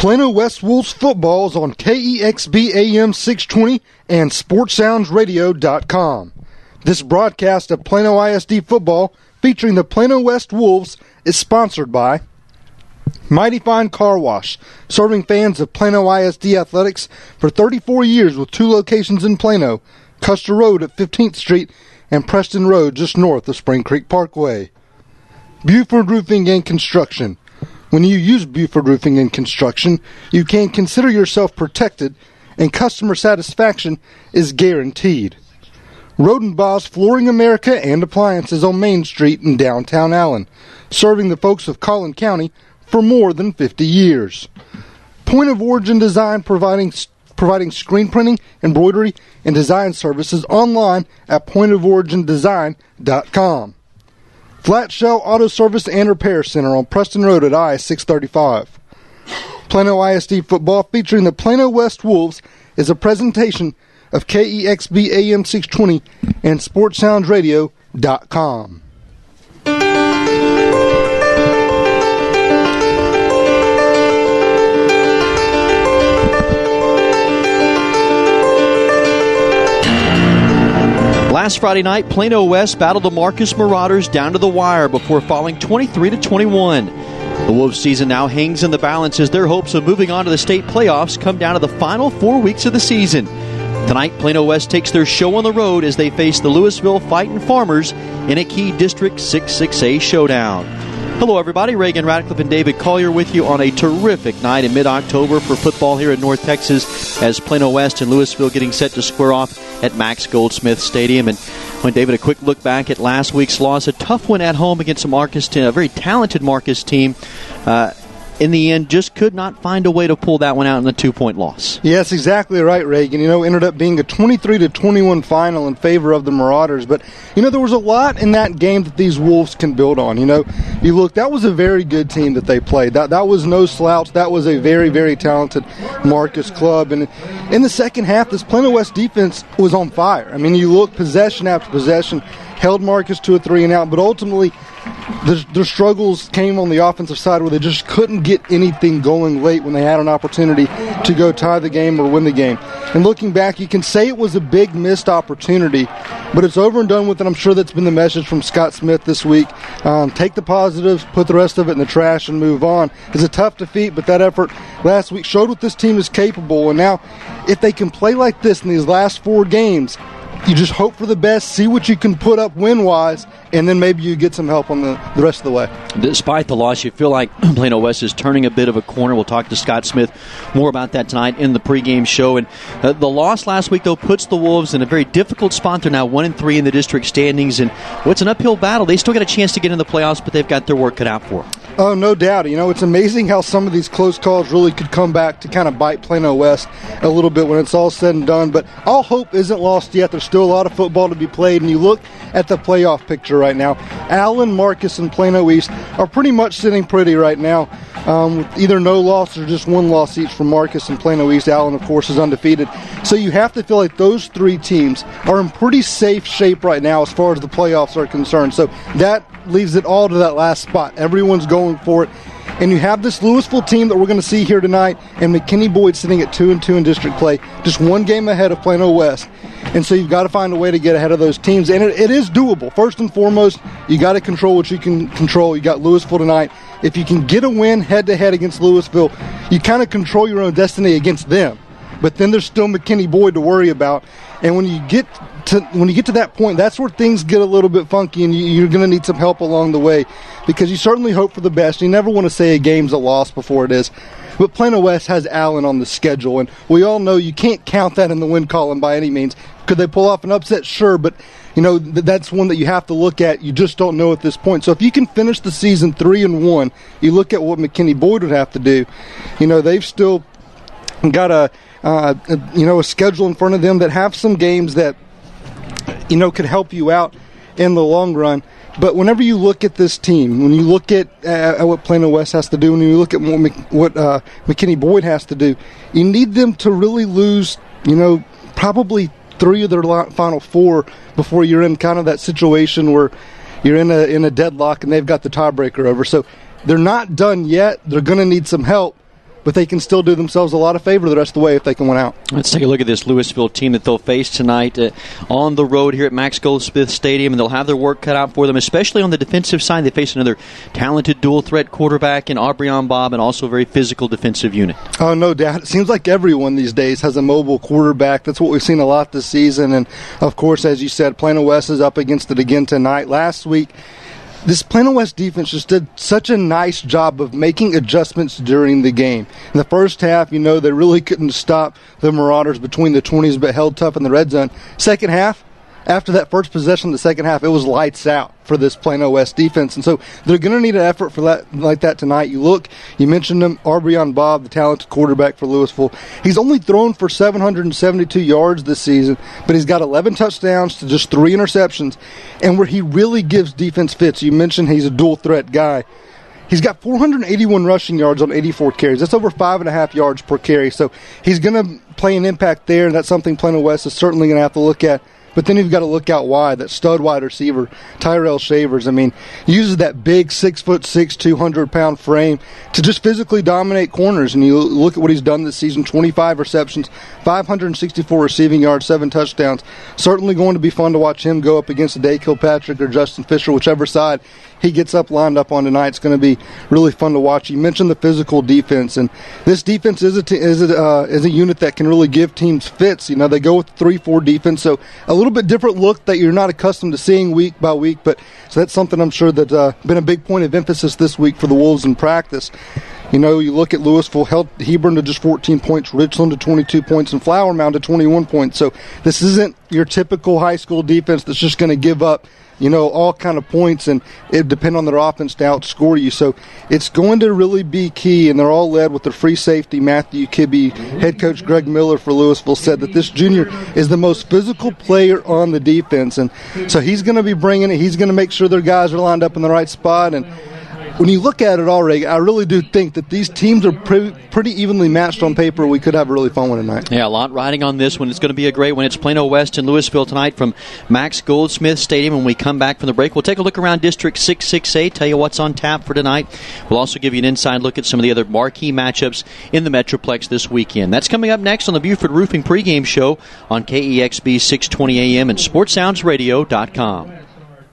Plano West Wolves football is on KEXB AM 620 and SportsSoundsRadio.com. This broadcast of Plano ISD football featuring the Plano West Wolves is sponsored by Mighty Fine Car Wash, serving fans of Plano ISD athletics for 34 years with 2 locations in Plano, Custer Road at 15th Street and Preston Road just north of Spring Creek Parkway. Buford Roofing and Construction. When you use Buford Roofing and Construction, you can consider yourself protected and customer satisfaction is guaranteed. Rodenbaugh's Flooring America and Appliances on Main Street in downtown Allen, serving the folks of Collin County for more than 50 years. Point of Origin Design providing screen printing, embroidery, and design services online at pointoforigindesign.com. Flat Shell Auto Service and Repair Center on Preston Road at I-635. Plano ISD football featuring the Plano West Wolves is a presentation of KEXB AM 620 and SportsSoundsRadio.com. Last Friday night, Plano West battled the Marcus Marauders down to the wire before falling 23-21. The Wolves' season now hangs in the balance as their hopes of moving on to the state playoffs come down to the final 4 weeks of the season. Tonight, Plano West takes their show on the road as they face the Lewisville Fightin' Farmers in a key District 6-6A showdown. Hello, everybody. Reagan Radcliffe and David Collier with you on a terrific night in mid-October for football here in North Texas as Plano West and Lewisville getting set to square off at Max Goldsmith Stadium. And when David, a quick look back at last week's loss, a tough one at home against a very talented Marcus team. In the end, just could not find a way to pull that one out in a 2-point loss. Yes, exactly right, Reagan. Ended up being a 23-21 final in favor of the Marauders. But, there was a lot in that game that these Wolves can build on. You look, that was a very good team that they played. That was no slouch. That was a very, very talented Marcus club. And in the second half, this Plano West defense was on fire. You look possession after possession, held Marcus to a 3-and-out, but ultimately their struggles came on the offensive side where they just couldn't get anything going late when they had an opportunity to go tie the game or win the game. And looking back, you can say it was a big missed opportunity, but it's over and done with, and I'm sure that's been the message from Scott Smith this week. Take the positives, put the rest of it in the trash, and move on. It's a tough defeat, but that effort last week showed what this team is capable. And now, if they can play like this in these last 4 games, you just hope for the best, see what you can put up win-wise, and then maybe you get some help on the rest of the way. Despite the loss, you feel like Plano West is turning a bit of a corner. We'll talk to Scott Smith more about that tonight in the pregame show. And the loss last week, though, puts the Wolves in a very difficult spot. They're now 1-3 in the district standings, and it's an uphill battle. They still got a chance to get in the playoffs, but they've got their work cut out for them. Oh, no doubt. It's amazing how some of these close calls really could come back to kind of bite Plano West a little bit when it's all said and done. But all hope isn't lost yet. There's still a lot of football to be played, and you look at the playoff picture right now. Allen, Marcus, and Plano East are pretty much sitting pretty right now, with either no loss or just 1 loss each from Marcus and Plano East. Allen, of course, is undefeated. So you have to feel like those 3 teams are in pretty safe shape right now as far as the playoffs are concerned. So that leaves it all to that last spot. Everyone's going for it. And you have this Lewisville team that we're going to see here tonight, and McKinney Boyd sitting at 2-2 in district play, just 1 game ahead of Plano West. And so you've got to find a way to get ahead of those teams. And it is doable. First and foremost, you got to control what you can control. You got Lewisville tonight. If you can get a win head-to-head against Lewisville, you kind of control your own destiny against them. But then there's still McKinney Boyd to worry about. And when you get to that point, that's where things get a little bit funky, and you're going to need some help along the way, because you certainly hope for the best. You never want to say a game's a loss before it is. But Plano West has Allen on the schedule, and we all know you can't count that in the win column by any means. Could they pull off an upset? Sure, but that's one that you have to look at. You just don't know at this point. So if you can finish the season 3-1, you look at what McKinney Boyd would have to do. They've still got a schedule in front of them that have some games that could help you out in the long run. But whenever you look at this team, when you look at what Plano West has to do, when you look at what McKinney Boyd has to do, you need them to really lose, probably 3 of their final 4 before you're in kind of that situation where you're in a deadlock and they've got the tiebreaker over. So they're not done yet. They're going to need some help. but they can still do themselves a lot of favor the rest of the way if they can win out. Let's take a look at this Lewisville team that they'll face tonight on the road here at Max Goldsmith Stadium, and they'll have their work cut out for them, especially on the defensive side. They face another talented dual-threat quarterback in Aubryon Bob, and also a very physical defensive unit. Oh, no doubt. It seems like everyone these days has a mobile quarterback. That's what we've seen a lot this season, and, of course, as you said, Plano West is up against it again tonight. Last week, this Plano West defense just did such a nice job of making adjustments during the game. In the first half, they really couldn't stop the Marauders between the 20s, but held tough in the red zone. Second half, after that first possession in the second half, it was lights out for this Plano West defense. And so they're going to need an effort for that like that tonight. You mentioned him, Aubryon Bob, the talented quarterback for Lewisville. He's only thrown for 772 yards this season, but he's got 11 touchdowns to just 3 interceptions, and where he really gives defense fits. You mentioned he's a dual-threat guy. He's got 481 rushing yards on 84 carries. That's over 5.5 yards per carry. So he's going to play an impact there, and that's something Plano West is certainly going to have to look at. But then you've got to look out wide. That stud wide receiver, Tyrell Shavers, uses that big 6'6", 200-pound frame to just physically dominate corners. And you look at what he's done this season, 25 receptions, 564 receiving yards, 7 touchdowns. Certainly going to be fun to watch him go up against Day Kilpatrick or Justin Fisher, whichever side he gets lined up on tonight. It's going to be really fun to watch. You mentioned the physical defense, and this defense is a unit that can really give teams fits. They go with 3-4 defense, so a little bit different look that you're not accustomed to seeing week by week, but so that's something I'm sure that's been a big point of emphasis this week for the Wolves in practice. You look at Lewisville, held Hebron to just 14 points, Richland to 22 points, and Flower Mound to 21 points. So this isn't your typical high school defense that's just going to give up all kind of points, and it depend on their offense to outscore you. So it's going to really be key, and they're all led with their free safety, Matthew Kibbe. Head coach Greg Miller for Lewisville said that this junior is the most physical player on the defense, and so he's going to be bringing it. He's going to make sure their guys are lined up in the right spot, and when you look at it already, I really do think that these teams are pretty evenly matched on paper. We could have a really fun one tonight. Yeah, a lot riding on this one. It's going to be a great one. It's Plano West and Lewisville tonight from Max Goldsmith Stadium. When we come back from the break, we'll take a look around District 668, tell you what's on tap for tonight. We'll also give you an inside look at some of the other marquee matchups in the Metroplex this weekend. That's coming up next on the Buford Roofing pregame show on KEXB 620 AM and SportsSoundsRadio.com.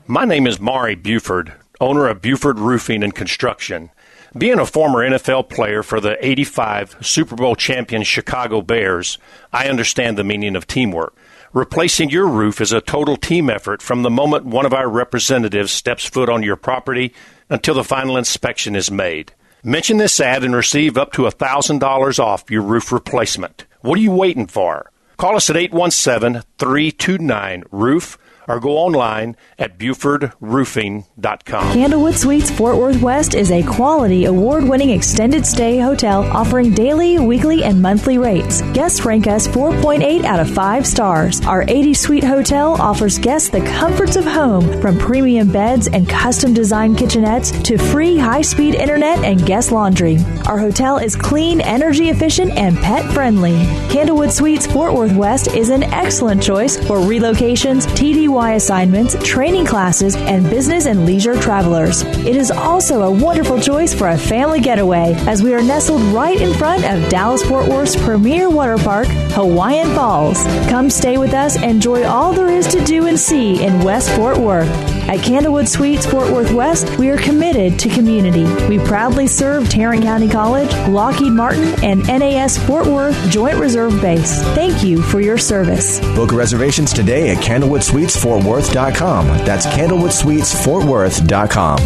My name is Maury Buford, owner of Buford Roofing and Construction. Being a former NFL player for the '85 Super Bowl champion Chicago Bears, I understand the meaning of teamwork. Replacing your roof is a total team effort from the moment one of our representatives steps foot on your property until the final inspection is made. Mention this ad and receive up to $1,000 off your roof replacement. What are you waiting for? Call us at 817-329-ROOF or go online at BufordRoofing.com. Candlewood Suites Fort Worth West is a quality, award-winning extended stay hotel offering daily, weekly, and monthly rates. Guests rank us 4.8 out of 5 stars. Our 80-suite hotel offers guests the comforts of home, from premium beds and custom-designed kitchenettes to free high-speed internet and guest laundry. Our hotel is clean, energy-efficient, and pet-friendly. Candlewood Suites Fort Worth West is an excellent choice for relocations, TDY assignments, training classes, and business and leisure travelers. It is also a wonderful choice for a family getaway, as we are nestled right in front of Dallas-Fort Worth's premier water park, Hawaiian Falls. Come stay with us and enjoy all there is to do and see in West Fort Worth. At Candlewood Suites Fort Worth West, we are committed to community. We proudly serve Tarrant County College, Lockheed Martin, and NAS Fort Worth Joint Reserve Base. Thank you for your service. Book reservations today at CandlewoodSuitesFortWorth.com. That's CandlewoodSuitesFortWorth.com.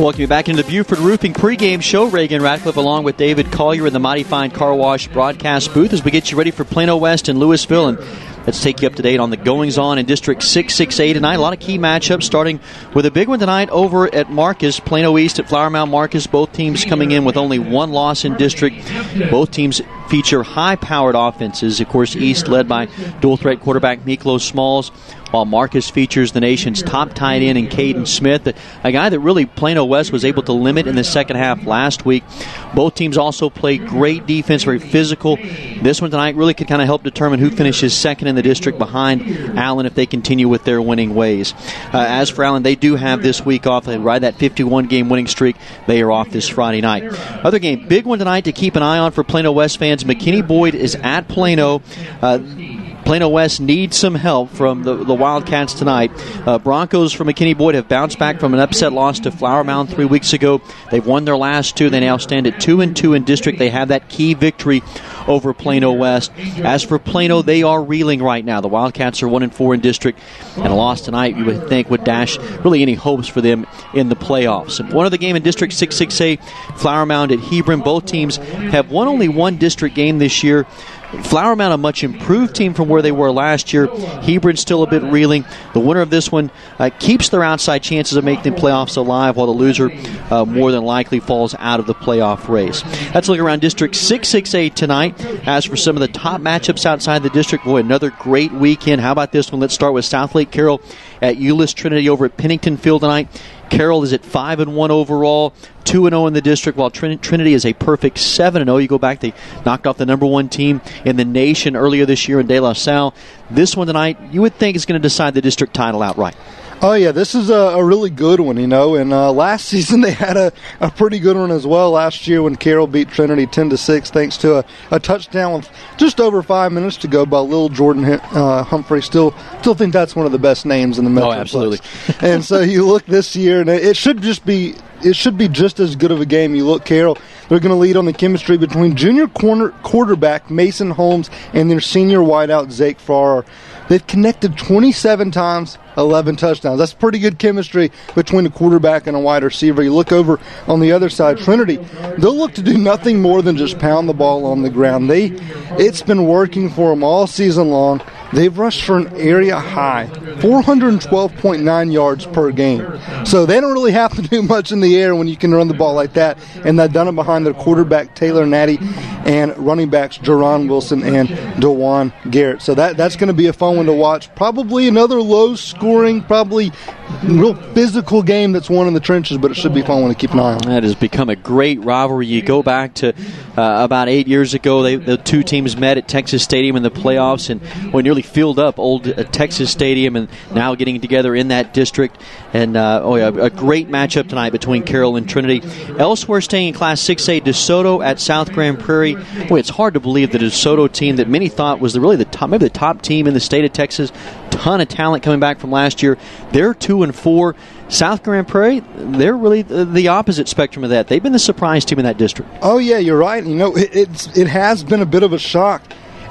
Welcome you back into the Buford Roofing pregame show. Reagan Ratcliffe along with David Collier in the Mighty Fine Car Wash broadcast booth as we get you ready for Plano West and Lewisville. And let's take you up to date on the goings-on in District 668 tonight. A lot of key matchups, starting with a big one tonight over at Marcus, Plano East at Flower Mound Marcus. Both teams coming in with only one loss in district. Both teams feature high-powered offenses. Of course, East led by dual-threat quarterback Miklos Smalls, while Marcus features the nation's top tight end in Caden Smith, a guy that really Plano West was able to limit in the second half last week. Both teams also played great defense, very physical. This one tonight really could kind of help determine who finishes second in the district behind Allen if they continue with their winning ways. As for Allen, they do have this week off. They ride that 51-game winning streak. They are off this Friday night. Other game, big one tonight to keep an eye on for Plano West fans. McKinney Boyd is at Plano. Plano West needs some help from the Wildcats tonight. Broncos from McKinney Boyd have bounced back from an upset loss to Flower Mound 3 weeks ago. They've won their last two. They now stand at 2-2 in district. They have that key victory over Plano West. As for Plano, they are reeling right now. The Wildcats are 1-4 in district, and a loss tonight you would think would dash really any hopes for them in the playoffs. One other game in District 6-6A, Flower Mound at Hebron. Both teams have won only one district game this year. Flower Mound, a much improved team from where they were last year. Hebron still a bit reeling. The winner of this one keeps their outside chances of making the playoffs alive, while the loser more than likely falls out of the playoff race. Let's look around District 6-6A tonight. As for some of the top matchups outside the district, boy, another great weekend. How about this one? Let's start with South Lake Carroll at Euless Trinity over at Pennington Field tonight. Carroll is at 5-1 overall, 2-0 in the district, while Trinity is a perfect 7-0. You go back, they knocked off the number one team in the nation earlier this year in De La Salle. This one tonight, you would think is going to decide the district title outright. Oh, yeah, this is a really good one, and last season they had a pretty good one as well last year when Carroll beat Trinity 10-6 thanks to a touchdown with just over 5 minutes to go by Lil Jordan Humphrey. Still think that's one of the best names in the Metro. Oh, absolutely. And so you look this year, and it should be just as good of a game. You look, Carroll, they're going to lead on the chemistry between junior quarterback Mason Holmes and their senior wideout Zake Farrar. They've connected 27 times, 11 touchdowns. That's pretty good chemistry between a quarterback and a wide receiver. You look over on the other side, Trinity, they'll look to do nothing more than just pound the ball on the ground. It's been working for them all season long. They've rushed for an area high, 412.9 yards per game. So they don't really have to do much in the air when you can run the ball like that. And they've done it behind their quarterback, Taylor Natty, and running backs, Jerron Wilson and DeJuan Garrett. So that's going to be a fun one to watch. Probably another low-scoring, probably real physical game that's won in the trenches, but it should be fun one to keep an eye on. That has become a great rivalry. You go back to about 8 years ago, the two teams met at Texas Stadium in the playoffs, and we nearly filled up old Texas Stadium, and now getting together in that district. And a great matchup tonight between Carroll and Trinity. Elsewhere, staying in Class 6A, DeSoto at South Grand Prairie. Boy, it's hard to believe the DeSoto team that many thought was maybe the top team in the state of Texas. Ton of talent coming back from last year. They're 2-4. South Grand Prairie, they're really the opposite spectrum of that. They've been the surprise team in that district. Oh, yeah, you're right. It has been a bit of a shock.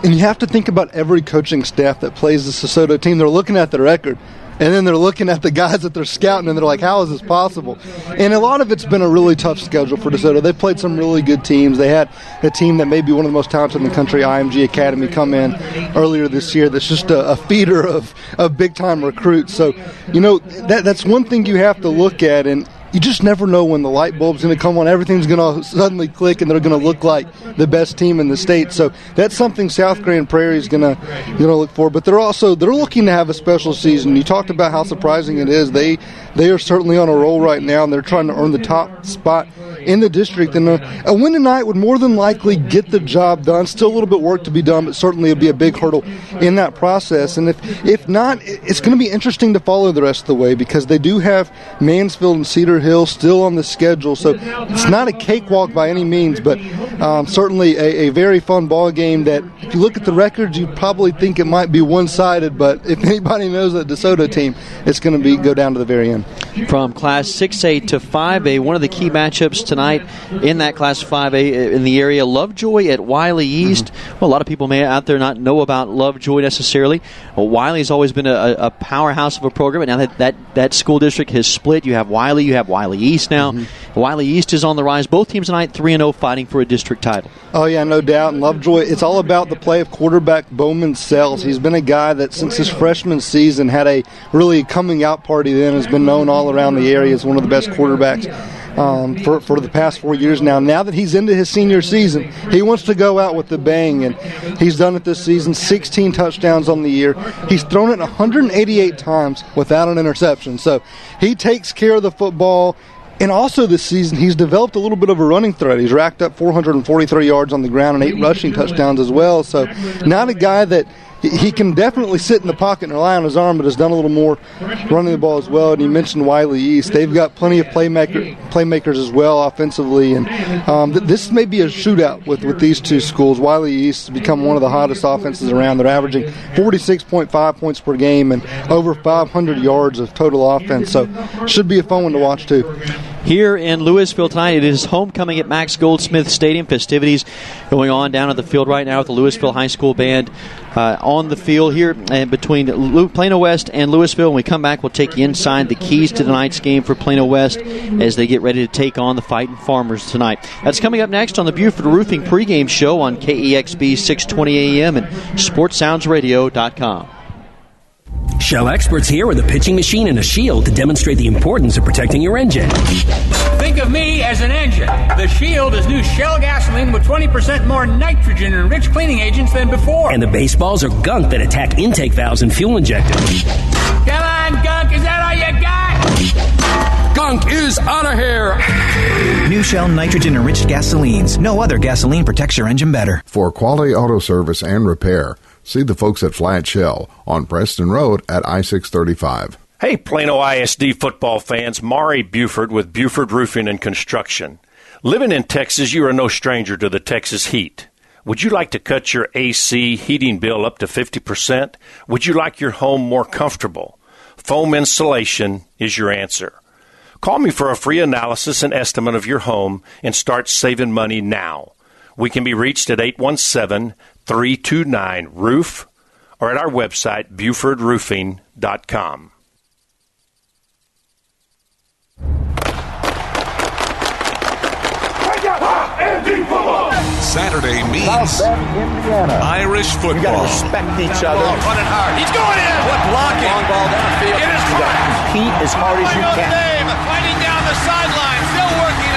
And you have to think about every coaching staff that plays the DeSoto team. They're looking at the record, and then they're looking at the guys that they're scouting, and they're like, how is this possible? And a lot of it's been a really tough schedule for DeSoto. They've played some really good teams. They had a team that may be one of the most talented in the country, IMG Academy, come in earlier this year. That's just a feeder of big-time recruits. So, that's one thing you have to look at, and you just never know when the light bulb's going to come on. Everything's going to suddenly click, and they're going to look like the best team in the state. So that's something South Grand Prairie is going to look for. But they're looking to have a special season. You talked about how surprising it is. They are certainly on a roll right now, and they're trying to earn the top spot in the district. And a win tonight would more than likely get the job done. Still a little bit of work to be done, but certainly it'll be a big hurdle in that process. And if not, it's going to be interesting to follow the rest of the way, because they do have Mansfield and Cedar Hill still on the schedule. So it's not a cakewalk by any means, but certainly a very fun ball game that, if you look at the records, you probably think it might be one-sided, but if anybody knows that DeSoto team, it's going to go down to the very end. From Class 6A to 5A, one of the key matchups tonight in that Class 5A in the area, Lovejoy at Wiley East. Well, a lot of people may out there not know about Lovejoy necessarily. Well, Wiley's always been a powerhouse of a program, and now that school district has split. You have Wiley East now. Wiley East is on the rise. Both teams tonight 3-0, fighting for a district title. Oh, yeah, no doubt. And Lovejoy, it's all about the play of quarterback Bowman Sells. He's been a guy that since his freshman season had a really coming out party then, has been known all around the area as one of the best quarterbacks for the past 4 years now. Now that he's into his senior season, he wants to go out with a bang, and he's done it this season. 16 touchdowns on the year. He's thrown it 188 times without an interception. So he takes care of the football. And also this season, he's developed a little bit of a running threat. He's racked up 443 yards on the ground and 8 rushing touchdowns as well. So not a guy that he can definitely sit in the pocket and rely on his arm, but has done a little more running the ball as well. And you mentioned Wiley East. They've got plenty of playmakers as well offensively. And this may be a shootout with these two schools. Wiley East has become one of the hottest offenses around. They're averaging 46.5 points per game and over 500 yards of total offense. So should be a fun one to watch too. Here in Lewisville tonight, it is homecoming at Max Goldsmith Stadium. Festivities going on down at the field right now with the Lewisville High School Band on the field here between Plano West and Lewisville. When we come back, we'll take you inside the keys to tonight's game for Plano West as they get ready to take on the Fighting Farmers tonight. That's coming up next on the Buford Roofing pregame show on KEXB 620 AM and SportsSoundsRadio.com. Shell experts here with a pitching machine and a shield to demonstrate the importance of protecting your engine. Think of me as an engine. The Shield is new Shell gasoline with 20% more nitrogen and rich cleaning agents than before. And the baseballs are gunk that attack intake valves and fuel injectors. Come on, gunk, is that all you got? Gunk is out of here. New Shell nitrogen-enriched gasolines. No other gasoline protects your engine better. For quality auto service and repair, see the folks at Flat Shell on Preston Road at I-635. Hey, Plano ISD football fans, Maury Buford with Buford Roofing and Construction. Living in Texas, you are no stranger to the Texas heat. Would you like to cut your AC heating bill up to 50%? Would you like your home more comfortable? Foam insulation is your answer. Call me for a free analysis and estimate of your home and start saving money now. We can be reached at 817-329-ROOF or at our website, BufordRoofing.com. Saturday means Irish football. You got to respect each other. Running hard. He's going in. What blocking? Long ball downfield. It is you got to compete as hard as you can. Notre Dame fighting down the sideline. Still working.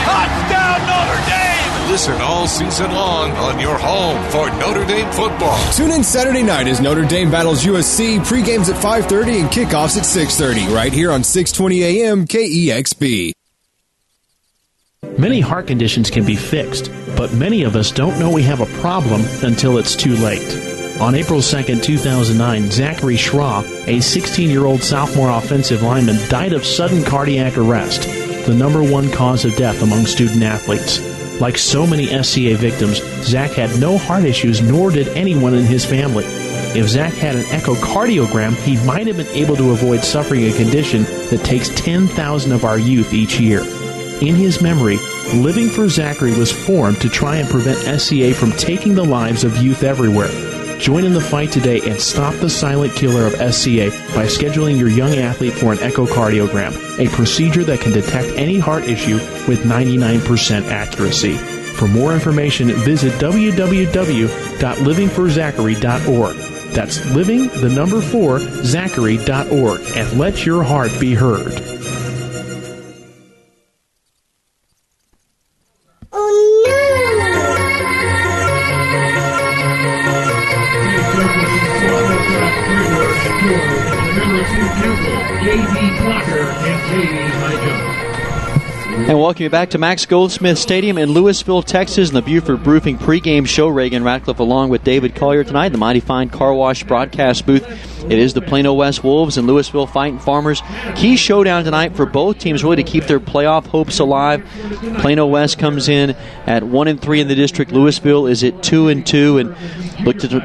Touchdown Notre Dame. Listen all season long on your home for Notre Dame football. Tune in Saturday night as Notre Dame battles USC. Pre-games at 5:30 and kickoffs at 6:30. Right here on 620 AM KEXB. Many heart conditions can be fixed, but many of us don't know we have a problem until it's too late. On April 2nd, 2009, Zachary Schraw, a 16-year-old sophomore offensive lineman, died of sudden cardiac arrest, the number one cause of death among student athletes. Like so many SCA victims, Zach had no heart issues, nor did anyone in his family. If Zach had an echocardiogram, he might have been able to avoid suffering a condition that takes 10,000 of our youth each year. In his memory, Living for Zachary was formed to try and prevent SCA from taking the lives of youth everywhere. Join in the fight today and stop the silent killer of SCA by scheduling your young athlete for an echocardiogram, a procedure that can detect any heart issue with 99% accuracy. For more information, visit www.livingforzachary.org. That's living4Zachary.org and let your heart be heard. And welcome you back to Max Goldsmith Stadium in Lewisville, Texas, and the Buford Roofing pregame show. Reagan Ratcliffe along with David Collier tonight, the Mighty Fine Car Wash broadcast booth. It is the Plano West Wolves and Lewisville Fighting Farmers. Key showdown tonight for both teams really to keep their playoff hopes alive. Plano West comes in at 1-3 in the district. Lewisville is at 2-2, and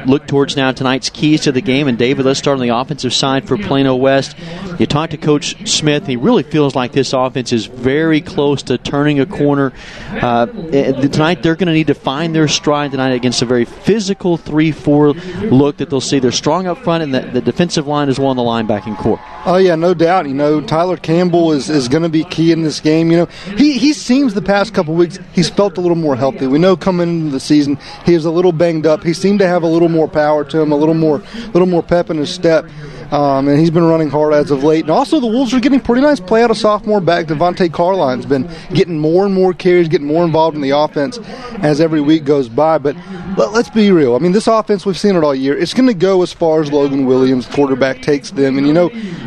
look towards now tonight's keys to the game. And David, let's start on the offensive side for Plano West. You talked to Coach Smith. He really feels like this offense is very close to turning a corner. Tonight they're going to need to find their stride tonight against a very physical 3-4 look that they'll see. They're strong up front, and the defensive line is well in the linebacking core. Oh, yeah, no doubt. Tyler Campbell is going to be key in this game. He seems the past couple of weeks he's felt a little more healthy. We know coming into the season he was a little banged up. He seemed to have a little more power to him, a little more pep in his step. and he's been running hard as of late. And also the Wolves are getting pretty nice play out of sophomore back. Devontae Carline's been getting more and more carries, getting more involved in the offense as every week goes by. But let's be real. I mean, this offense, we've seen it all year. It's going to go as far as Logan Williams, quarterback, takes them. And,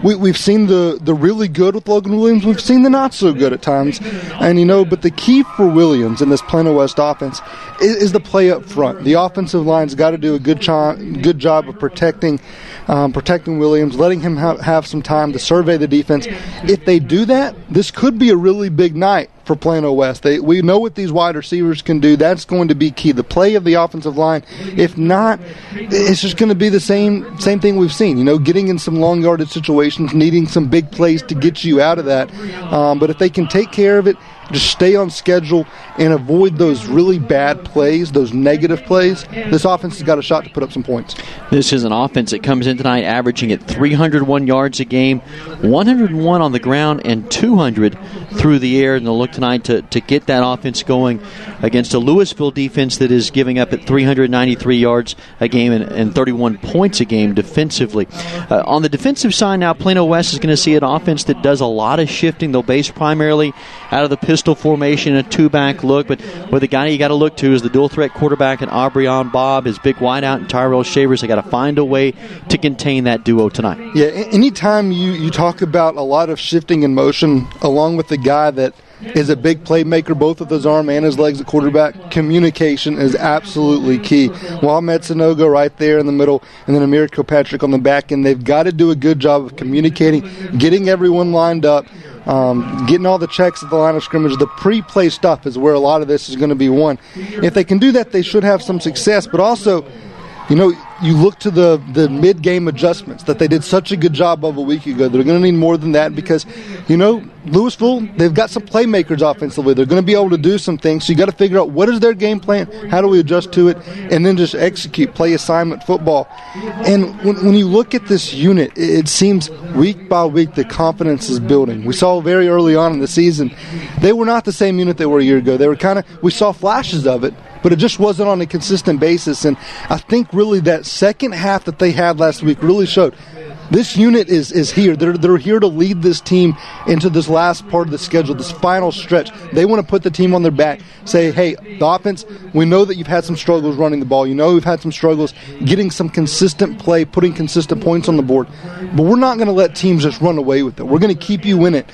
we've seen the really good with Logan Williams. We've seen the not so good at times. And, but the key for Williams in this Plano West offense is the play up front. The offensive line's got to do a good job of protecting Williams, letting him have some time to survey the defense. If they do that, this could be a really big night for Plano West. We know what these wide receivers can do. That's going to be key. The play of the offensive line. If not, it's just going to be the same thing we've seen. Getting in some long yardage situations, needing some big plays to get you out of that. But if they can take care of it, just stay on schedule and avoid those really bad plays, those negative plays, this offense has got a shot to put up some points. This is an offense that comes in tonight averaging at 301 yards a game, 101 on the ground, and 200 through the air. And they'll look tonight to get that offense going against a Lewisville defense that is giving up at 393 yards a game and 31 points a game defensively. On the defensive side now, Plano West is going to see an offense that does a lot of shifting. They'll base primarily out of the pistol formation, a two-back look, but where the guy you got to look to is the dual-threat quarterback and Aubryon Bobb, his big wideout, and Tyrell Shavers. They got to find a way to contain that duo tonight. Yeah, anytime you talk about a lot of shifting in motion, along with the guy that is a big playmaker, both with his arm and his legs at quarterback, communication is absolutely key. Mohamed Sanogo right there in the middle, and then Amir Kilpatrick on the back end. They've got to do a good job of communicating, getting everyone lined up, getting all the checks at the line of scrimmage. The pre-play stuff is where a lot of this is going to be won. If they can do that, they should have some success. But also, you look to the mid-game adjustments that they did such a good job of a week ago. They're going to need more than that because, Lewisville, they've got some playmakers offensively. They're going to be able to do some things. So you got to figure out what is their game plan, how do we adjust to it, and then just execute, play assignment football. And when you look at this unit, it seems week by week the confidence is building. We saw very early on in the season, they were not the same unit they were a year ago. They were we saw flashes of it, but it just wasn't on a consistent basis. And I think really that second half that they had last week really showed this unit is here. They're here to lead this team into this last part of the schedule, this final stretch. They want to put the team on their back, say, hey, the offense, we know that you've had some struggles running the ball. We've had some struggles getting some consistent play, putting consistent points on the board. But we're not going to let teams just run away with it. We're going to keep you in it.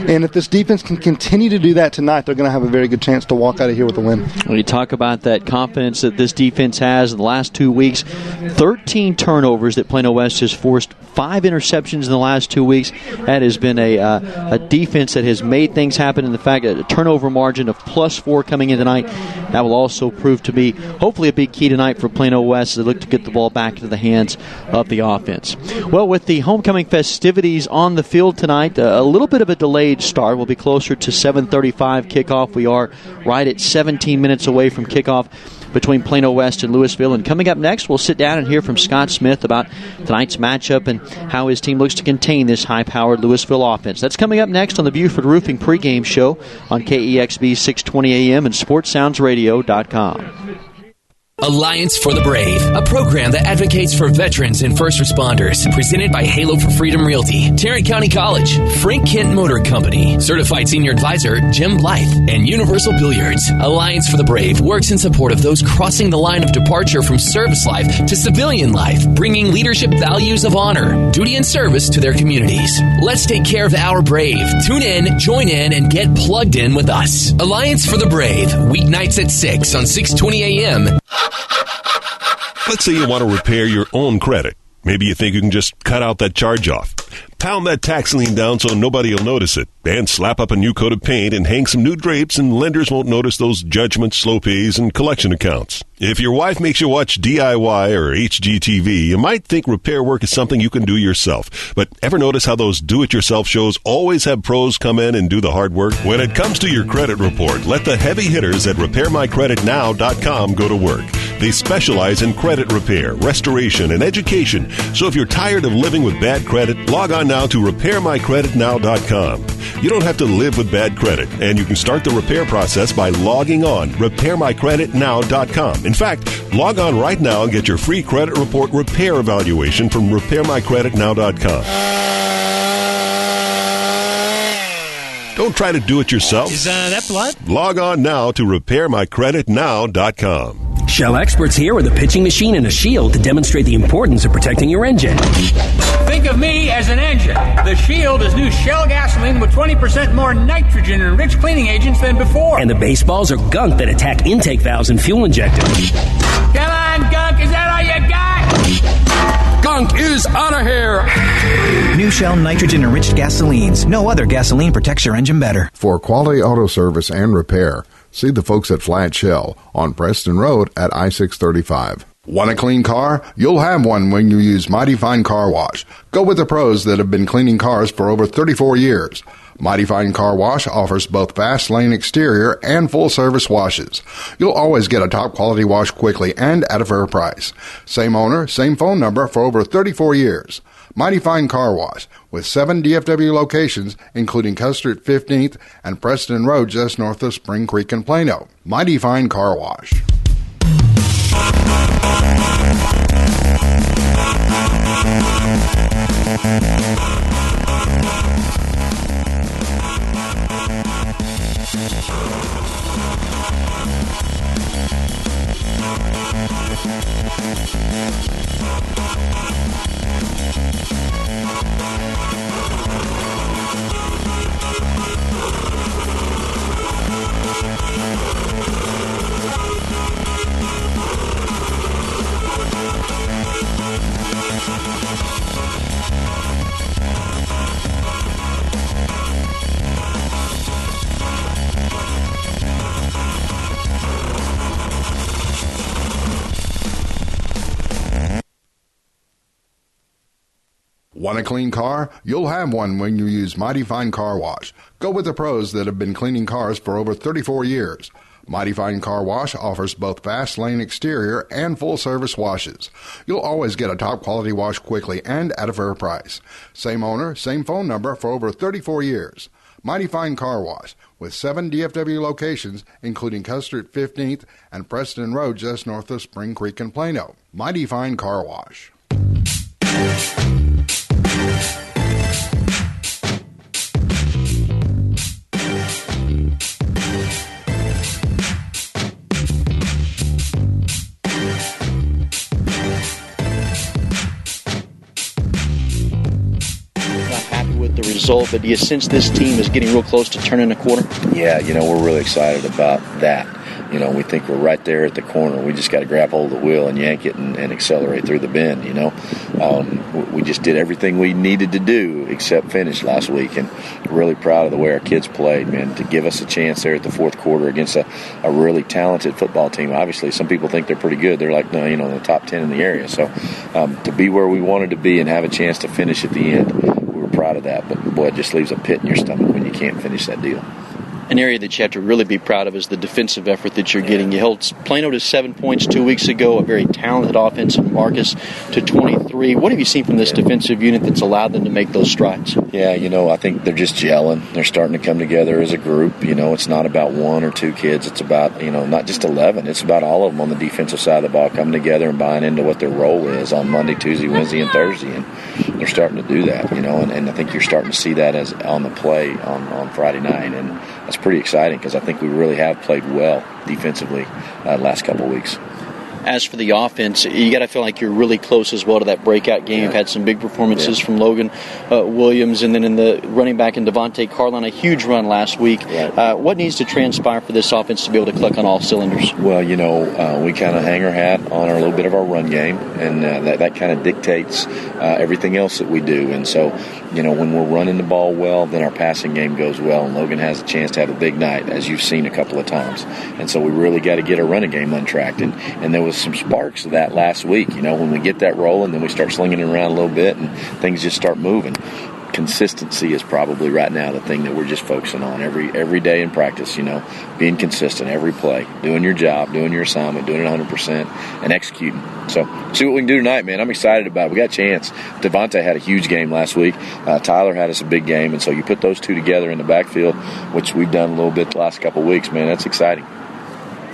And if this defense can continue to do that tonight, they're going to have a very good chance to walk out of here with a win. When you talk about that confidence that this defense has in the last 2 weeks, 13 turnovers that Plano West has forced, 5 interceptions in the last 2 weeks. That has been a defense that has made things happen. And the fact that a turnover margin of +4 coming in tonight, that will also prove to be hopefully a big key tonight for Plano West as they look to get the ball back into the hands of the offense. Well, with the homecoming festivities on the field tonight, a little bit of a delayed start. We'll be closer to 7:35 kickoff. We are right at 17 minutes away from kickoff between Plano West and Lewisville. And coming up next, we'll sit down and hear from Scott Smith about tonight's matchup and how his team looks to contain this high-powered Lewisville offense. That's coming up next on the Buford Roofing pregame show on KEXB 620 AM and SportsSoundsRadio.com. Alliance for the Brave, a program that advocates for veterans and first responders. Presented by Halo for Freedom Realty, Tarrant County College, Frank Kent Motor Company, Certified Senior Advisor Jim Blythe, and Universal Billiards. Alliance for the Brave works in support of those crossing the line of departure from service life to civilian life, bringing leadership values of honor, duty, and service to their communities. Let's take care of our brave. Tune in, join in, and get plugged in with us. Alliance for the Brave, weeknights at 6 on 620 AM. Let's say you want to repair your own credit. Maybe you think you can just cut out that charge-off. Pound that tax lien down so nobody will notice it. And slap up a new coat of paint and hang some new drapes and lenders won't notice those judgments, slow pays, and collection accounts. If your wife makes you watch DIY or HGTV, you might think repair work is something you can do yourself. But ever notice how those do-it-yourself shows always have pros come in and do the hard work? When it comes to your credit report, let the heavy hitters at RepairMyCreditNow.com go to work. They specialize in credit repair, restoration, and education. So if you're tired of living with bad credit, log on now to RepairMyCreditNow.com. You don't have to live with bad credit, and you can start the repair process by logging on RepairMyCreditNow.com. In fact, log on right now and get your free credit report repair evaluation from RepairMyCreditNow.com. Don't try to do it yourself. Is that blood? Log on now to RepairMyCreditNow.com. Shell experts here with a pitching machine and a shield to demonstrate the importance of protecting your engine. Think of me as an engine. The Shield is new Shell gasoline with 20% more nitrogen and rich cleaning agents than before. And the baseballs are gunk that attack intake valves and fuel injectors. Come on, gunk, is that all you got? Gunk is out of here. New Shell nitrogen-enriched gasolines. No other gasoline protects your engine better. For quality auto service and repair, see the folks at Flat Shell on Preston Road at I-635. Want a clean car? You'll have one when you use Mighty Fine Car Wash. Go with the pros that have been cleaning cars for over 34 years. Mighty Fine Car Wash offers both fast lane exterior and full-service washes. You'll always get a top-quality wash quickly and at a fair price. Same owner, same phone number for over 34 years. Mighty Fine Car Wash, with 7 DFW locations, including Custer at 15th and Preston Road just north of Spring Creek and Plano. Mighty Fine Car Wash. Want a clean car? You'll have one when you use Mighty Fine Car Wash. Go with the pros that have been cleaning cars for over 34 years. Mighty Fine Car Wash offers both fast lane exterior and full-service washes. You'll always get a top-quality wash quickly and at a fair price. Same owner, same phone number for over 34 years. Mighty Fine Car Wash, with 7 DFW locations, including Custer at 15th and Preston Road just north of Spring Creek and Plano. Mighty Fine Car Wash. Result, but do you sense this team is getting real close to turning a corner? Yeah, we're really excited about that. We think we're right there at the corner. We just got to grab hold of the wheel and yank it and accelerate through the bend, We just did everything we needed to do except finish last week, and really proud of the way our kids played, man, to give us a chance there at the fourth quarter against a really talented football team. Obviously, some people think they're pretty good. They're like, no, in the top 10 in the area. So to be where we wanted to be and have a chance to finish at the end, proud of that, but boy, it just leaves a pit in your stomach when you can't finish that deal. An area that you have to really be proud of is the defensive effort that you're getting. You held Plano to 7 points 2 weeks ago, a very talented offense, and Marcus to 23. What have you seen from this defensive unit that's allowed them to make those strides? Yeah, I think they're just gelling. They're starting to come together as a group. It's not about one or two kids. It's about, not just 11. It's about all of them on the defensive side of the ball coming together and buying into what their role is on Monday, Tuesday, Wednesday, and Thursday. And they're starting to do that, and I think you're starting to see that as on the play on Friday night. And that's pretty exciting because I think we really have played well defensively the last couple of weeks. As for the offense, you got to feel like you're really close as well to that breakout game. You've had some big performances from Logan Williams, and then in the running back in Devontae Carlin, a huge run last week. What needs to transpire for this offense to be able to click on all cylinders? Well, we kind of hang our hat on a little bit of our run game, and that kind of dictates everything else that we do. And so, when we're running the ball well, then our passing game goes well, and Logan has a chance to have a big night, as you've seen a couple of times. And so we really got to get our running game untracked, and there was some sparks of that last week. When we get that rolling, then we start slinging it around a little bit and things just start moving. consistency is probably right now the thing that we're just focusing on every day in practice, being consistent every play, doing your job, doing your assignment, doing it 100%, and executing. So see what we can do tonight, man. I'm excited about it. We got a chance. Devontae had a huge game last week. Tyler had us a big game, and so you put those two together in the backfield, which we've done a little bit the last couple of weeks, man. That's exciting.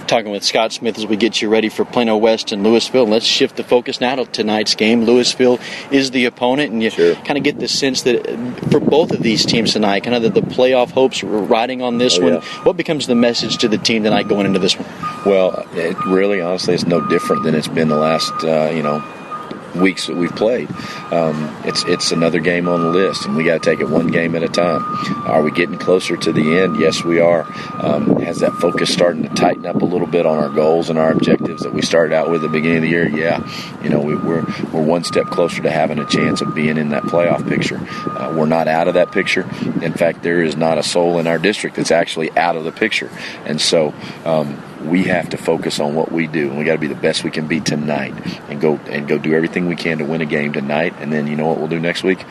Talking with Scott Smith as we get you ready for Plano West and Lewisville. Let's shift the focus now to tonight's game. Lewisville is the opponent, and you kind of get the sense that for both of these teams tonight, kind of the playoff hopes riding on this one. Yeah. What becomes the message to the team tonight going into this one? Well, it really, honestly, it's no different than it's been the last, weeks that we've played. It's another game on the list, and we got to take it one game at a time. Are we getting closer to the end? Yes, we are. Has that focus starting to tighten up a little bit on our goals and our objectives that we started out with at the beginning of the year? Yeah. We're one step closer to having a chance of being in that playoff picture. We're not out of that picture. In fact, there is not a soul in our district that's actually out of the picture. And so we have to focus on what we do, and we got to be the best we can be tonight, and go do everything we can to win a game tonight. And then you know what we'll do next week?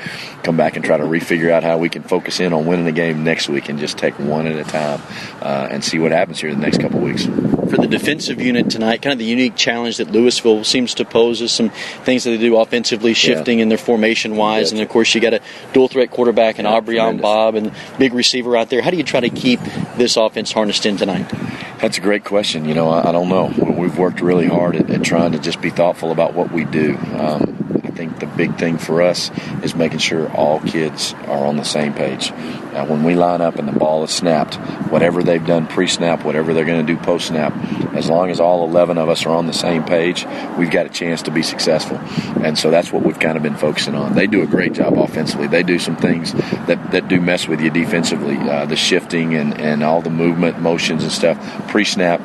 Come back and try to refigure out how we can focus in on winning the game next week, and just take one at a time and see what happens here in the next couple of weeks. For the defensive unit tonight, kind of the unique challenge that Lewisville seems to pose is some things that they do offensively, shifting in their formation-wise, and of course you got a dual-threat quarterback and Aubrey on Bob and big receiver out there. How do you try to keep this offense harnessed in tonight? That's a great question. I don't know. We've worked really hard at trying to just be thoughtful about what we do. I think the big thing for us is making sure all kids are on the same page. When we line up and the ball is snapped, whatever they've done pre-snap, whatever they're going to do post-snap, as long as all 11 of us are on the same page, we've got a chance to be successful. And so that's what we've kind of been focusing on. They do a great job offensively. They do some things that do mess with you defensively, the shifting and all the movement, motions and stuff, pre-snap.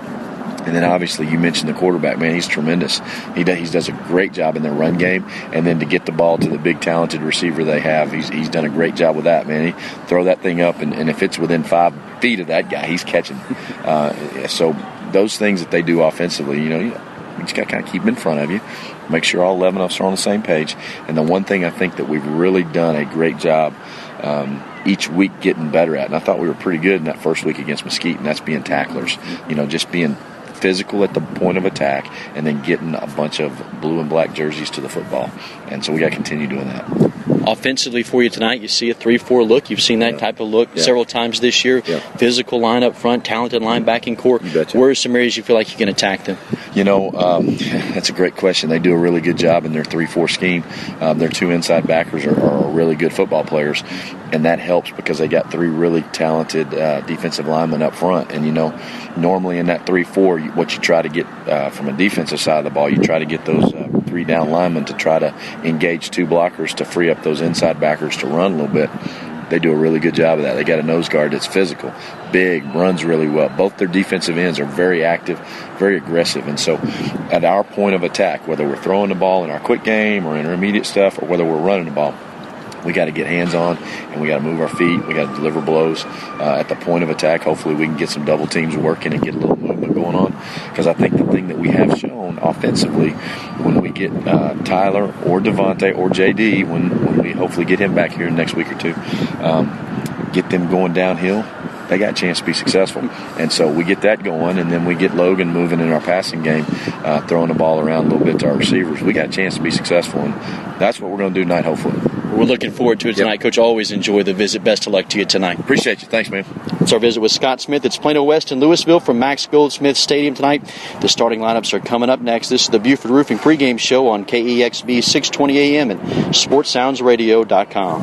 And then obviously you mentioned the quarterback, man, he's tremendous. He does a great job in their run game, and then to get the ball to the big talented receiver they have, he's done a great job with that, man. He throw that thing up, and if it's within 5 feet of that guy, he's catching. So those things that they do offensively, you just got to kind of keep them in front of you, make sure all 11 of us are on the same page. And the one thing I think that we've really done a great job each week getting better at, and I thought we were pretty good in that first week against Mesquite, and that's being tacklers, just being physical at the point of attack, and then getting a bunch of blue and black jerseys to the football. And so we got to continue doing that. Offensively for you tonight, you see a 3-4 look. You've seen that type of look several times this year. Physical line up front, talented linebacking core. Where are some areas you feel like you can attack them? That's a great question. They do a really good job in their 3-4 scheme. Their 2 inside backers are really good football players, and that helps because they got 3 really talented defensive linemen up front. And normally in that 3-4, what you try to get from a defensive side of the ball, you try to get those 3 down linemen to try to engage 2 blockers to free up those inside backers to run a little bit. They do a really good job of that. They got a nose guard that's physical, big, runs really well. Both their defensive ends are very active, very aggressive. And so at our point of attack, whether we're throwing the ball in our quick game or intermediate stuff, or whether we're running the ball, we got to get hands on, and we got to move our feet. We got to deliver blows at the point of attack. Hopefully we can get some double teams working and get a little movement going on, because I think the thing that we have shown offensively, when we get Tyler or Devontae or JD, when we hopefully get him back here in the next week or 2, get them going downhill, they got a chance to be successful. And so we get that going, and then we get Logan moving in our passing game, throwing the ball around a little bit to our receivers. We got a chance to be successful, and that's what we're going to do tonight, hopefully. We're looking forward to it tonight. Coach, always enjoy the visit. Best of luck to you tonight. Appreciate you. Thanks, man. It's our visit with Scott Smith. It's Plano West and Lewisville from Max Goldsmith Stadium tonight. The starting lineups are coming up next. This is the Buford Roofing pregame show on KEXB 620 AM and SportsSoundsRadio.com.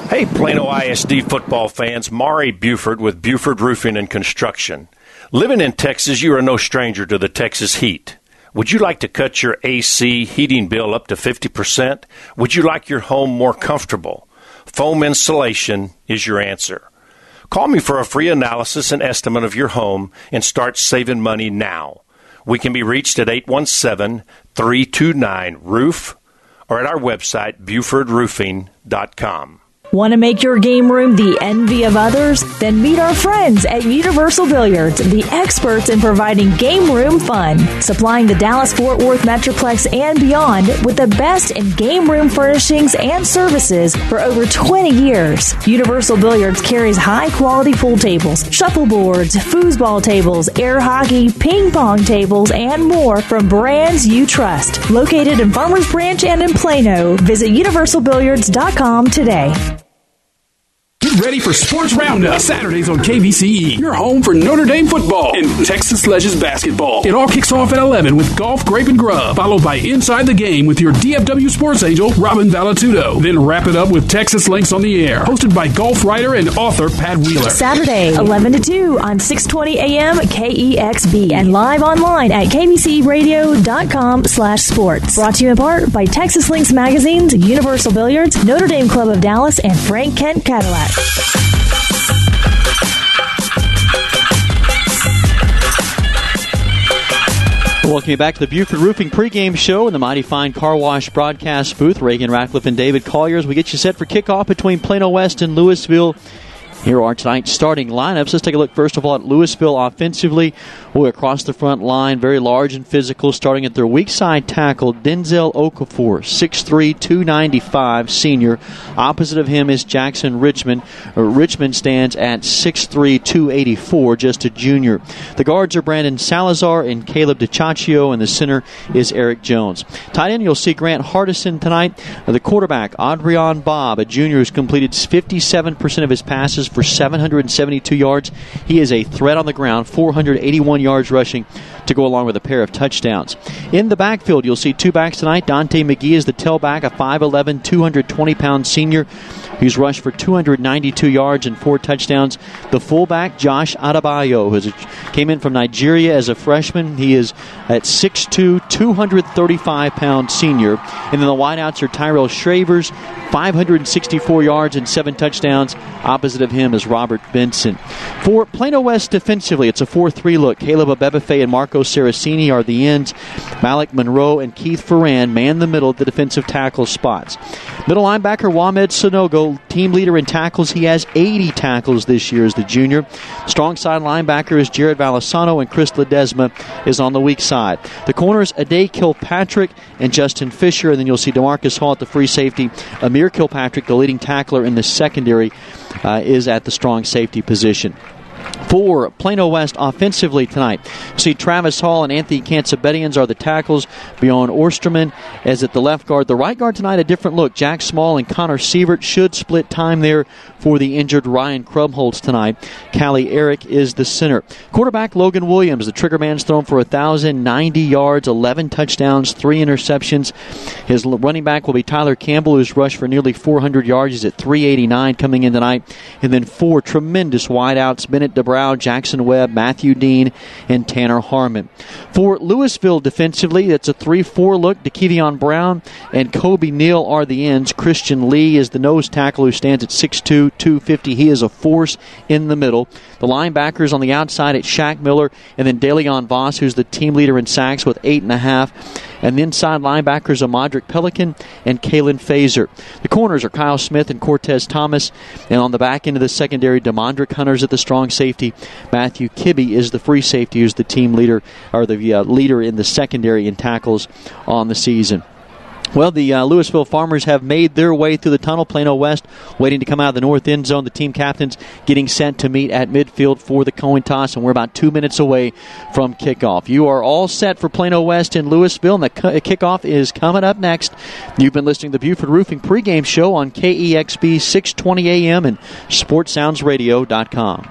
Hey, Plano ISD football fans, Maury Buford with Buford Roofing and Construction. Living in Texas, you are no stranger to the Texas heat. Would you like to cut your AC heating bill up to 50%? Would you like your home more comfortable? Foam insulation is your answer. Call me for a free analysis and estimate of your home and start saving money now. We can be reached at 817-329-ROOF or at our website, BufordRoofing.com. Want to make your game room the envy of others? Then meet our friends at Universal Billiards, the experts in providing game room fun. Supplying the Dallas-Fort Worth Metroplex and beyond with the best in game room furnishings and services for over 20 years. Universal Billiards carries high-quality pool tables, shuffleboards, foosball tables, air hockey, ping pong tables, and more from brands you trust. Located in Farmers Branch and in Plano. Visit universalbilliards.com today. Get ready for Sports Roundup, Saturdays on KVCE, your home for Notre Dame football and Texas Ledges basketball. It all kicks off at 11 with Golf, Grape, and Grub, followed by Inside the Game with your DFW sports angel, Robin Valatudo. Then wrap it up with Texas Links on the Air, hosted by golf writer and author Pat Wheeler. Saturday, 11 to 2 on 620 AM KEXB and live online at kvcradio.com/sports. Brought to you in part by Texas Links Magazines, Universal Billiards, Notre Dame Club of Dallas, and Frank Kent Cadillac. Welcome you back to the Buford Roofing pregame show in the Mighty Fine Car Wash broadcast booth. Reagan Ratcliffe and David Colliers. We get you set for kickoff between Plano West and Lewisville. Here are tonight's starting lineups. Let's take a look first of all at Lewisville offensively. Across the front line, very large and physical, starting at their weak side tackle, Denzel Okafor, 6'3", 295, senior. Opposite of him is Jackson Richmond. Richmond stands at 6'3", 284, just a junior. The guards are Brandon Salazar and Caleb DiCiaccio, and the center is Eric Jones. Tight end, you'll see Grant Hardison tonight. The quarterback, Adrian Bob, a junior who's completed 57% of his passes for 772 yards. He is a threat on the ground, 481 yards rushing to go along with a pair of touchdowns. In the backfield, you'll see two backs tonight. Dante McGee is the tailback, a 5'11", 220-pound senior. He's rushed for 292 yards and 4 touchdowns. The fullback, Josh Adebayo, who came in from Nigeria as a freshman. He is at 6'2", 235-pound senior. And then the wideouts are Tyrell Shravers, 564 yards and 7 touchdowns. Opposite of him is Robert Benson. For Plano West defensively, it's a 4-3 look. Caleb Abebefe and Marco Saraceni are the ends. Malik Monroe and Keith Ferran man the middle of the defensive tackle spots. Middle linebacker Wamed Sonogo, team leader in tackles. He has 80 tackles this year as the junior. Strong side linebacker is Jared Valisano, and Chris Ledesma is on the weak side. The corners, Ade Kilpatrick and Justin Fisher, and then you'll see DeMarcus Hall at the free safety. Amir Kilpatrick, the leading tackler in the secondary, is at the strong safety position. For Plano West offensively tonight, see Travis Hall and Anthony Cansabedians are the tackles. Bjorn Orsterman is at the left guard. The right guard tonight, a different look. Jack Small and Connor Sievert should split time there for the injured Ryan Krumholtz tonight. Callie Eric is the center. Quarterback Logan Williams, the trigger man's thrown for 1,090 yards, 11 touchdowns, 3 interceptions. His running back will be Tyler Campbell, who's rushed for nearly 400 yards. He's at 389 coming in tonight. And then 4 tremendous wideouts, Bennett DeBrow, Jackson Webb, Matthew Dean, and Tanner Harmon. For Lewisville defensively, it's a 3-4 look. DeKevion Brown and Kobe Neal are the ends. Christian Lee is the nose tackle who stands at 6'2", 250. He is a force in the middle. The linebackers on the outside at Shaq Miller, and then DeLeon Voss, who's the team leader in sacks with 8.5. And the inside linebackers are Modric Pelican and Kalen Fazer. The corners are Kyle Smith and Cortez Thomas. And on the back end of the secondary, DeMondrick Hunter's at the strong safety. Matthew Kibbe is the free safety, who's the team leader, or the leader in the secondary in tackles on the season. Well, the Lewisville Farmers have made their way through the tunnel. Plano West waiting to come out of the north end zone. The team captains getting set to meet at midfield for the coin toss, and we're about 2 minutes away from kickoff. You are all set for Plano West in Lewisville, and the kickoff is coming up next. You've been listening to the Buford Roofing pregame show on KEXB 620 AM and SportsSoundsRadio.com.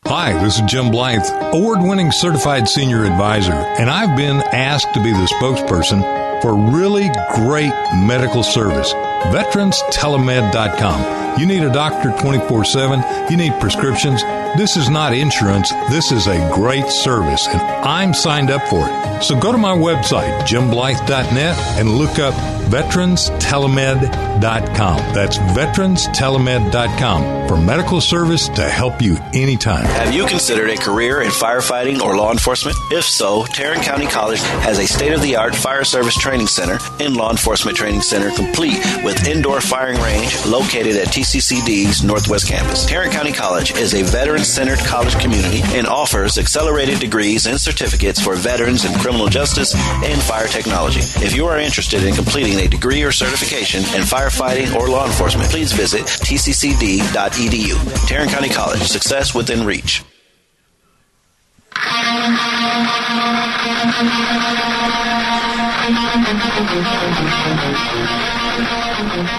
Hi, this is Jim Blythe, award-winning certified senior advisor, and I've been asked to be the spokesperson for really great medical service. VeteransTelemed.com. You need a doctor 24/7. You need prescriptions. This is not insurance. This is a great service, and I'm signed up for it. So go to my website, jimblythe.net, and look up VeteransTelemed.com. That's VeteransTelemed.com for medical service to help you anytime. Have you considered a career in firefighting or law enforcement? If so, Tarrant County College has a state-of-the-art fire service training center and law enforcement training center complete with indoor firing range located at TCCD's Northwest Campus. Tarrant County College is a veteran-centered college community and offers accelerated degrees and certificates for veterans in criminal justice and fire technology. If you are interested in completing a degree or certification in firefighting or law enforcement, please visit tccd.edu. Tarrant County College, success within reach.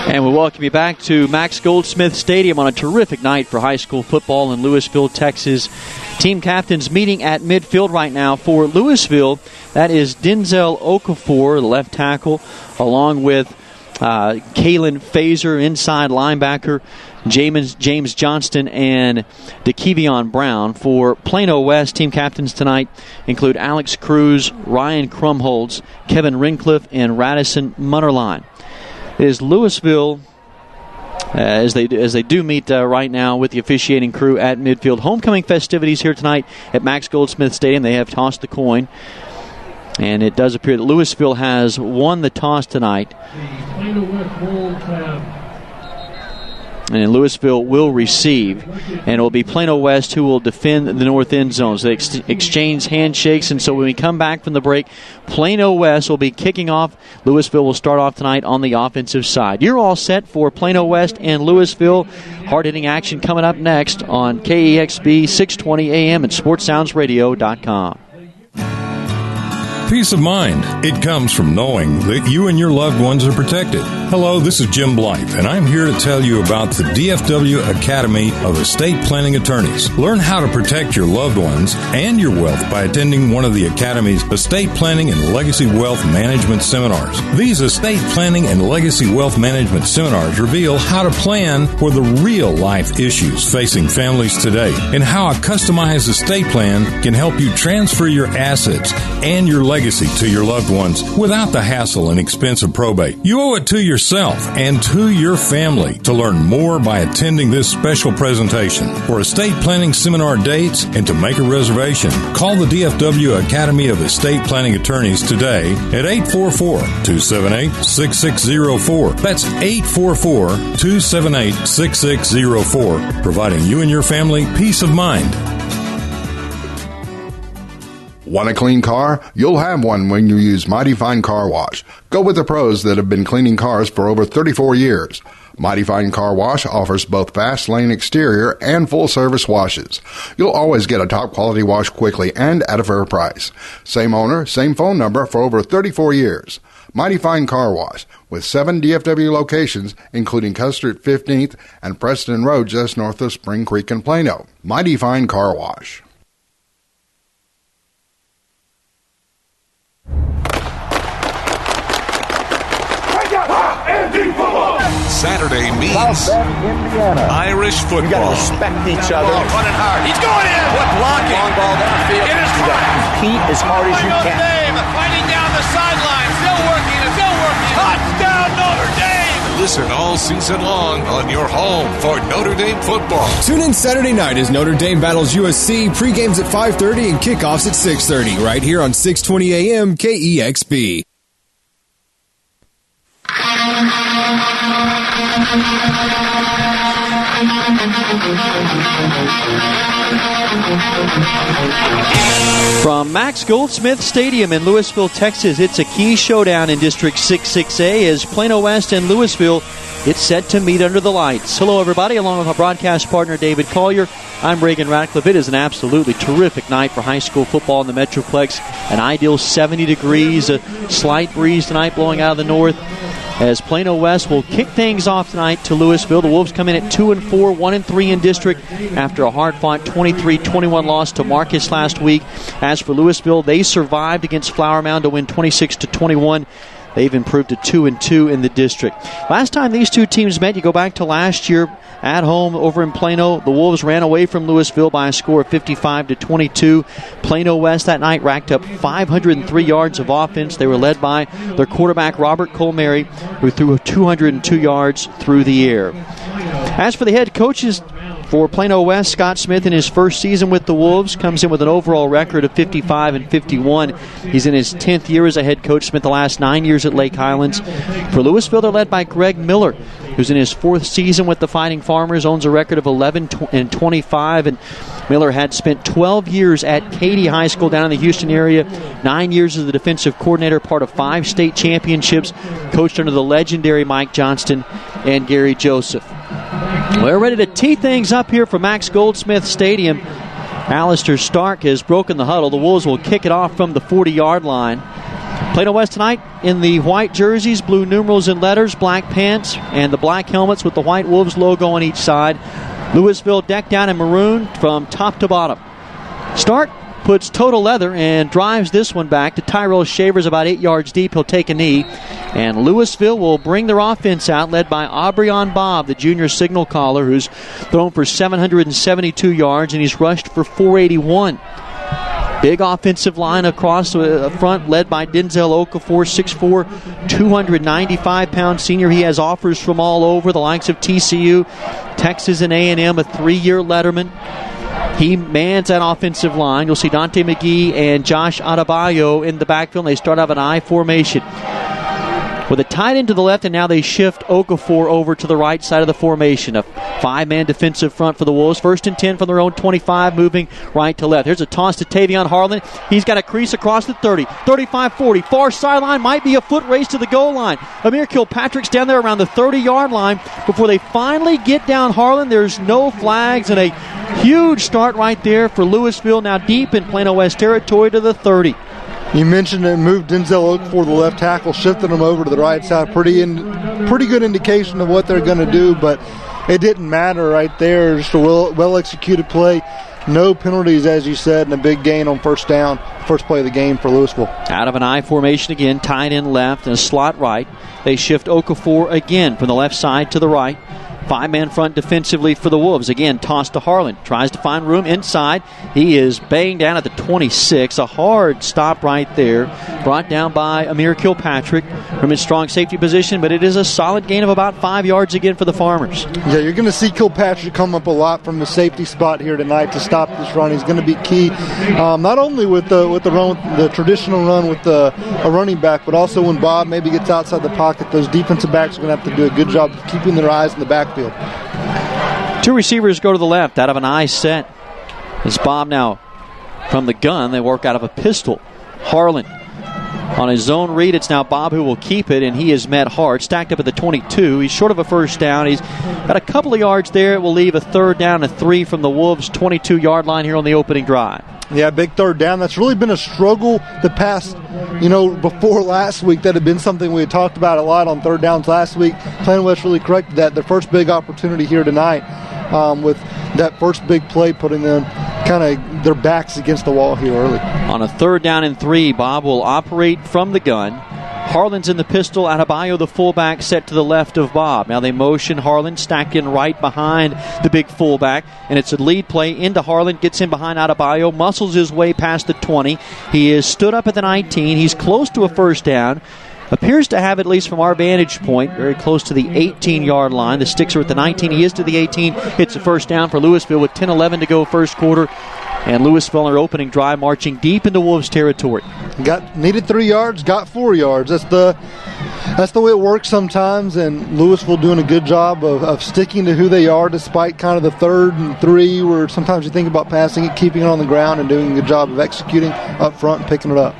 And we welcome you back to Max Goldsmith Stadium on a terrific night for high school football in Lewisville, Texas. Team captains meeting at midfield right now for Lewisville. That is Denzel Okafor, the left tackle, along with Kalen Fazer, inside linebacker, James Johnston, and DeKevion Brown. For Plano West, team captains tonight include Alex Cruz, Ryan Krumholtz, Kevin Rincliffe, and Radisson Munnerline. It is Lewisville, as they do meet right now with the officiating crew at midfield. Homecoming festivities here tonight at Max Goldsmith Stadium. They have tossed the coin, and it does appear that Lewisville has won the toss tonight. And Lewisville will receive, and it will be Plano West who will defend the north end zones. They exchange handshakes, and so when we come back from the break, Plano West will be kicking off. Lewisville will start off tonight on the offensive side. You're all set for Plano West and Lewisville. Hard-hitting action coming up next on KEXB 620 AM and SportsSoundsRadio.com. Peace of mind. It comes from knowing that you and your loved ones are protected. Hello, this is Jim Blythe, and I'm here to tell you about the DFW Academy of Estate Planning Attorneys. Learn how to protect your loved ones and your wealth by attending one of the Academy's Estate Planning and Legacy Wealth Management Seminars. These Estate Planning and Legacy Wealth Management Seminars reveal how to plan for the real-life issues facing families today and how a customized estate plan can help you transfer your assets and your legacy to your loved ones without the hassle and expense of probate. You owe it to yourself and to your family to learn more by attending this special presentation. For estate planning seminar dates and to make a reservation, call the DFW Academy of Estate Planning Attorneys today at 844-278-6604. That's 844-278-6604, providing you and your family peace of mind. Want a clean car? You'll have one when you use Mighty Fine Car Wash. Go with the pros that have been cleaning cars for over 34 years. Mighty Fine Car Wash offers both fast lane exterior and full service washes. You'll always get a top quality wash quickly and at a fair price. Same owner, same phone number for over 34 years. Mighty Fine Car Wash with 7 DFW locations, including Custer at 15th and Preston Road just north of Spring Creek and Plano. Mighty Fine Car Wash. Saturday means Irish football. You got to respect each other. Running hard. He's going in. What blocking? Long ball downfield. It is You got to compete as hard as you can. Notre Dame fighting down the sideline. Still working. Touchdown Notre Dame. Listen all season long on your home for Notre Dame football. Tune in Saturday night as Notre Dame battles USC. Pre-games at 5:30 and kickoffs at 6:30. Right here on 620 AM KEXB. From Max Goldsmith Stadium in Lewisville, Texas, it's a key showdown in District 66A as Plano West and Lewisville get set to meet under the lights. Hello, everybody. Along with our broadcast partner, David Collier, I'm Reagan Ratcliffe. It is an absolutely terrific night for high school football in the Metroplex. An ideal 70 degrees, a slight breeze tonight blowing out of the north. As Plano West will kick things off tonight to Lewisville. The Wolves come in at 2-4, 1-3 in district after a hard-fought 23-21 loss to Marcus last week. As for Lewisville, they survived against Flower Mound to win 26-21. They've improved to 2-2 in the district. Last time these two teams met, you go back to last year at home over in Plano. The Wolves ran away from Lewisville by a score of 55-22. Plano West that night racked up 503 yards of offense. They were led by their quarterback, Robert Colmary, who threw 202 yards through the air. As for the head coaches For Plano West, Scott Smith in his first season with the Wolves comes in with an overall record of 55-51. He's in his 10th year as a head coach, spent the last 9 years at Lake Highlands. For Lewisville, they're led by Greg Miller, who's in his 4th season with the Fighting Farmers, owns a record of 11-25, and Miller had spent 12 years at Katy High School down in the Houston area, 9 years as the defensive coordinator, part of 5 state championships, coached under the legendary Mike Johnston and Gary Joseph. We're ready to tee things up here for Max Goldsmith Stadium. Alistair Stark has broken the huddle. The Wolves will kick it off from the 40-yard line. Plano West tonight in the white jerseys, blue numerals and letters, black pants, and the black helmets with the white Wolves logo on each side. Lewisville decked out in maroon from top to bottom. Stark puts total leather and drives this one back to Tyrell Shavers about 8 yards deep. He'll take a knee. And Lewisville will bring their offense out, led by Aubryon Bobb, the junior signal caller, who's thrown for 772 yards, and he's rushed for 481. Big offensive line across the front, led by Denzel Okafor, 6'4", 295-pound senior. He has offers from all over, the likes of TCU, Texas, and A&M, a 3-year letterman. He mans that offensive line. You'll see Dante McGee and Josh Adebayo in the backfield. They start out an I formation with a tight end to the left, and now they shift Okafor over to the right side of the formation. A 5-man defensive front for the Wolves. 1st and 10 from their own 25, moving right to left. Here's a toss to Tavion Harlan. He's got a crease across the 30, 35-40. Far sideline, might be a foot race to the goal line. Amir Kilpatrick's down there around the 30-yard line before they finally get down Harlan. There's no flags, and a huge start right there for Lewisville, now deep in Plano West territory to the 30. You mentioned it moved Denzel Okafor, the left tackle, shifted him over to the right side. Pretty good indication of what they're going to do, but it didn't matter right there. Just a well-executed play. No penalties, as you said, and a big gain on first down. First play of the game for Lewisville. Out of an I formation again, tight end left and a slot right. They shift Okafor again from the left side to the right. 5-man front defensively for the Wolves. Again, toss to Harlan. Tries to find room inside. He is banged down at the 26. A hard stop right there. Brought down by Amir Kilpatrick from his strong safety position, but it is a solid gain of about 5 yards again for the Farmers. Yeah, you're going to see Kilpatrick come up a lot from the safety spot here tonight to stop this run. He's going to be key, not only with the run, the traditional run with a running back, but also when Bob maybe gets outside the pocket. Those defensive backs are going to have to do a good job of keeping their eyes in the backfield. 2 receivers go to the left out of an I set. It's Bob now from the gun. They work out of a pistol. Harlan on his zone read. It's now Bob who will keep it, and he is met hard. Stacked up at the 22. He's short of a first down. He's got a couple of yards there. It will leave a 3rd down and 3 from the Wolves' 22-yard line here on the opening drive. Yeah, big 3rd down. That's really been a struggle the past, before last week. That had been something we had talked about a lot on 3rd downs last week. Plano West really corrected that. Their first big opportunity here tonight with that first big play, putting them kind of their backs against the wall here early. On a 3rd down and 3, Bob will operate from the gun. Harlan's in the pistol. Adebayo, the fullback, set to the left of Bob. Now they motion Harlan, stacked in right behind the big fullback, and it's a lead play into Harlan, gets in behind Adebayo, muscles his way past the 20. He is stood up at the 19. He's close to a first down. Appears to have, at least from our vantage point, very close to the 18-yard line. The sticks are at the 19. He is to the 18. It's a first down for Lewisville with 10-11 to go first quarter. And Lewisville, their opening drive, marching deep into Wolves territory. Needed 3 yards, got 4 yards. That's the way it works sometimes, and Lewisville doing a good job of sticking to who they are, despite kind of the 3rd and 3, where sometimes you think about passing it, keeping it on the ground, and doing a good job of executing up front and picking it up.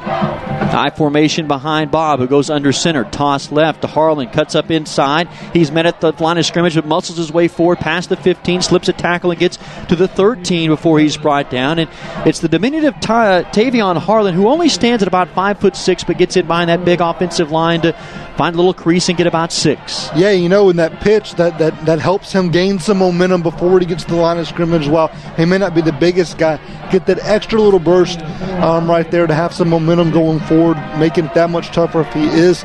I formation behind Bob, who goes under center. Toss left to Harlan. Cuts up inside. He's met at the line of scrimmage, but muscles his way forward past the 15. Slips a tackle and gets to the 13 before he's brought down. And it's the diminutive Tavion Harlan, who only stands at about 5'6", but gets in behind that big offensive line to find a little crease and get about 6. Yeah, in that pitch, that helps him gain some momentum before he gets to the line of scrimmage. While he may not be the biggest guy, get that extra little burst right there to have some momentum going forward, making it that much tougher if he is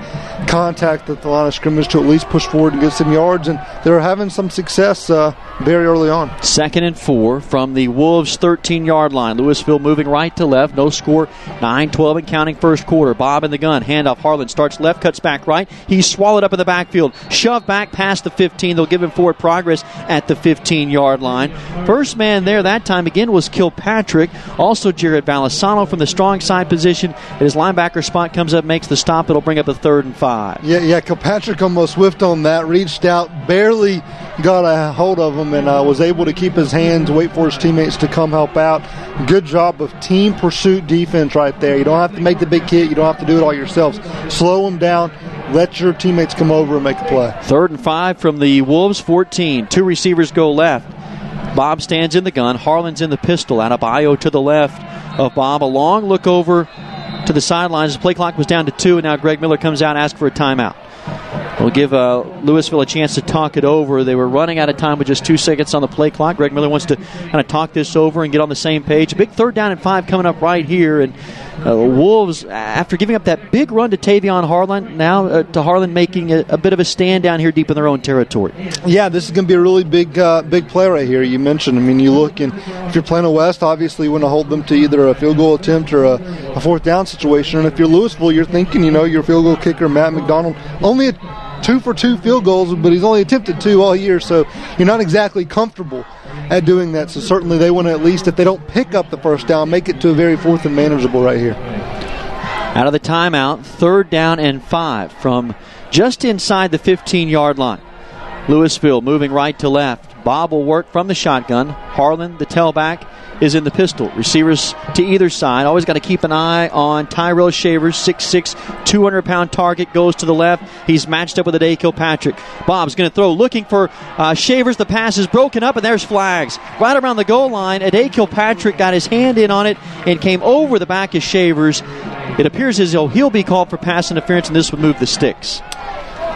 contact at the line of scrimmage to at least push forward and get some yards. And they're having some success very early on. 2nd and 4 from the Wolves' 13-yard line. Lewisville moving right to left. No score. 9-12 and counting first quarter. Bob in the gun. Handoff. Harlan starts left, cuts back right. right. He's swallowed up in the backfield. Shoved back past the 15. They'll give him forward progress at the 15-yard line. First man there that time again was Kilpatrick. Also Jared Valisano from the strong side position. His linebacker spot comes up, makes the stop. It'll bring up a 3rd and 5. Yeah, Kilpatrick almost whiffed on that, reached out, barely got a hold of him, and was able to keep his hands, wait for his teammates to come help out. Good job of team pursuit defense right there. You don't have to make the big hit. You don't have to do it all yourselves. Slow them down. Let your teammates come over and make a play. 3rd and 5 from the Wolves' 14. 2 receivers go left. Bob stands in the gun. Harlan's in the pistol. Adebayo to the left of Bob. A long look over to the sidelines. The play clock was down to 2, and now Greg Miller comes out and asks for a timeout. We'll give Lewisville a chance to talk it over. They were running out of time with just 2 seconds on the play clock. Greg Miller wants to kind of talk this over and get on the same page. A big 3rd down and 5 coming up right here. And Wolves, after giving up that big run to Tavion Harlan, now to Harlan making a bit of a stand down here deep in their own territory. Yeah, this is going to be a really big play right here. You mentioned, you look, and if you're Plano West, obviously you want to hold them to either a field goal attempt or a 4th down situation. And if you're Lewisville, you're thinking, your field goal kicker, Matt McDonald, only a 2-for-2 field goals, but he's only attempted 2 all year, so you're not exactly comfortable at doing that. So certainly they want to, at least if they don't pick up the 1st down, make it to a very 4th and manageable right here. Out of the timeout, 3rd down and 5 from just inside the 15-yard line. Lewisville moving right to left. Bob will work from the shotgun. Harlan, the tailback, is in the pistol. Receivers to either side. Always got to keep an eye on Tyrell Shavers, 6'6", 200-pound target, goes to the left. He's matched up with Ade Kilpatrick. Bob's going to throw, looking for Shavers. The pass is broken up, and there's flags. Right around the goal line, Ade Kilpatrick got his hand in on it and came over the back of Shavers. It appears as though he'll be called for pass interference, and this would move the sticks.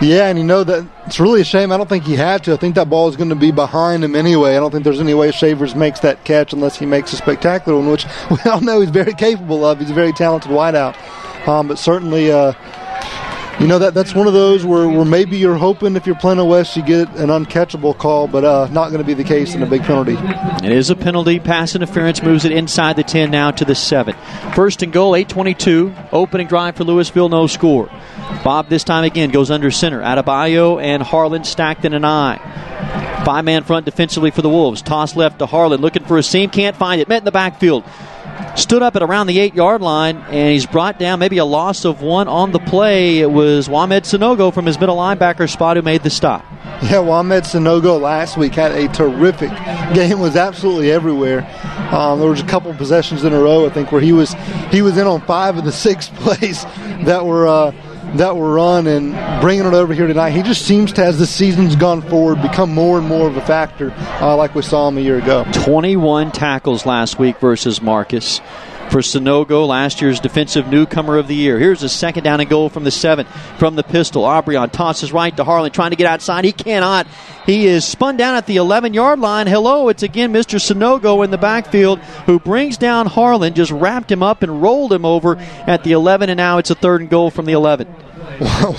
Yeah, and that it's really a shame. I don't think he had to. I think that ball is going to be behind him anyway. I don't think there's any way Shavers makes that catch unless he makes a spectacular one, which we all know he's very capable of. He's a very talented wideout. But certainly, that's one of those where maybe you're hoping if you're Plano West you get an uncatchable call, but not going to be the case in a big penalty. It is a penalty. Pass interference moves it inside the 10 now to the 7. 1st and goal, 8:22. Opening drive for Lewisville, no score. Bob this time again goes under center. Adebayo and Harlan stacked in an eye. 5-man front defensively for the Wolves. Toss left to Harlan, looking for a seam, can't find it. Met in the backfield. Stood up at around the 8-yard line, and he's brought down, maybe a loss of 1 on the play. It was Wamed Sanogo from his middle linebacker spot who made the stop. Yeah, Wamed Sanogo last week had a terrific game, was absolutely everywhere. There was a couple of possessions in a row, I think, where he was in on 5 of the 6 plays that were run, and bringing it over here tonight. He just seems to, as the season's gone forward, become more and more of a factor like we saw him a year ago. 21 tackles last week versus Marcus. For Sanogo, last year's defensive newcomer of the year. Here's a 2nd down and goal from the 7 from the pistol. Aubryon tosses right to Harlan, trying to get outside. He cannot. He is spun down at the 11-yard line. Hello, it's again Mr. Sanogo in the backfield who brings down Harlan, just wrapped him up and rolled him over at the 11, and now it's a 3rd and goal from the 11. Wow,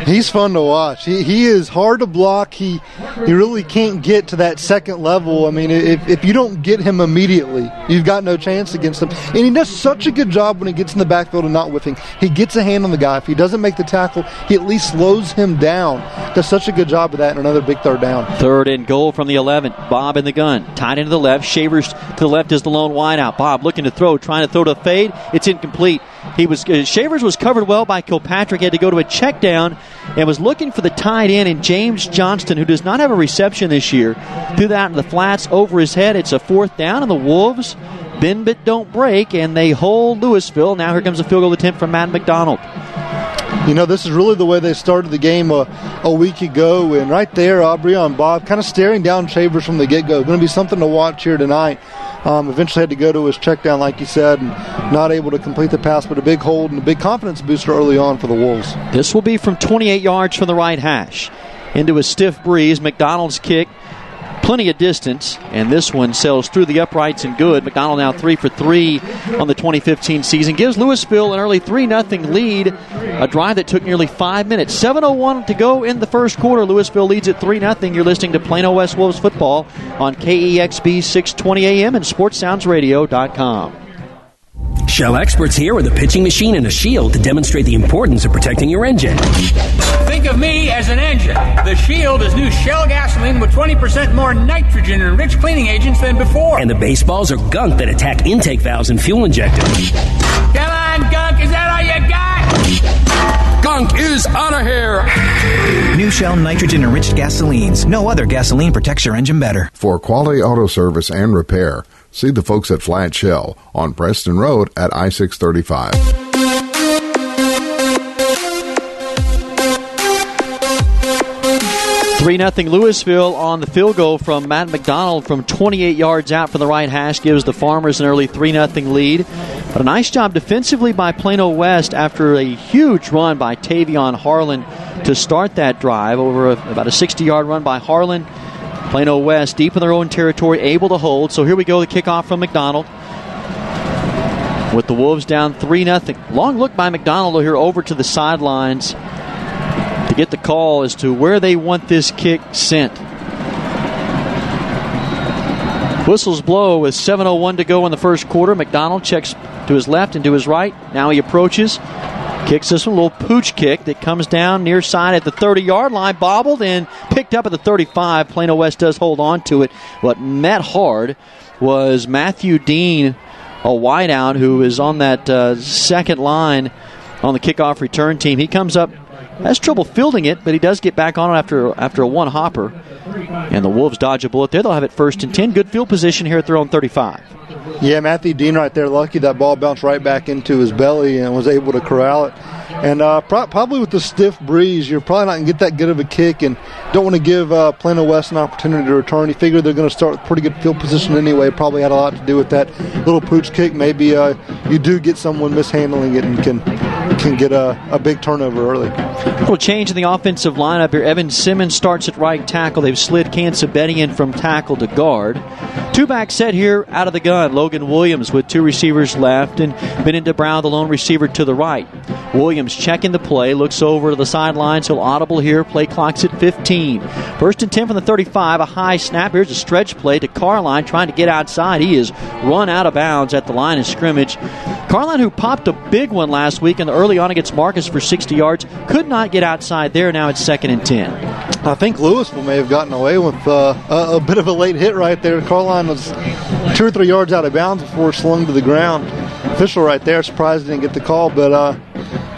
he's fun to watch. He is hard to block. He really can't get to that second level. If you don't get him immediately, you've got no chance against him. And he does such a good job when he gets in the backfield and not whiffing. He gets a hand on the guy. If he doesn't make the tackle, he at least slows him down. Does such a good job of that, and another big 3rd down. 3rd and goal from the 11. Bob in the gun. Tied into the left. Shavers to the left is the lone wideout. Bob looking to throw, trying to throw to fade. It's incomplete. Shavers was covered well by Kilpatrick. He had to go to a check down and was looking for the tight end, and James Johnston, who does not have a reception this year, threw that into the flats over his head. It's a 4th down, and the Wolves bend but don't break, and they hold Lewisville. Now here comes a field goal attempt from Matt McDonald. This is really the way they started the game a week ago, and right there, Aubryon Bob kind of staring down Shavers from the get-go. Going to be something to watch here tonight. Eventually had to go to his check down, like you said, and not able to complete the pass, but a big hold and a big confidence booster early on for the Wolves. This will be from 28 yards from the right hash. Into a stiff breeze, McDonald's kick. Plenty of distance, and this one sails through the uprights and good. McDonald now 3 for 3 on the 2015 season. Gives Lewisville an early 3-0 lead. A drive that took nearly 5 minutes. 7:01 to go in the first quarter. Lewisville leads at 3-0. You're listening to Plano West Wolves football on KEXB 620 AM and SportsSoundsRadio.com. Shell experts here with a pitching machine and a shield to demonstrate the importance of protecting your engine. Think of me as an engine. The Shield is new Shell gasoline with 20% more nitrogen and rich cleaning agents than before. And the baseballs are gunk that attack intake valves and fuel injectors. Come on, gunk, is that all you got? Gunk is out of here. New Shell nitrogen-enriched gasolines. No other gasoline protects your engine better. For quality auto service and repair, see the folks at Flat Shell on Preston Road at I-635. 3-0 Lewisville on the field goal from Matt McDonald from 28 yards out from the right hash gives the Farmers an early 3-0 lead. But a nice job defensively by Plano West after a huge run by Tavion Harlan to start that drive. Over about a 60-yard run by Harlan. Plano West deep in their own territory, able to hold. So here we go, the kickoff from McDonald. With the Wolves down 3-0. Long look by McDonald here over to the sidelines to get the call as to where they want this kick sent. Whistles blow with 7:01 to go in the first quarter. McDonald checks to his left and to his right. Now he approaches. Kicks this one, a little pooch kick that comes down near side at the 30-yard line, bobbled and picked up at the 35. Plano West does hold on to it. What met hard was Matthew Dean, a wideout who is on that second line on the kickoff return team. He comes up, has trouble fielding it, but he does get back on it after a one-hopper. And the Wolves dodge a bullet there. They'll have it 1st and 10. Good field position here at their own 35. Yeah, Matthew Dean right there. Lucky that ball bounced right back into his belly and was able to corral it. And probably with the stiff breeze, you're probably not going to get that good of a kick and don't want to give Plano West an opportunity to return. You figure they're going to start with pretty good field position anyway. Probably had a lot to do with that little pooch kick. Maybe you do get someone mishandling it and can get a big turnover early. A little change in the offensive lineup here. Evan Simmons starts at right tackle. They've slid Cansabedian from tackle to guard. Two-back set here out of the gun. Logan Williams with two receivers left and Benedict Brown, the lone receiver, to the right. Williams checking the play, looks over to the sidelines. He'll audible here. Play clock's at 15. 1st and 10 from the 35. A high snap. Here's a stretch play to Carline trying to get outside. He is run out of bounds at the line of scrimmage. Carline, who popped a big one last week in the early on against Marcus for 60 yards, could not get outside there. Now it's 2nd and 10. I think Lewisville may have gotten away with a bit of a late hit right there. Carline was 2 or 3 yards out of bounds before slung to the ground. Official right there, surprised he didn't get the call, but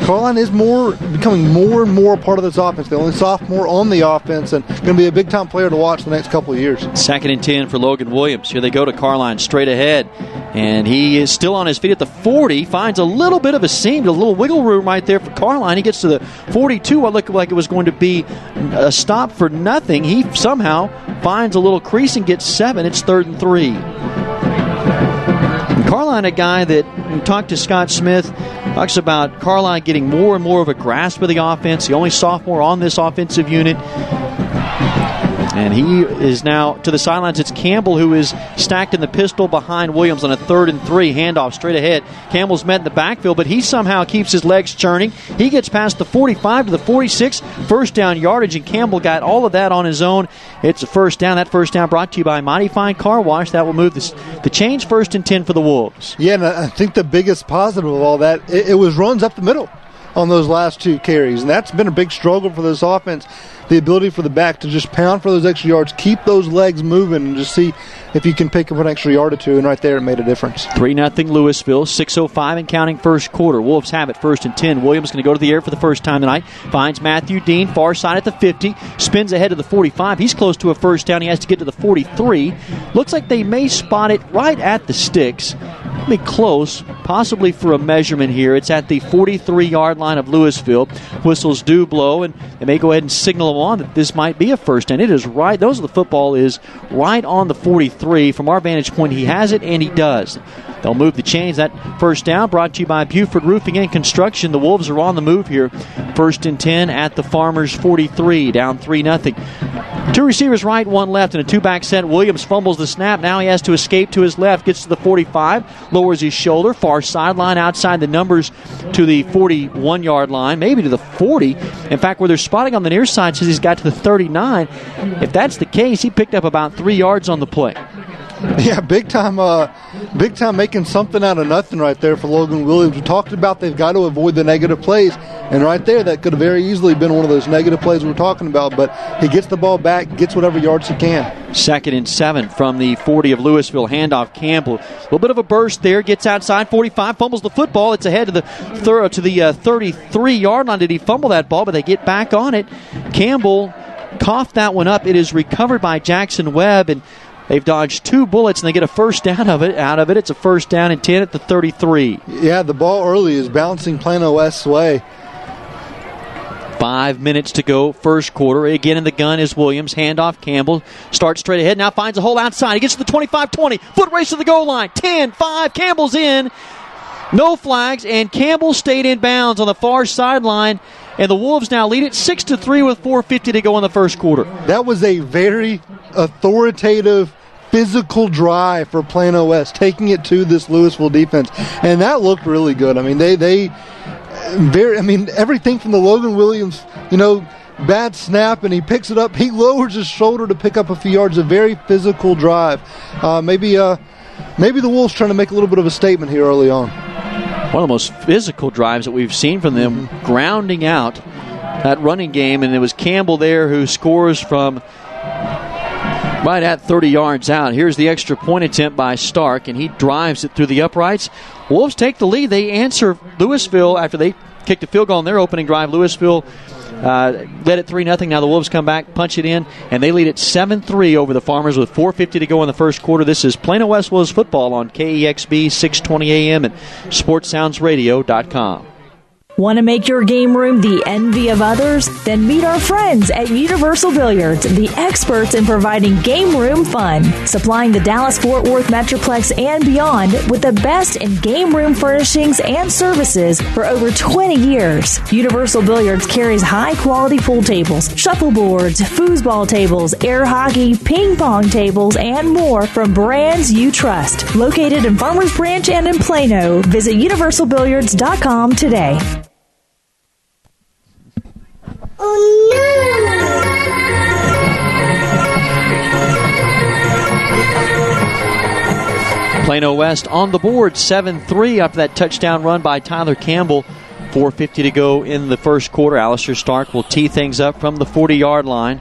Carline is becoming more and more part of this offense. The only sophomore on the offense and going to be a big-time player to watch the next couple of years. 2nd and 10 for Logan Williams. Here they go to Carline straight ahead. And he is still on his feet at the 40. Finds a little bit of a seam, a little wiggle room right there for Carline. He gets to the 42. What looked like it was going to be a stop for nothing. He somehow finds a little crease and gets 7. It's 3rd and 3. Carline, a guy that we talked to Scott Smith, talks about Carline getting more and more of a grasp of the offense. The only sophomore on this offensive unit. And he is now to the sidelines. It's Campbell who is stacked in the pistol behind Williams on a 3rd and 3. Handoff straight ahead. Campbell's met in the backfield, but he somehow keeps his legs churning. He gets past the 45 to the 46. First down yardage, and Campbell got all of that on his own. It's a first down. That first down brought to you by Mighty Fine Car Wash. That will move the change 1st and 10 for the Wolves. Yeah, and I think the biggest positive of all that, it was runs up the middle on those last 2 carries. And that's been a big struggle for this offense. The ability for the back to just pound for those extra yards, keep those legs moving, and just see if you can pick up an extra yard or two. And right there, it made a difference. 3-0 Lewisville, 6:05 and counting first quarter. Wolves have it 1st and 10. Williams going to go to the air for the first time tonight. Finds Matthew Dean, far side at the 50. Spins ahead to the 45. He's close to a first down. He has to get to the 43. Looks like they may spot it right at the sticks. Be close, possibly for a measurement here. It's at the 43-yard line of Lewisville. Whistles do blow, and they may go ahead and signal them on that this might be a first down. It is right. The football is right on the 43. From our vantage point, he has it, and he does. They'll move the chains. That first down brought to you by Buford Roofing and Construction. The Wolves are on the move here. 1st and 10 at the Farmers' 43, down 3-0. 2 receivers right, 1 left, and a 2-back set. Williams fumbles the snap. Now he has to escape to his left. Gets to the 45, lowers his shoulder. Far sideline outside the numbers to the 41-yard line, maybe to the 40. In fact, where they're spotting on the near side says he's got to the 39. If that's the case, he picked up about 3 yards on the play. Yeah, big time making something out of nothing right there for Logan Williams. We talked about they've got to avoid the negative plays, and right there that could have very easily been one of those negative plays we were talking about, but he gets the ball back, gets whatever yards he can. 2nd and 7 from the 40 of Lewisville. Handoff Campbell. A little bit of a burst there, gets outside 45, fumbles the football. It's ahead to the 33-yard line. Did he fumble that ball, but they get back on it. Campbell coughed that one up. It is recovered by Jackson Webb, and they've dodged 2 bullets, and they get a first down out of it. It's a first down and 10 at the 33. Yeah, the ball early is bouncing Plano West's way. 5 minutes to go, first quarter. Again in the gun is Williams. Handoff Campbell. Starts straight ahead. Now finds a hole outside. He gets to the 25-20. Foot race to the goal line. 10-5. Campbell's in. No flags, and Campbell stayed in bounds on the far sideline. And the Wolves now lead it 6-3 with 4:50 to go in the first quarter. That was a very authoritative, physical drive for Plano West, taking it to this Lewisville defense. And that looked really good. I mean, everything from the Logan Williams, bad snap, and he picks it up. He lowers his shoulder to pick up a few yards. A very physical drive. Maybe the Wolves trying to make a little bit of a statement here early on. One of the most physical drives that we've seen from them, grounding out that running game, and it was Campbell there who scores from right at 30 yards out. Here's the extra point attempt by Stark, and he drives it through the uprights. Wolves take the lead. They answer Lewisville after they kicked a field goal on their opening drive. Lewisville led it 3-0. Now the Wolves come back, punch it in, and they lead it 7-3 over the Farmers with 4:50 to go in the first quarter. This is Plano West Wolves football on KEXB 620 AM and SportsSoundsRadio.com. Want to make your game room the envy of others? Then meet our friends at Universal Billiards, the experts in providing game room fun, supplying the Dallas-Fort Worth Metroplex and beyond with the best in game room furnishings and services for over 20 years. Universal Billiards carries high-quality pool tables, shuffleboards, foosball tables, air hockey, ping pong tables, and more from brands you trust. Located in Farmers Branch and in Plano, visit universalbilliards.com today. Plano West on the board, 7-3 after that touchdown run by Tyler Campbell. 4:50 to go in the first quarter. Alistair Stark will tee things up from the 40-yard line.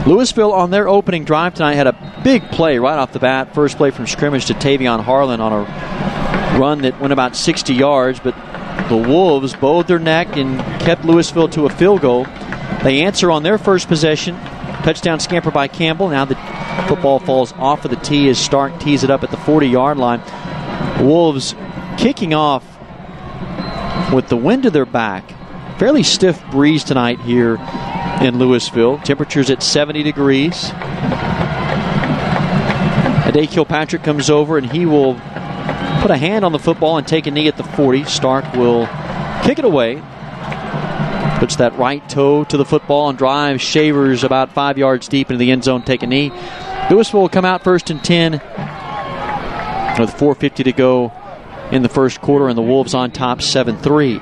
Lewisville on their opening drive tonight had a big play right off the bat. First play from scrimmage to Tavion Harlan on a run that went about 60 yards, but the Wolves bowed their neck and kept Lewisville to a field goal. They answer on their first possession. Touchdown scamper by Campbell. Now the football falls off of the tee as Stark tees it up at the 40-yard line. Wolves kicking off with the wind to their back. Fairly stiff breeze tonight here in Lewisville. Temperatures at 70 degrees. Ade Kilpatrick comes over and he will put a hand on the football and take a knee at the 40. Stark will kick it away. Puts that right toe to the football and drives Shavers about 5 yards deep into the end zone, take a knee. Lewisville will come out 1st and 10 with 4:50 to go in the first quarter, and the Wolves on top 7-3.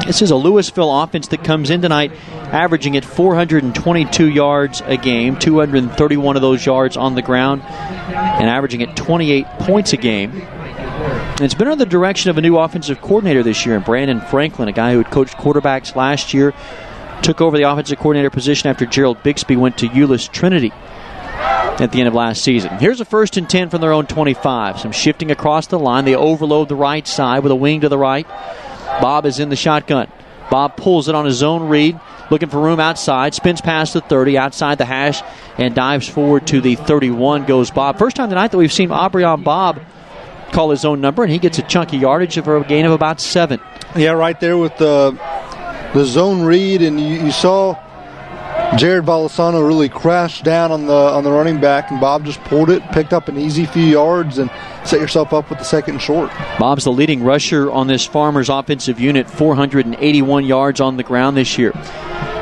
This is a Lewisville offense that comes in tonight averaging at 422 yards a game, 231 of those yards on the ground, and averaging at 28 points a game. And it's been under the direction of a new offensive coordinator this year, Brandon Franklin, a guy who had coached quarterbacks last year, took over the offensive coordinator position after Gerald Bixby went to Euless Trinity at the end of last season. Here's a 1st and 10 from their own 25. Some shifting across the line. They overload the right side with a wing to the right. Bob is in the shotgun. Bob pulls it on his own read, looking for room outside, spins past the 30, outside the hash, and dives forward to the 31 goes Bob. First time tonight that we've seen Aubryon Bob call his own number, and he gets a chunky yardage for a gain of about 7. Yeah, right there with the zone read, and you saw Jared Valisano really crashed down on the running back, and Bob just pulled it, picked up an easy few yards, and set yourself up with the second and short. Bob's the leading rusher on this Farmers offensive unit, 481 yards on the ground this year.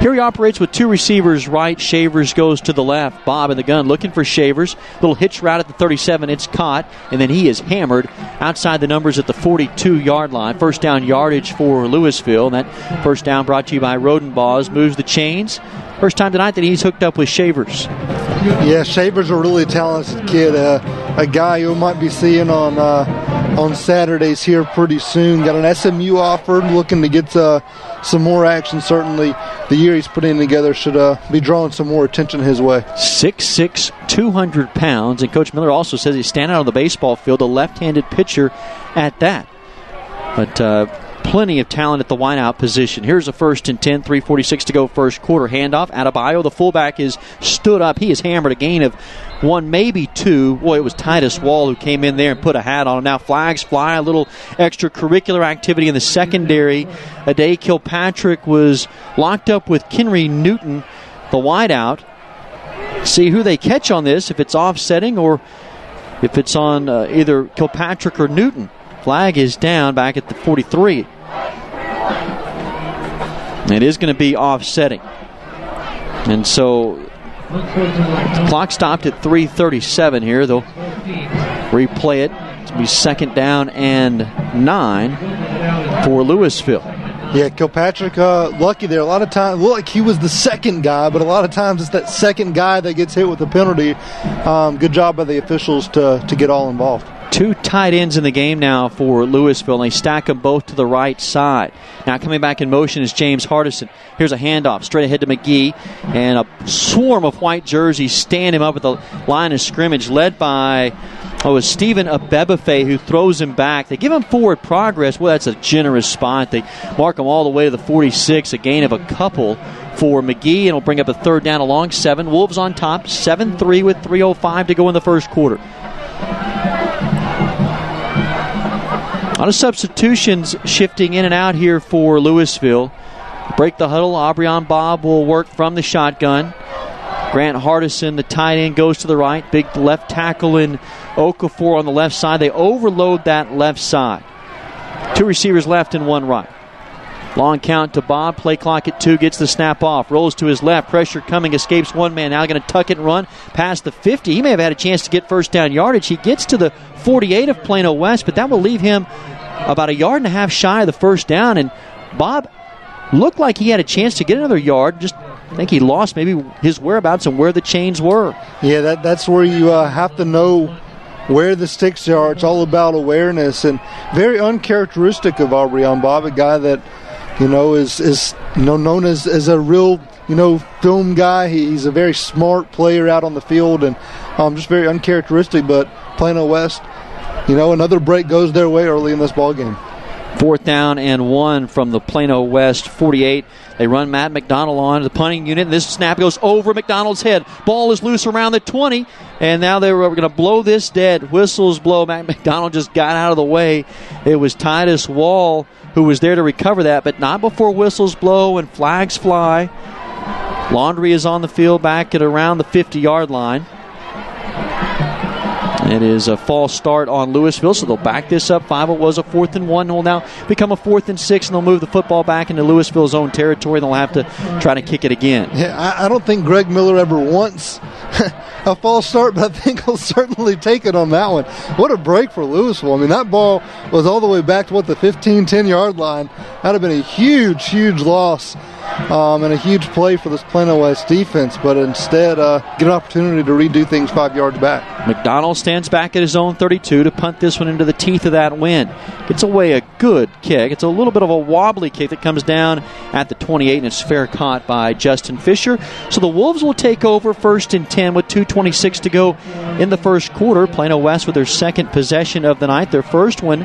Here he operates with 2 receivers right. Shavers goes to the left. Bob in the gun looking for Shavers. Little hitch route at the 37. It's caught, and then he is hammered outside the numbers at the 42-yard line. First down yardage for Lewisville. And that first down brought to you by Rodenbaugh. Moves the chains. First time tonight that he's hooked up with Shavers. Yeah, Shavers a really talented kid. A guy you might be seeing on Saturdays here pretty soon. Got an SMU offer, looking to get some more action. Certainly the year he's putting together should be drawing some more attention his way. 6'6", 200 pounds. And Coach Miller also says he's standing out on the baseball field, a left-handed pitcher at that. But plenty of talent at the wideout position. Here's a 1st and 10, 3:46 to go first quarter. Handoff. Adebayo, the fullback, is stood up. He has hammered a gain of 1, maybe 2. Boy, it was Titus Wall who came in there and put a hat on him. Now flags fly, a little extracurricular activity in the secondary. Ade Kilpatrick was locked up with Kenry Newton, the wideout. See who they catch on this, if it's offsetting or if it's on either Kilpatrick or Newton. Flag is down back at the 43. It is going to be offsetting. And so the clock stopped at 3:37 here. They'll replay it. It'll be 2nd down and 9 for Lewisville. Yeah, Kilpatrick, lucky there. A lot of times, like he was the second guy, but a lot of times it's that second guy that gets hit with the penalty. Good job by the officials to get all involved. 2 tight ends in the game now for Lewisville, and they stack them both to the right side. Now coming back in motion is James Hardison. Here's a handoff straight ahead to McGee, and a swarm of white jerseys stand him up at the line of scrimmage, led by Stephen Abebefe, who throws him back. They give him forward progress. Well, that's a generous spot. They mark him all the way to the 46, a gain of a couple for McGee, and it'll bring up a 3rd down along 7. Wolves on top, 7-3 with 3:05 to go in the first quarter. A lot of substitutions shifting in and out here for Lewisville. Break the huddle. Aubryon Bob will work from the shotgun. Grant Hardison, the tight end, goes to the right. Big left tackle in Okafor on the left side. They overload that left side. 2 receivers left and 1 right. Long count to Bob. Play clock at 2. Gets the snap off. Rolls to his left. Pressure coming. Escapes 1 man. Now going to tuck it and run past the 50. He may have had a chance to get first down yardage. He gets to the 48 of Plano West, but that will leave him about 1.5 yards shy of the first down. And Bob looked like he had a chance to get another yard. Just I think he lost maybe his whereabouts and where the chains were. Yeah, that's where you have to know where the sticks are. It's all about awareness, and very uncharacteristic of Aubryon Bob, a guy that is known as a real film guy. He's a very smart player out on the field, and just very uncharacteristic. But Plano West, another break goes their way early in this ball game. 4th down and 1 from the Plano West 48. They run Matt McDonald on the punting unit, and this snap goes over McDonald's head. Ball is loose around the 20, and now they were going to blow this dead. Whistles blow. Matt McDonald just got out of the way. It was Titus Wall who was there to recover that, but not before whistles blow and flags fly. Laundry is on the field back at around the 50-yard line. It is a false start on Lewisville, so they'll back this up. 5. It was a 4th and 1. It will now become a 4th and 6, and they'll move the football back into Lewisville's own territory. They'll have to try to kick it again. Yeah, I don't think Greg Miller ever wants a false start, but I think he'll certainly take it on that one. What a break for Lewisville. I mean, that ball was all the way back to, the 15, 10-yard line. That would have been a huge, huge loss. And a huge play for this Plano West defense, but instead get an opportunity to redo things 5 yards back. McDonald stands back at his own 32 to punt this one into the teeth of that wind. Gets away a good kick. It's a little bit of a wobbly kick that comes down at the 28, and it's fair caught by Justin Fisher. So the Wolves will take over 1st and 10 with 2:26 to go in the first quarter. Plano West with their 2nd possession of the night. Their first one,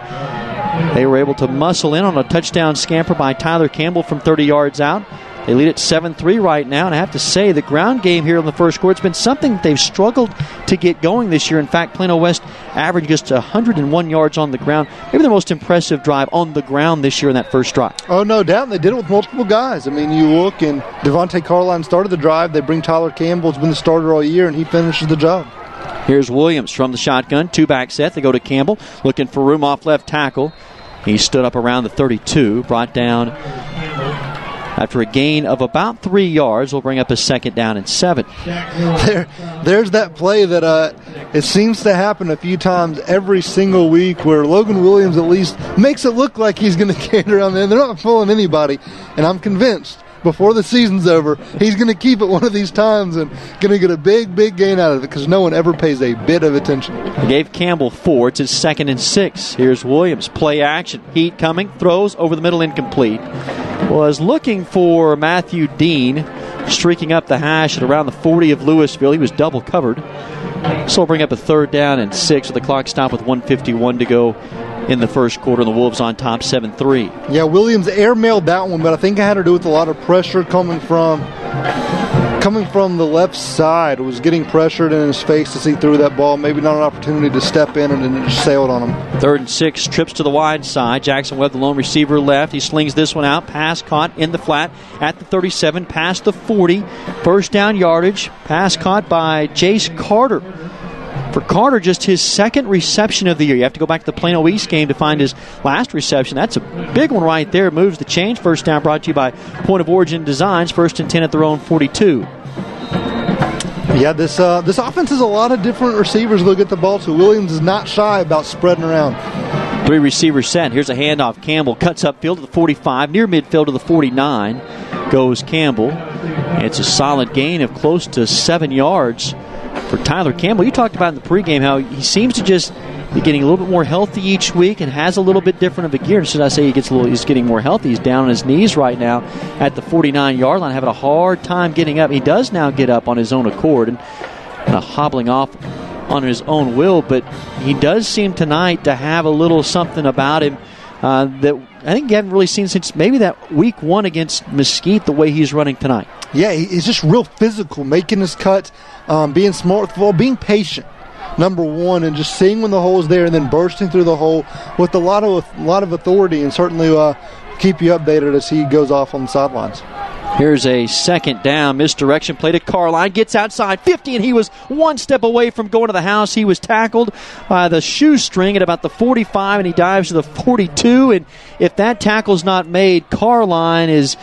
they were able to muscle in on a touchdown scamper by Tyler Campbell from 30 yards out. They lead at 7-3 right now, and I have to say the ground game here in the first quarter has been something that they've struggled to get going this year. In fact, Plano West averaged just 101 yards on the ground. Maybe the most impressive drive on the ground this year in that first drive. Oh, no doubt. They did it with multiple guys. I mean, you look, and Devontae Carline started the drive. They bring Tyler Campbell, who's been the starter all year, and he finishes the job. Here's Williams from the shotgun. 2-back set. They go to Campbell, looking for room off left tackle. He stood up around the 32, brought down After a gain of about 3 yards, we'll bring up a 2nd down and 7. There's that play that it seems to happen a few times every single week where Logan Williams at least makes it look like he's going to cater on there. They're not fooling anybody, and I'm convinced before the season's over, he's going to keep it one of these times and going to get a big, big gain out of it because no one ever pays a bit of attention. He gave Campbell 4. It's his 2nd and 6. Here's Williams. Play action. Heat coming. Throws over the middle, incomplete. Was looking for Matthew Dean, streaking up the hash at around the 40 of Lewisville. He was double covered. So we'll bring up a 3rd down and 6 with the clock stopped with 1:51 to go in the first quarter. The Wolves on top 7-3. Yeah, Williams airmailed that one, but I think it had to do with a lot of pressure coming from the left side. Was getting pressured in his face as he threw that ball. Maybe not an opportunity to step in, and then it just sailed on him. 3rd and 6, trips to the wide side. Jackson Webb, the lone receiver, left. He slings this one out. Pass caught in the flat at the 37, past the 40. First down yardage. Pass caught by Jace Carter. For Carter, just his 2nd reception of the year. You have to go back to the Plano East game to find his last reception. That's a big one right there. Moves the change. First down brought to you by Point of Origin Designs. 1st and 10 at their own 42. Yeah, this offense has a lot of different receivers they'll get the ball to. Williams is not shy about spreading around. 3 receivers set. Here's a handoff. Campbell cuts upfield to the 45. Near midfield to the 49 goes Campbell. It's a solid gain of close to 7 yards for Tyler Campbell. You talked about in the pregame how he seems to just be getting a little bit more healthy each week and has a little bit different of a gear. And should I say he's getting more healthy? He's down on his knees right now at the 49-yard line, having a hard time getting up. He does now get up on his own accord and kind of hobbling off on his own will, but he does seem tonight to have a little something about him that I think you haven't really seen since maybe that week 1 against Mesquite, the way he's running tonight. Yeah, he's just real physical, making his cuts, being smart with the ball, being patient, number one, and just seeing when the hole is there and then bursting through the hole with a lot of authority, and certainly keep you updated as he goes off on the sidelines. Here's a 2nd down, misdirection play to Carline, gets outside 50, and he was one step away from going to the house. He was tackled by the shoestring at about the 45, and he dives to the 42, and if that tackle's not made, Carline is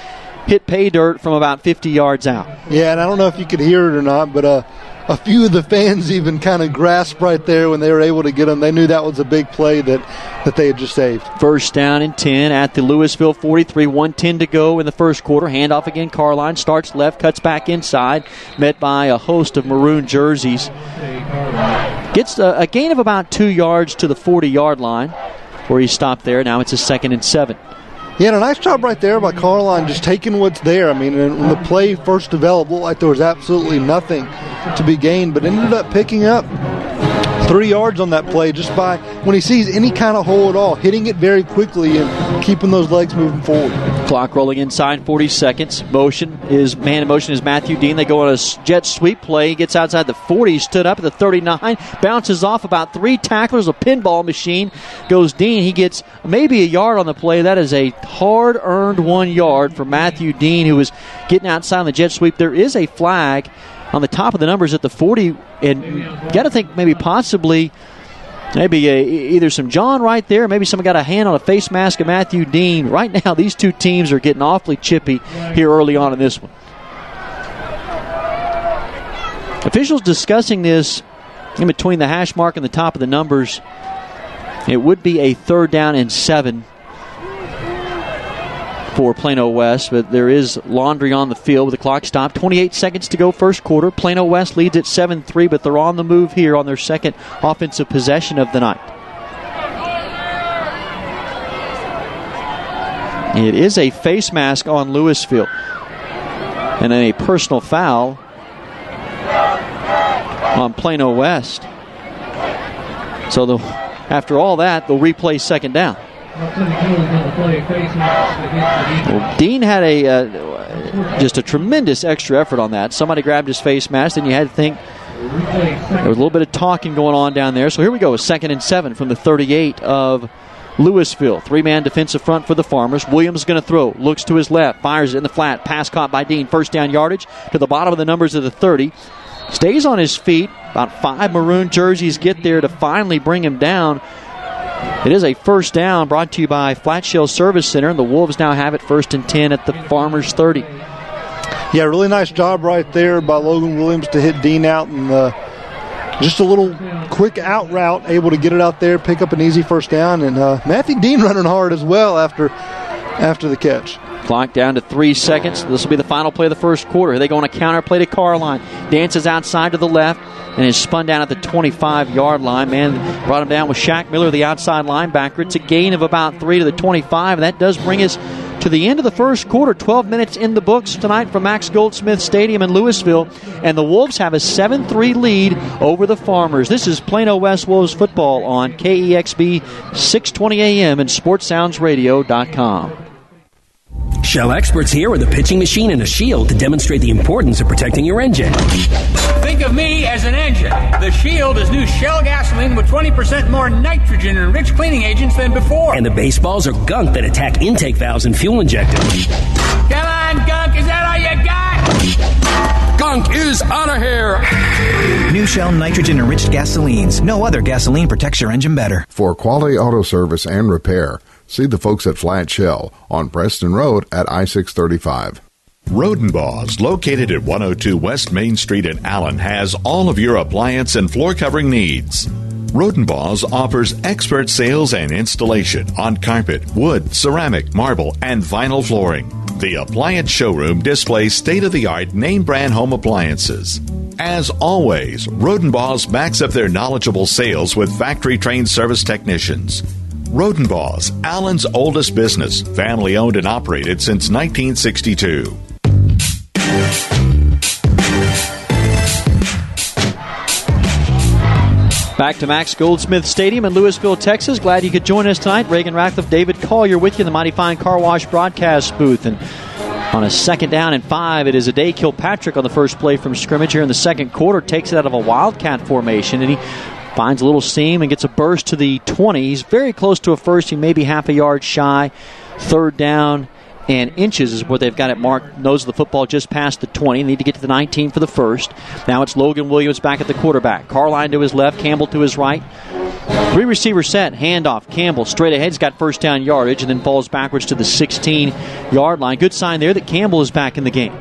hit pay dirt from about 50 yards out. Yeah, and I don't know if you could hear it or not, but a few of the fans even kind of grasped right there when they were able to get him. They knew that was a big play that they had just saved. 1st down and 10 at the Lewisville 43, 1:10 to go in the first quarter. Handoff again, Carline starts left, cuts back inside, met by a host of maroon jerseys. Gets a gain of about 2 yards to the 40-yard line where he stopped there. Now it's a 2nd and 7. Yeah, and a nice job right there by Carline, just taking what's there. I mean, when the play first developed, looked like there was absolutely nothing to be gained, but ended up picking up 3 yards on that play just by, when he sees any kind of hole at all, hitting it very quickly and keeping those legs moving forward. Clock rolling inside, 40 seconds. Man in motion is Matthew Dean. They go on a jet sweep play. He gets outside the 40. He stood up at the 39. Bounces off about 3 tacklers. A pinball machine goes Dean. He gets maybe a yard on the play. That is a hard-earned 1 yard for Matthew Dean, who was getting outside on the jet sweep. There is a flag on the top of the numbers at the 40, and you got to think maybe possibly either some John right there, maybe someone got a hand on a face mask of Matthew Dean. Right now, these two teams are getting awfully chippy here early on in this one. Officials discussing this in between the hash mark and the top of the numbers. It would be a 3rd down and 7 for Plano West, but there is laundry on the field with the clock stopped. 28 seconds to go first quarter. Plano West leads at 7-3, but they're on the move here on their 2nd offensive possession of the night. It is a face mask on Lewisville, and then a personal foul on Plano West. So after all that, they'll replay 2nd down. Well, Dean had just a tremendous extra effort on that. Somebody grabbed his face mask, and you had to think there was a little bit of talking going on down there. So here we go, 2nd and 7 from the 38 of Lewisville. 3-man defensive front for the Farmers. Williams is going to throw. Looks to his left. Fires it in the flat. Pass caught by Dean. First down yardage to the bottom of the numbers of the 30. Stays on his feet. About 5 maroon jerseys get there to finally bring him down. It is a first down brought to you by Flat Shell Service Center, and the Wolves now have it 1st and 10 at the Farmers 30. Yeah, really nice job right there by Logan Williams to hit Dean out, and just a little quick out route, able to get it out there, pick up an easy first down, and Matthew Dean running hard as well after the catch. Clock down to 3 seconds. This will be the final play of the first quarter. They go on a counter play to Carline. Dances outside to the left and is spun down at the 25-yard line. Man brought him down with Shaq Miller, the outside linebacker. It's a gain of about 3 to the 25, and that does bring us to the end of the first quarter. 12 minutes in the books tonight from Max Goldsmith Stadium in Lewisville, and the Wolves have a 7-3 lead over the Farmers. This is Plano West Wolves football on KEXB 620 AM and SportsSoundsRadio.com. Shell experts here with a pitching machine and a shield to demonstrate the importance of protecting your engine. Think of me as an engine. The Shield is new Shell gasoline with 20% more nitrogen and rich cleaning agents than before. And the baseballs are gunk that attack intake valves and fuel injectors. Come on, gunk, is that all you got? Gunk is out of here. New Shell nitrogen-enriched gasolines. No other gasoline protects your engine better. For quality auto service and repair, see the folks at Flat Shell on Preston Road at I-635. Rodenbaugh's, located at 102 West Main Street in Allen, has all of your appliance and floor covering needs. Rodenbaugh's offers expert sales and installation on carpet, wood, ceramic, marble, and vinyl flooring. The appliance showroom displays state-of-the-art name-brand home appliances. As always, Rodenbaugh's backs up their knowledgeable sales with factory-trained service technicians. Rodenbaugh's, Allen's oldest business, family-owned and operated since 1962. Back to Max Goldsmith Stadium in Lewisville, Texas. Glad you could join us tonight. Reagan Ratcliffe, David Collier with you in the Mighty Fine Car Wash broadcast booth. And on a 2nd down and 5, it is Ade Kilpatrick on the first play from scrimmage here in the second quarter. Takes it out of a wildcat formation, and he finds a little seam and gets a burst to the 20. He's very close to a first. He may be half a yard shy. 3rd down and inches is where they've got it marked. Nose of the football just past the 20. Need to get to the 19 for the first. Now it's Logan Williams back at the quarterback. Carline to his left, Campbell to his right. 3 receiver set, handoff. Campbell straight ahead. He's got first down yardage and then falls backwards to the 16-yard line. Good sign there that Campbell is back in the game.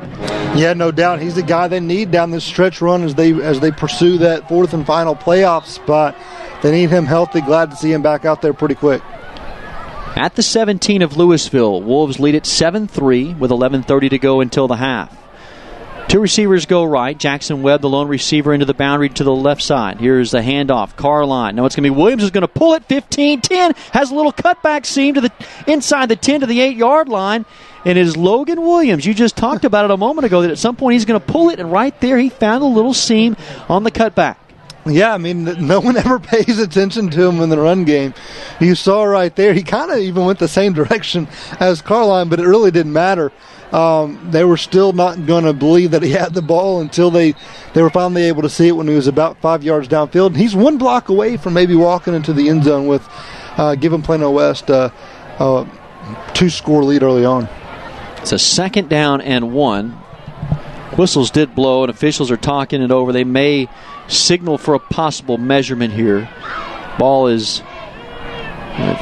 Yeah, no doubt. He's the guy they need down this stretch run as they pursue that 4th and final playoff spot. They need him healthy. Glad to see him back out there pretty quick. At the 17 of Lewisville, Wolves lead it 7-3 with 11:30 to go until the half. 2 receivers go right. Jackson Webb, the lone receiver, into the boundary to the left side. Here's the handoff. Carline. Now it's going to be Williams who's going to pull it. 15-10. Has a little cutback seam to the inside the 10 to the 8-yard line. And it is Logan Williams. You just talked about it a moment ago that at some point he's going to pull it. And right there he found a little seam on the cutback. Yeah, I mean, no one ever pays attention to him in the run game. You saw right there, he kind of even went the same direction as Carline, but it really didn't matter. They were still not going to believe that he had the ball until they were finally able to see it when he was about 5 yards downfield. And he's 1 block away from maybe walking into the end zone with giving Plano West a 2-score lead early on. It's a 2nd down and 1. Whistles did blow, and officials are talking it over. They may signal for a possible measurement here. Ball is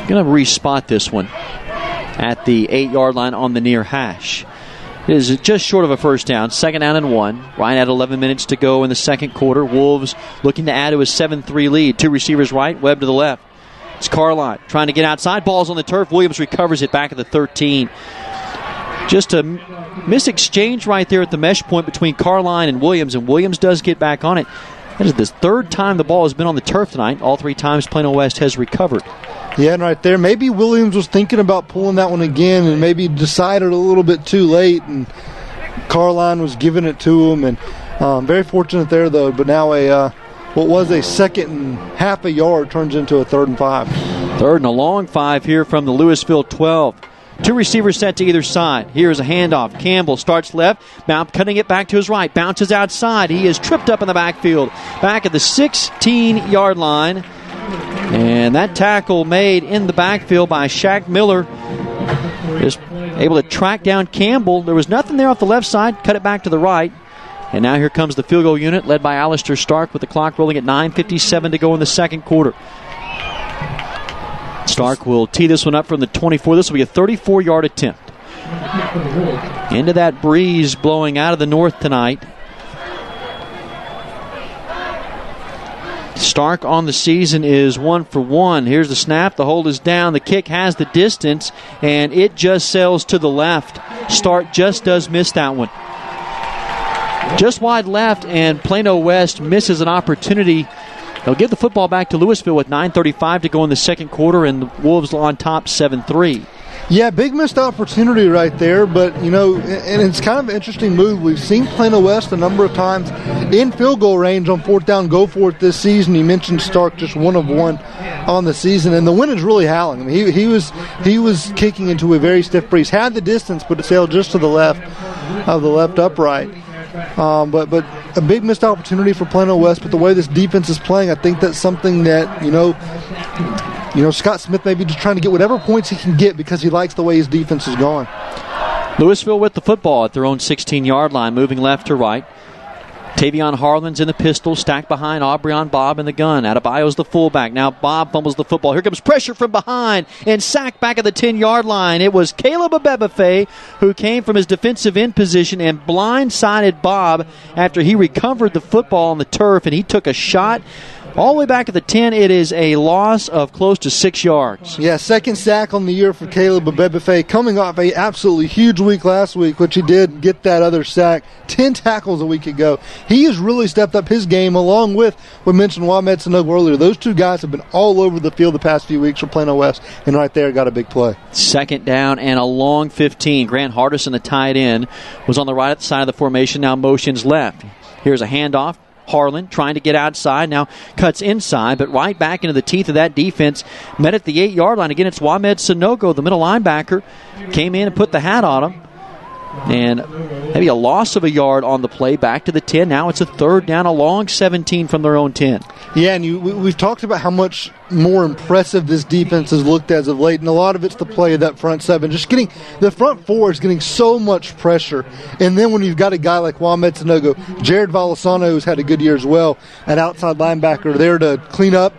going to respot this one at the 8-yard line on the near hash. It is just short of a first down. 2nd down and 1. Right at 11 minutes to go in the second quarter. Wolves looking to add to a 7-3 lead. 2 receivers right, Webb to the left. It's Carline trying to get outside. Ball's on the turf. Williams recovers it back at the 13. Just a misexchange right there at the mesh point between Carline and Williams does get back on it. That is the 3rd time the ball has been on the turf tonight. All 3 times Plano West has recovered. Yeah, and right there, maybe Williams was thinking about pulling that one again and maybe decided a little bit too late, and Carline was giving it to him. And very fortunate there, though. But now what was a 2nd and half a yard turns into a 3rd and 5. 3rd and a long 5 here from the Lewisville 12. 2 receivers set to either side. Here's a handoff. Campbell starts left, cutting it back to his right, bounces outside. He is tripped up in the backfield, back at the 16-yard line. And that tackle made in the backfield by Shaq Miller. Just able to track down Campbell. There was nothing there off the left side, cut it back to the right. And now here comes the field goal unit led by Alistair Stark with the clock rolling at 9:57 to go in the second quarter. It's Stark will tee this one up from the 24. This will be a 34-yard attempt. Into that breeze blowing out of the north tonight. Stark on the season is 1 for 1. Here's the snap. The hold is down. The kick has the distance, and it just sails to the left. Stark just does miss that one. Just wide left, and Plano West misses an opportunity. They'll give the football back to Lewisville with 9:35 to go in the second quarter, and the Wolves on top 7-3. Yeah, big missed opportunity right there, but, and it's kind of an interesting move. We've seen Plano West a number of times in field goal range on fourth down, go for it this season. You mentioned Stark just 1 of 1 on the season, and the wind is really howling. I mean, he was kicking into a very stiff breeze, had the distance, but it sailed just to the left of the left upright. But a big missed opportunity for Plano West, but the way this defense is playing, I think that's something that, Scott Smith may be just trying to get whatever points he can get because he likes the way his defense is going. Lewisville with the football at their own 16-yard line, moving left to right. Tavion Harlan's in the pistol, stacked behind Aubryon Bob in the gun. Adebayo's the fullback. Now Bob fumbles the football. Here comes pressure from behind and sacked back at the 10-yard line. It was Caleb Abebefe who came from his defensive end position and blindsided Bob after he recovered the football on the turf, and he took a shot all the way back at the 10. It is a loss of close to 6 yards. Yeah, second sack on the year for Caleb Abebefe, coming off a absolutely huge week last week, which he did get that other sack. 10 tackles a week ago. He has really stepped up his game, along with, we mentioned Wamed Sanogo earlier. Those two guys have been all over the field the past few weeks for Plano West, and right there got a big play. Second down and a long 15. Grant Hardison, the tight end, was on the right side of the formation, now motions left. Here's a handoff. Harlan trying to get outside, now cuts inside, but right back into the teeth of that defense. Met at the 8-yard line. Again, it's Wamed Sanogo, the middle linebacker, came in and put the hat on him. And maybe a loss of a yard on the play, back to the 10. Now it's a third down, a long 17 from their own 10. Yeah, and we've talked about how much more impressive this defense has looked as of late, and a lot of it's the play of that front seven. Just getting the front four is getting so much pressure, and then when you've got a guy like Wamed Sanogo, Jared Valasano, who's had a good year as well, an outside linebacker there to clean up.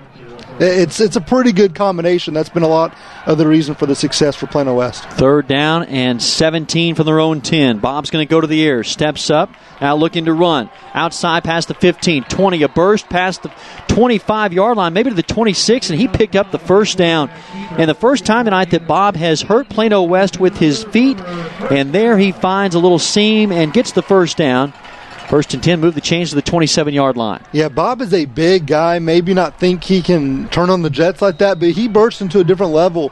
It's a pretty good combination. That's been a lot of the reason for the success for Plano West. Third down and 17 from their own 10. Bob's going to go to the air. Steps up. Now looking to run. Outside past the 15, 20. A burst past the 25-yard line, maybe to the 26, and he picked up the first down. And the first time tonight that Bob has hurt Plano West with his feet. And there he finds a little seam and gets the first down. First and 10, move the chains to the 27-yard line. Yeah, Bob is a big guy. Maybe not think he can turn on the jets like that, but he burst into a different level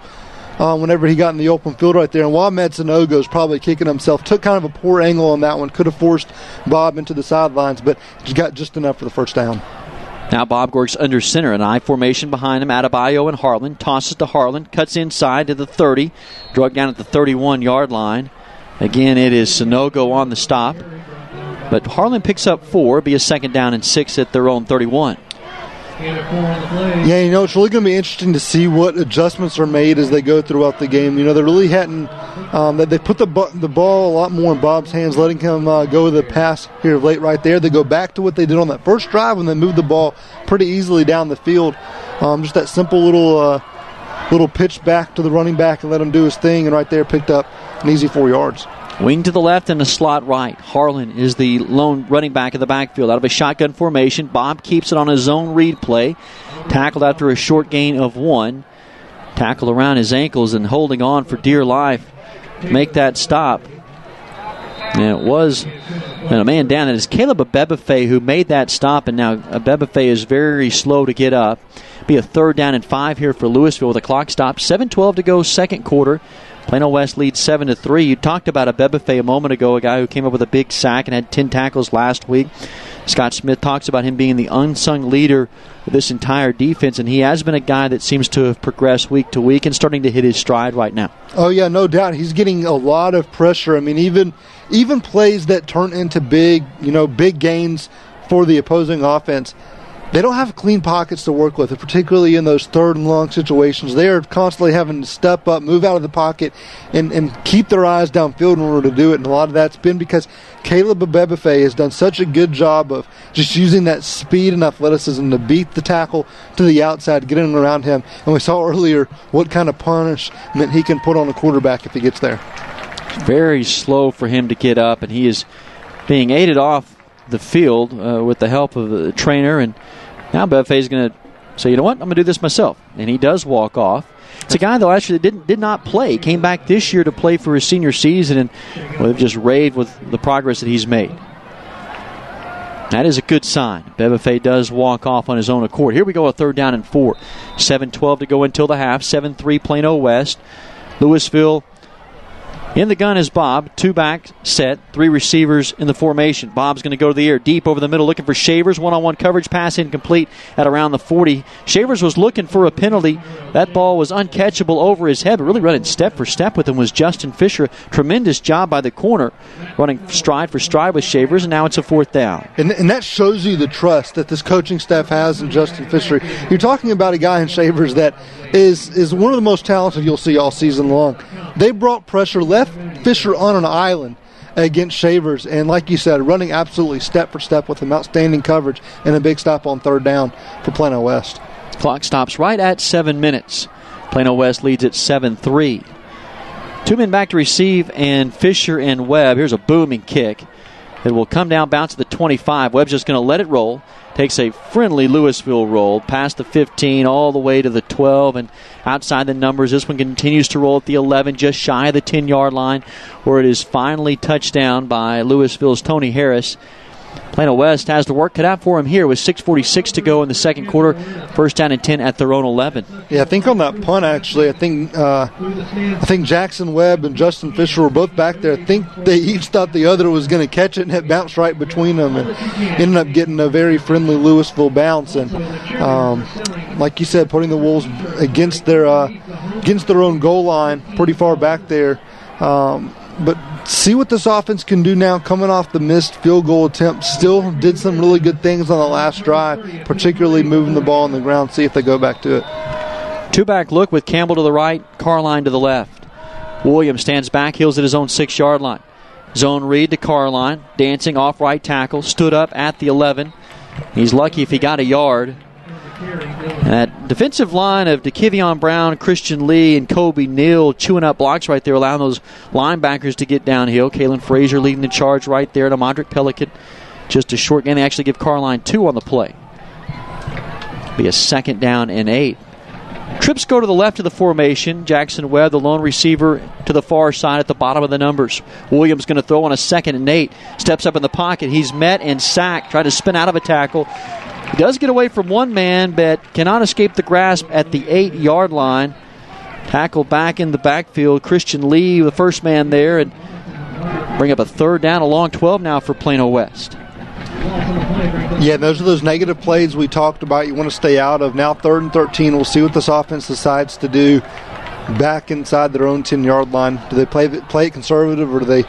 whenever he got in the open field right there. And Wamed Sanogo is probably kicking himself. Took kind of a poor angle on that one. Could have forced Bob into the sidelines, but he got just enough for the first down. Now Bob works under center. An I formation behind him. Adebayo and Harlan. Tosses to Harlan. Cuts inside to the 30. Drug down at the 31-yard line. Again, it is Sanogo on the stop. But Harlan picks up 4. Be a second down and 6 at their own 31. Yeah, it's really going to be interesting to see what adjustments are made as they go throughout the game. They really hadn't they put the ball a lot more in Bob's hands, letting him go with the pass here late right there. They go back to what they did on that first drive when they moved the ball pretty easily down the field. Just that simple little pitch back to the running back and let him do his thing, and right there picked up an easy 4 yards. Wing to the left and a slot right. Harlan is the lone running back in the backfield. Out of a shotgun formation, Bob keeps it on his zone read play. Tackled after a short gain of 1. Tackled around his ankles and holding on for dear life to make that stop. And it was a man down. It is Caleb Abebefe who made that stop, and now Abebefe is very slow to get up. Be a third down and 5 here for Lewisville with a clock stop. 7:12 to go, second quarter. Plano West leads 7-3. You talked about Abebefe a moment ago, a guy who came up with a big sack and had 10 tackles last week. Scott Smith talks about him being the unsung leader of this entire defense, and he has been a guy that seems to have progressed week to week and starting to hit his stride right now. Oh, yeah, no doubt. He's getting a lot of pressure. I mean, even plays that turn into big gains for the opposing offense. they don't have clean pockets to work with, particularly in those third and long situations. They are constantly having to step up, move out of the pocket, and keep their eyes downfield in order to do it. And a lot of that's been because Caleb Abebefe has done such a good job of just using that speed and athleticism to beat the tackle to the outside, getting around him. And we saw earlier what kind of punishment he can put on a quarterback if he gets there. It's very slow for him to get up, and he is being aided off the field with the help of the trainer, and now Abebefe is going to say, you know what, I'm going to do this myself. And he does walk off. It's a guy that actually did not play. Came back this year to play for his senior season, and they've just raved with the progress that he's made. That is a good sign. Abebefe does walk off on his own accord. Here we go, a 3rd down and 4. 7:12 to go until the half. 7-3 Plano West. Lewisville in the gun is Bob. 2 back set, 3 receivers in the formation. Bob's going to go to the air, deep over the middle, looking for Shavers. One-on-one coverage, pass incomplete at around the 40. Shavers was looking for a penalty. That ball was uncatchable over his head, but really running step for step with him was Justin Fisher. Tremendous job by the corner, running stride for stride with Shavers, and now it's a 4th down. And that shows you the trust that this coaching staff has in Justin Fisher. You're talking about a guy in Shavers that is one of the most talented you'll see all season long. They brought pressure, left Fisher on an island against Shavers, and like you said, running absolutely step for step with him. Outstanding coverage and a big stop on 3rd down for Plano West. Clock stops right at 7 minutes. Plano West leads at 7-3. 2 men back to receive, and Fisher and Webb. Here's a booming kick. It will come down, bounce to the 25. Webb's just going to let it roll. Takes a friendly Lewisville roll past the 15 all the way to the 12 and outside the numbers. This one continues to roll at the 11, just shy of the 10-yard line, where it is finally touched down by Lewisville's Tony Harris. Plano West has the work cut out for him here with 6:46 to go in the second quarter. 1st down and 10 at their own 11. Yeah, I think on that punt, actually, I think Jackson Webb and Justin Fisher were both back there. I think they each thought the other was going to catch it, and it bounced right between them and ended up getting a very friendly Lewisville bounce. And like you said, putting the Wolves against their own goal line pretty far back there. But see what this offense can do now, coming off the missed field goal attempt. Still did some really good things on the last drive, particularly moving the ball on the ground. See if they go back to it. 2-back look with Campbell to the right, Carline to the left. Williams stands back, heels at his own 6-yard line. Zone read to Carline, dancing off right tackle, stood up at the 11. He's lucky if he got a yard. And that defensive line of DeKivion Brown, Christian Lee, and Kobe Neal chewing up blocks right there, allowing those linebackers to get downhill. Kalen Frazier leading the charge right there to Modric Pelican. Just a short game. They actually give Carline 2 on the play. Be a 2nd down and 8. Trips go to the left of the formation. Jackson Webb, the lone receiver, to the far side at the bottom of the numbers. Williams going to throw on a 2nd and 8. Steps up in the pocket. He's met and sacked. Tried to spin out of a tackle. He does get away from one man, but cannot escape the grasp at the 8-yard line. Tackle back in the backfield. Christian Lee, the first man there, and bring up a 3rd down, a long 12 now for Plano West. Yeah, those are those negative plays we talked about you want to stay out of. Now 3rd and 13. We'll see what this offense decides to do back inside their own 10-yard line. Do they play it conservative, or do they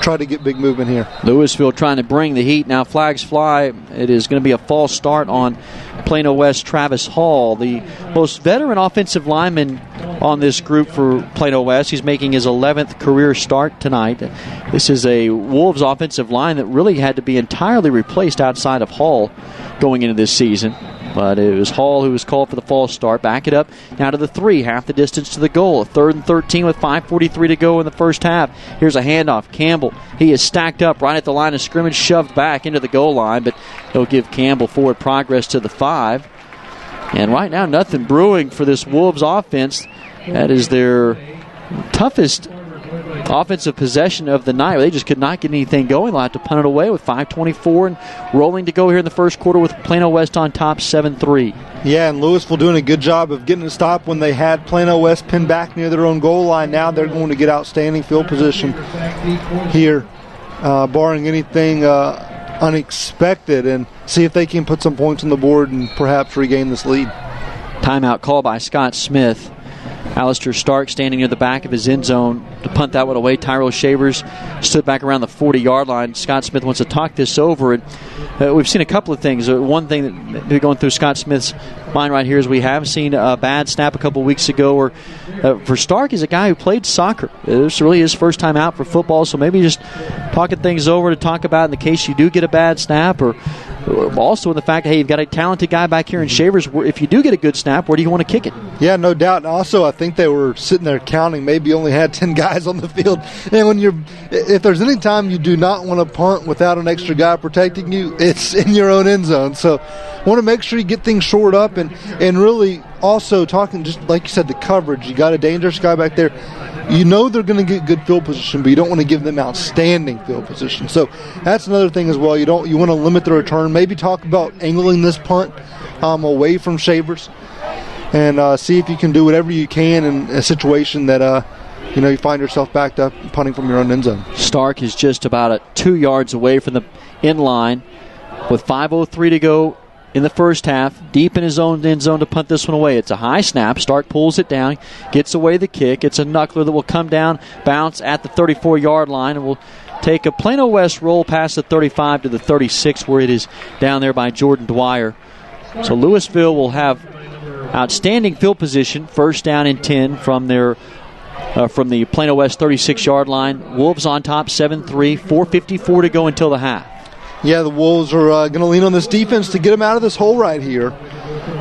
try to get big movement here? Lewisville trying to bring the heat. Now flags fly. It is going to be a false start on Plano West Travis Hall, the most veteran offensive lineman on this group for Plano West. He's making his 11th career start tonight. This is a Wolves offensive line that really had to be entirely replaced outside of Hall going into this season. But it was Hall who was called for the false start. Back it up now to the 3, half the distance to the goal. 3rd and 13 with 5:43 to go in the first half. Here's a handoff. Campbell, he is stacked up right at the line of scrimmage, shoved back into the goal line, but he'll give Campbell forward progress to the 5. And right now, nothing brewing for this Wolves offense. That is their toughest offensive possession of the night. They just could not get anything going. They'll have to punt it away with 5:24 and rolling to go here in the first quarter with Plano West on top 7-3. Yeah, and Lewisville doing a good job of getting a stop when they had Plano West pinned back near their own goal line. Now they're going to get outstanding field position here, barring anything unexpected, and see if they can put some points on the board and perhaps regain this lead. Timeout call by Scott Smith. Alistair Stark standing near the back of his end zone to punt that one away. Tyrell Shavers stood back around the 40-yard line. Scott Smith wants to talk this over. And we've seen a couple of things. One thing that going through Scott Smith's mind right here is we have seen a bad snap a couple weeks ago. Or for Stark, he's a guy who played soccer. This really his first time out for football, so maybe just talking things over to talk about in the case you do get a bad snap, or also in the fact, hey, you've got a talented guy back here in Shavers. If you do get a good snap, where do you want to kick it? Yeah, no doubt. And also, I think they were sitting there counting, maybe only had 10 guys on the field. And if there's any time you do not want to punt without an extra guy protecting you, it's in your own end zone. So want to make sure you get things shored up and really also talking, just like you said, the coverage. You got a dangerous guy back there. You know they're going to get good field position, but you don't want to give them outstanding field position. So that's another thing as well. You want to limit the return. Maybe talk about angling this punt away from Shavers, and see if you can do whatever you can in a situation that you find yourself backed up punting from your own end zone. Stark is just about 2 yards away from the end line with 5:03 to go in the first half, deep in his own end zone to punt this one away. It's a high snap. Stark pulls it down, gets away the kick. It's a knuckler that will come down, bounce at the 34-yard line, and will take a Plano West roll past the 35 to the 36, where it is down there by Jordan Dwyer. So Lewisville will have outstanding field position, first down and 10 from their from the Plano West 36-yard line. Wolves on top, 7-3, 4:54 to go until the half. Yeah, the Wolves are going to lean on this defense to get them out of this hole right here,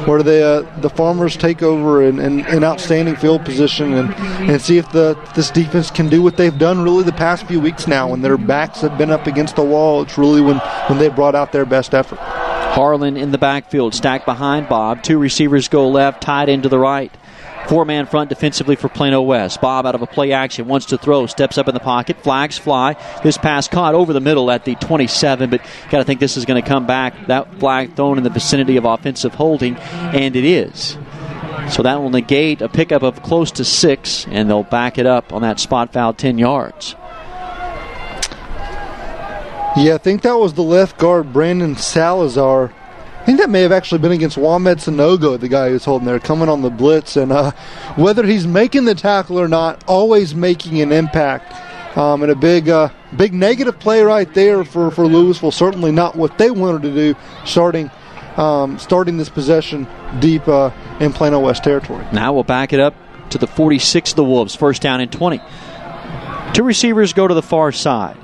where the Farmers take over in outstanding field position and see if this defense can do what they've done really the past few weeks now. When their backs have been up against the wall, it's really when they brought out their best effort. Harlan in the backfield, stacked behind Bob. Two receivers go left, tied into the right. Four-man front defensively for Plano West. Bob out of a play action, wants to throw, steps up in the pocket, flags fly. This pass caught over the middle at the 27, but got to think this is going to come back. That flag thrown in the vicinity of offensive holding, and it is. So that will negate a pickup of close to 6, and they'll back it up on that spot foul 10 yards. Yeah, I think that was the left guard, Brandon Salazar. I think that may have actually been against Wamed Sanogo, the guy who's holding there, coming on the blitz. And whether he's making the tackle or not, always making an impact. And a big negative play right there for Lewisville. Certainly not what they wanted to do, starting this possession deep in Plano West territory. Now we'll back it up to the 46 of the Wolves, first down and 20. Two receivers go to the far side.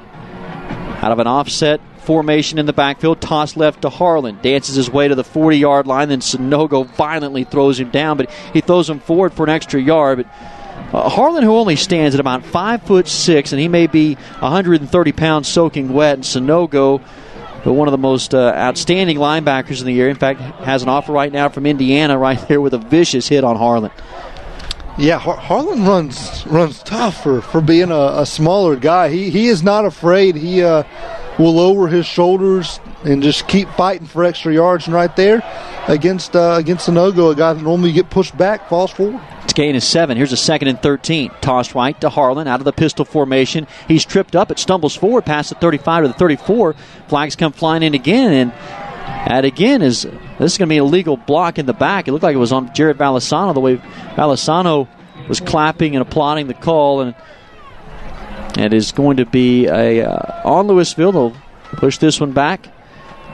Out of an offset formation in the backfield, toss left to Harlan, dances his way to the 40-yard line, then Sanogo violently throws him down, but he throws him forward for an extra yard. But Harlan, who only stands at about 5'6", and he may be 130 pounds soaking wet, and Sanogo, one of the most outstanding linebackers in the area, in fact, has an offer right now from Indiana right there with a vicious hit on Harlan. Yeah, Harlan runs tough for being a smaller guy. He is not afraid. He will lower his shoulders and just keep fighting for extra yards. And right there against Sanogo, a guy that normally get pushed back, falls forward. It's gain is 7. Here's a 2nd and 13. Tossed right to Harlan out of the pistol formation. He's tripped up. It stumbles forward past the 35 to the 34. Flags come flying in again, and that again is this is going to be an illegal block in the back. It looked like it was on Jared Valisano, the way Valisano was clapping and applauding the call, and it is going to be on Lewisville. They'll push this one back.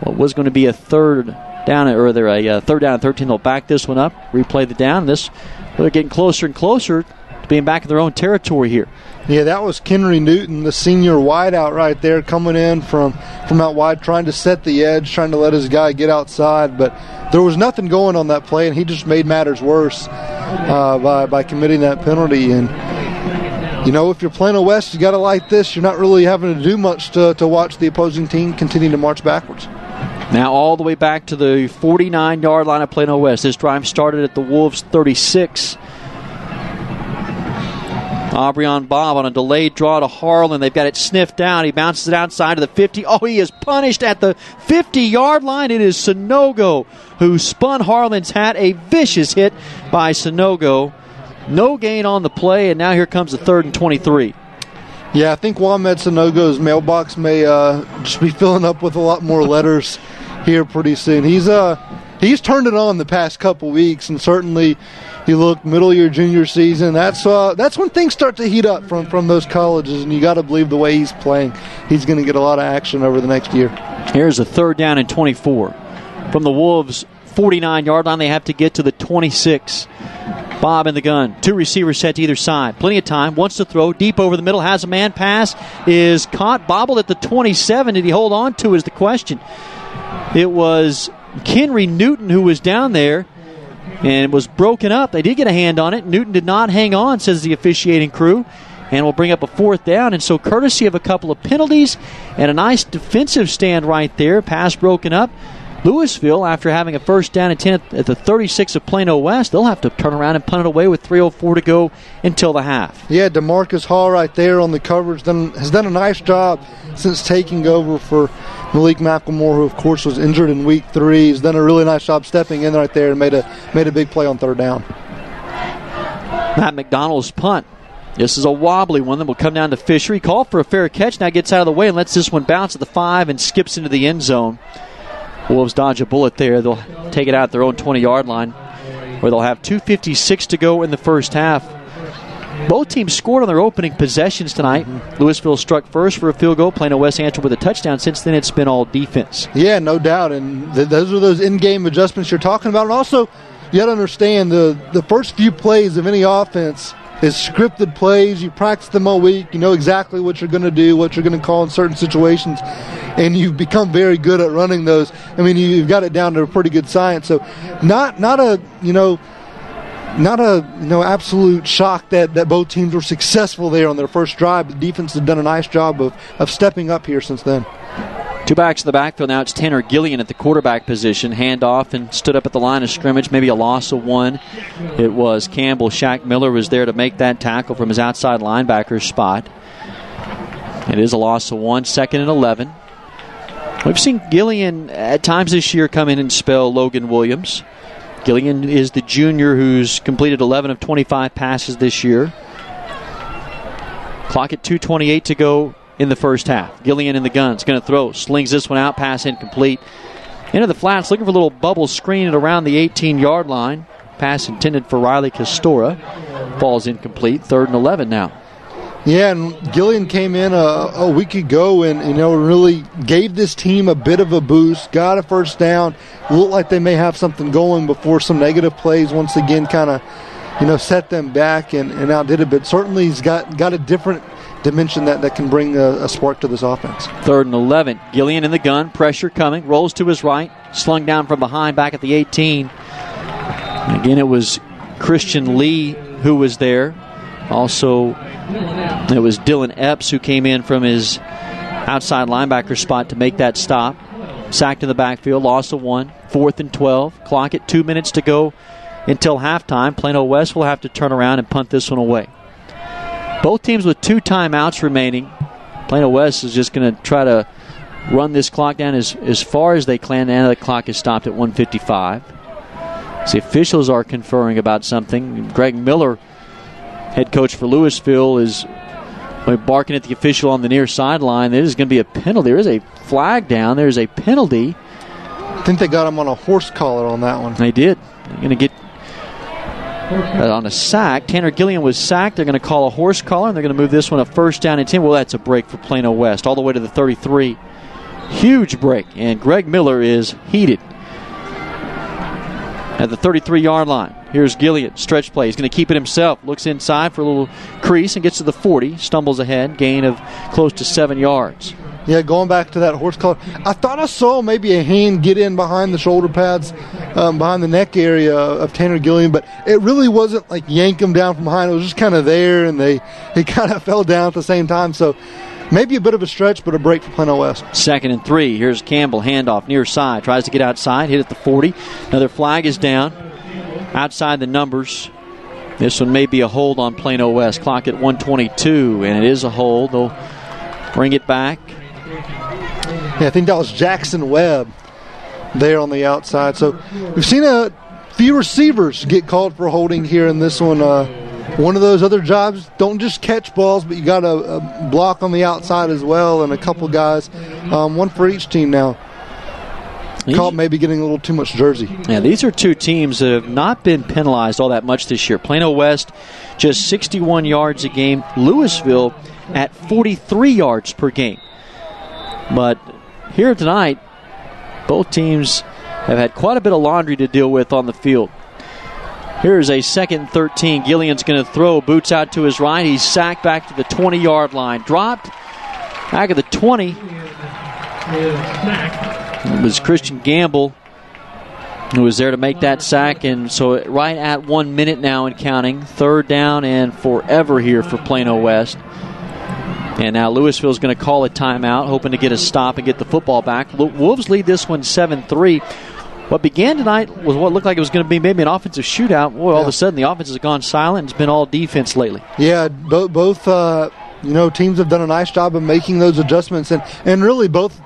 What was going to be a third down and 13. They'll back this one up, replay the down. They're getting closer and closer to being back in their own territory here. Yeah, that was Kenry Newton, the senior wideout right there, coming in from out wide, trying to set the edge, trying to let his guy get outside. But there was nothing going on that play, and he just made matters worse by committing that penalty. And, if you're Plano West, you got to like this. You're not really having to do much to watch the opposing team continue to march backwards. Now all the way back to the 49-yard line of Plano West. This drive started at the Wolves' 36. Aubryon Bob on a delayed draw to Harlan. They've got it sniffed out. He bounces it outside of the 50. Oh, he is punished at the 50-yard line. It is Sanogo who spun Harlan's hat. A vicious hit by Sanogo. No gain on the play, and now here comes the 3rd and 23. Yeah, I think Wamed Sanogo's mailbox may just be filling up with a lot more letters here pretty soon. He's he's turned it on the past couple weeks, and certainly you look middle of your junior season. That's when things start to heat up from those colleges, and you got to believe the way he's playing, he's going to get a lot of action over the next year. Here's a 3rd down and 24 from the Wolves' 49-yard line. They have to get to the 26. Bob in the gun. 2 receivers set to either side. Plenty of time. Wants to throw. Deep over the middle. Has a man. Pass is caught. Bobbled at the 27. Did he hold on to is the question. It was Kenry Newton who was down there, and it was broken up. They did get a hand on it. Newton did not hang on, says the officiating crew, and will bring up a 4th down. And so courtesy of a couple of penalties and a nice defensive stand right there, pass broken up, Lewisville, after having a 1st down and 10 at the 36 of Plano West, they'll have to turn around and punt it away with 3:04 to go until the half. Yeah, DeMarcus Hall right there on the coverage has done a nice job since taking over for Malik McLemore, who, of course, was injured in week 3. He's done a really nice job stepping in right there and made a big play on 3rd down. Matt McDonald's punt. This is a wobbly one that will come down to Fisher. He called for a fair catch, now gets out of the way and lets this one bounce at the 5 and skips into the end zone. Wolves dodge a bullet there. They'll take it out at their own 20-yard line, where they'll have 2:56 to go in the first half. Both teams scored on their opening possessions tonight. Lewisville struck first for a field goal. Plano West answered with a touchdown. Since then, it's been all defense. Yeah, no doubt. And those are those in-game adjustments you're talking about. And also, you got to understand the first few plays of any offense is scripted plays. You practice them all week. You know exactly what you're going to do, what you're going to call in certain situations, and you've become very good at running those. I mean, you've got it down to a pretty good science. So, not a absolute shock that both teams were successful there on their first drive. The defense has done a nice job of stepping up here since then. 2 backs in the backfield. Now it's Tanner Gillian at the quarterback position. Handoff and stood up at the line of scrimmage. Maybe a loss of 1. It was Campbell. Shaq Miller was there to make that tackle from his outside linebacker spot. It is a loss of 1. 2nd and 11. We've seen Gillian at times this year come in and spell Logan Williams. Gillian is the junior who's completed 11 of 25 passes this year. Clock at 2:28 to go in the first half. Gillian in the gun. It's going to throw. Slings this one out. Pass incomplete. Into the flats. Looking for a little bubble screen at around the 18-yard line. Pass intended for Riley Castora. Falls incomplete. 3rd and 11 now. Yeah, and Gillian came in a week ago and really gave this team a bit of a boost. Got a 1st down. Looked like they may have something going before some negative plays once again kind of set them back and outdid it. But certainly he's got a different dimension that can bring a spark to this offense. 3rd and 11. Gillian in the gun. Pressure coming. Rolls to his right. Slung down from behind back at the 18. Again, it was Christian Lee who was there. Also, it was Dylan Epps who came in from his outside linebacker spot to make that stop. Sacked in the backfield. Loss of 1. 4th and 12. Clock at 2 minutes to go until halftime. Plano West will have to turn around and punt this one away. Both teams with 2 timeouts remaining. Plano West is just going to try to run this clock down as far as they can. And the clock is stopped at 1:55. The officials are conferring about something. Greg Miller, head coach for Lewisville, is barking at the official on the near sideline. There's going to be a penalty. There is a flag down. There's a penalty. I think they got him on a horse collar on that one. They did. They're going to get on a sack. Tanner Gillian was sacked. They're going to call a horse collar, and they're going to move this one a 1st down and 10. Well, that's a break for Plano West, all the way to the 33. Huge break, and Greg Miller is heated at the 33-yard line. Here's Gillian, stretch play. He's going to keep it himself. Looks inside for a little crease and gets to the 40. Stumbles ahead, gain of close to 7 yards. Yeah, going back to that horse collar, I thought I saw maybe a hand get in behind the shoulder pads, behind the neck area of Tanner Gillian, but it really wasn't like yank him down from behind. It was just kind of there, and he kind of fell down at the same time. So maybe a bit of a stretch, but a break for Plano West. 2nd and 3. Here's Campbell, handoff near side. Tries to get outside, hit at the 40. Another flag is down outside the numbers. This one may be a hold on Plano West. Clock at 1:22, and it is a hold. They'll bring it back. Yeah, I think that was Jackson Webb there on the outside. So we've seen a few receivers get called for holding here in this one. One of those other jobs, don't just catch balls, but you got a block on the outside as well, and a couple guys, one for each team now. caught maybe getting a little too much jersey. Yeah, these are two teams that have not been penalized all that much this year. Plano West, just 61 yards a game. Lewisville at 43 yards per game. But here tonight, both teams have had quite a bit of laundry to deal with on the field. Here's a 2nd and 13. Gillian's going to throw. Boots out to his right. He's sacked back to the 20-yard line. Dropped back at the 20. It was Christian Gamble who was there to make that sack. And so right at 1 minute now and counting. 3rd down and forever here for Plano West. And now Lewisville's going to call a timeout, hoping to get a stop and get the football back. Wolves lead this one 7-3. What began tonight was what looked like it was going to be maybe an offensive shootout. Boy, all of a sudden the offense has gone silent. It's been all defense lately. Yeah, both teams have done a nice job of making those adjustments, and really both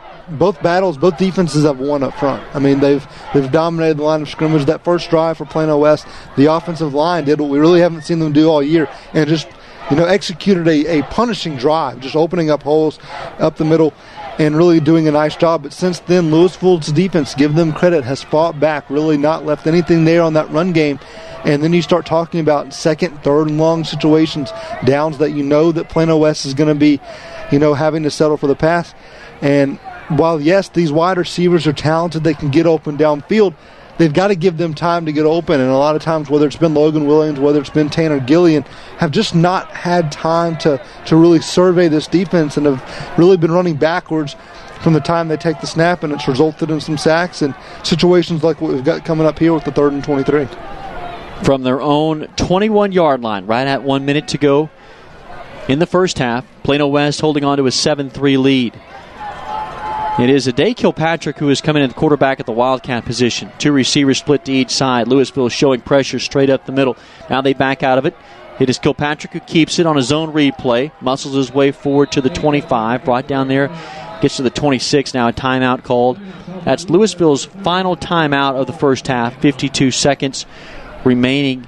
battles, both defenses have won up front. I mean, they've dominated the line of scrimmage. That first drive for Plano West, the offensive line did what we really haven't seen them do all year, and just executed a punishing drive, just opening up holes up the middle and really doing a nice job. But since then, Lewisville's defense, give them credit, has fought back, really not left anything there on that run game. And then you start talking about 2nd, 3rd and long situations, downs that that Plano West is going to be, having to settle for the pass. And while, yes, these wide receivers are talented, they can get open downfield, they've got to give them time to get open. And a lot of times, whether it's been Logan Williams, whether it's been Tanner Gillian, have just not had time to really survey this defense and have really been running backwards from the time they take the snap, and it's resulted in some sacks and situations like what we've got coming up here with the 3rd and 23. From their own 21-yard line, right at 1 minute to go in the first half, Plano West holding on to a 7-3 lead. It is Ade Kilpatrick who is coming in the quarterback at the Wildcat position. 2 receivers split to each side. Lewisville showing pressure straight up the middle. Now they back out of it. It is Kilpatrick who keeps it on his own replay. Muscles his way forward to the 25. Brought down there. Gets to the 26 now. A timeout called. That's Lewisville's final timeout of the first half. 52 seconds remaining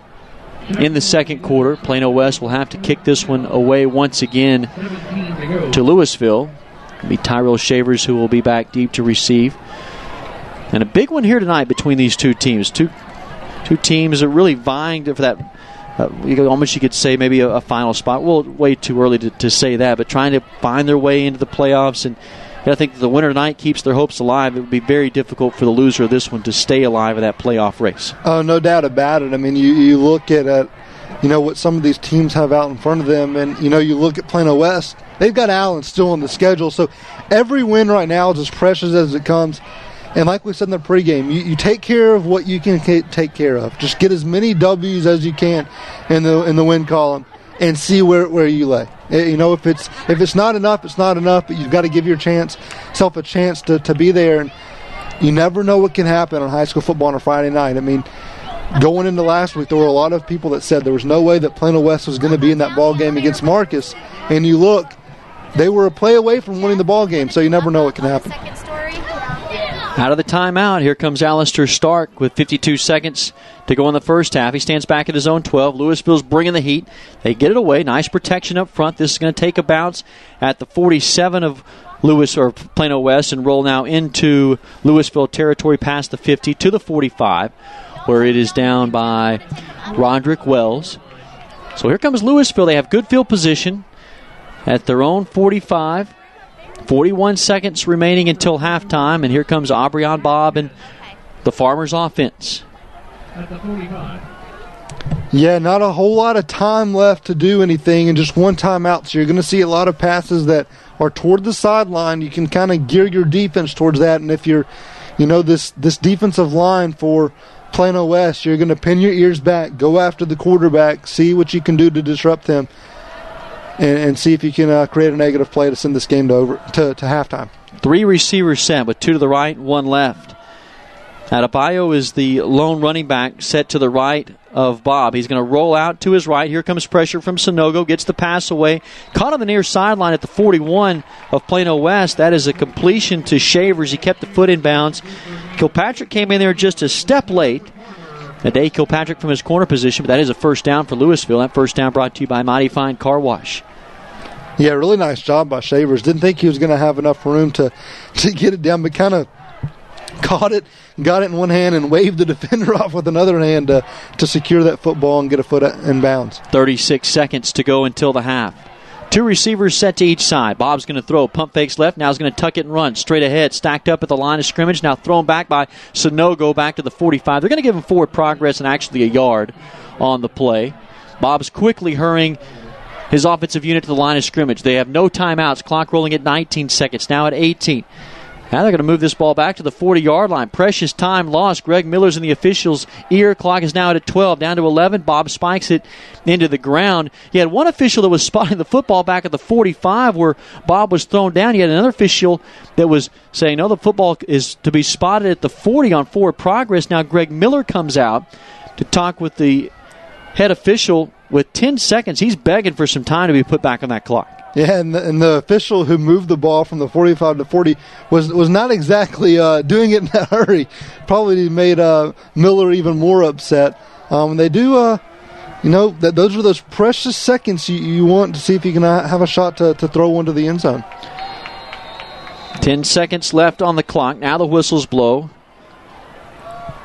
in the second quarter. Plano West will have to kick this one away once again to Lewisville. It'll be Tyrell Shavers who will be back deep to receive. And a big one here tonight between these two teams. Two teams are really vying for that, you could say maybe a final spot. Well, way too early to say that, but trying to find their way into the playoffs. And I think the winner tonight keeps their hopes alive. It would be very difficult for the loser of this one to stay alive in that playoff race. Oh, no doubt about it. I mean, you look at what some of these teams have out in front of them, and you look at Plano West. They've got Allen still on the schedule, so every win right now is as precious as it comes. And like we said in the pregame, you take care of what you can take care of. Just get as many W's as you can in the win column and see where you lay. If it's not enough, it's not enough. But you've got to give yourself a chance to be there. And you never know what can happen on high school football on a Friday night. I mean, going into last week, there were a lot of people that said there was no way that Plano West was going to be in that ball game against Marcus. And you look, they were a play away from winning the ball game. So you never know what can happen. Out of the timeout, here comes Alistair Stark with 52 seconds to go in the first half. He stands back at his own 12. Lewisville's bringing the heat. They get it away. Nice protection up front. This is going to take a bounce at the 47 of Plano West and roll now into Lewisville territory past the 50 to the 45, where it is down by Roderick Wells. So here comes Lewisville. They have good field position at their own 45. 41 seconds remaining until halftime, and here comes Aubryon Bob and the Farmers offense. Yeah, not a whole lot of time left to do anything, and just one timeout. So you're going to see a lot of passes that are toward the sideline. You can kind of gear your defense towards that, and if you're, this defensive line for Plano West, you're going to pin your ears back, go after the quarterback, see what you can do to disrupt him. And see if you can create a negative play to send this game to halftime. 3 receivers set with 2 to the right, 1 left. Adebayo is the lone running back set to the right of Bob. He's going to roll out to his right. Here comes pressure from Sonogo. Gets the pass away. Caught on the near sideline at the 41 of Plano West. That is a completion to Shavers. He kept the foot in bounds. Kilpatrick came in there just a step late. Ade Kilpatrick from his corner position, but that is a first down for Lewisville. That first down brought to you by Mighty Fine Car Wash. Yeah, really nice job by Shavers. Didn't think he was going to have enough room to get it down, but kind of caught it, got it in one hand, and waved the defender off with another hand to secure that football and get a foot in bounds. 36 seconds to go until the half. 2 receivers set to each side. Bob's going to throw. Pump fakes left. Now he's going to tuck it and run. Straight ahead. Stacked up at the line of scrimmage. Now thrown back by Sanogo back to the 45. They're going to give him forward progress and actually a yard on the play. Bob's quickly hurrying his offensive unit to the line of scrimmage. They have no timeouts. Clock rolling at 19 seconds. Now at 18. Now they're going to move this ball back to the 40-yard line. Precious time lost. Greg Miller's in the official's ear. Clock is now at 12, down to 11. Bob spikes it into the ground. He had one official that was spotting the football back at the 45 where Bob was thrown down. He had another official that was saying, no, the football is to be spotted at the 40 on forward progress. Now Greg Miller comes out to talk with the head official with 10 seconds. He's begging for some time to be put back on that clock. Yeah, and the official who moved the ball from the 45 to 40 was not exactly doing it in a hurry. Probably made Miller even more upset. They do, those are those precious seconds you want to see if you can have a shot to throw one to the end zone. 10 seconds left on the clock. Now the whistles blow.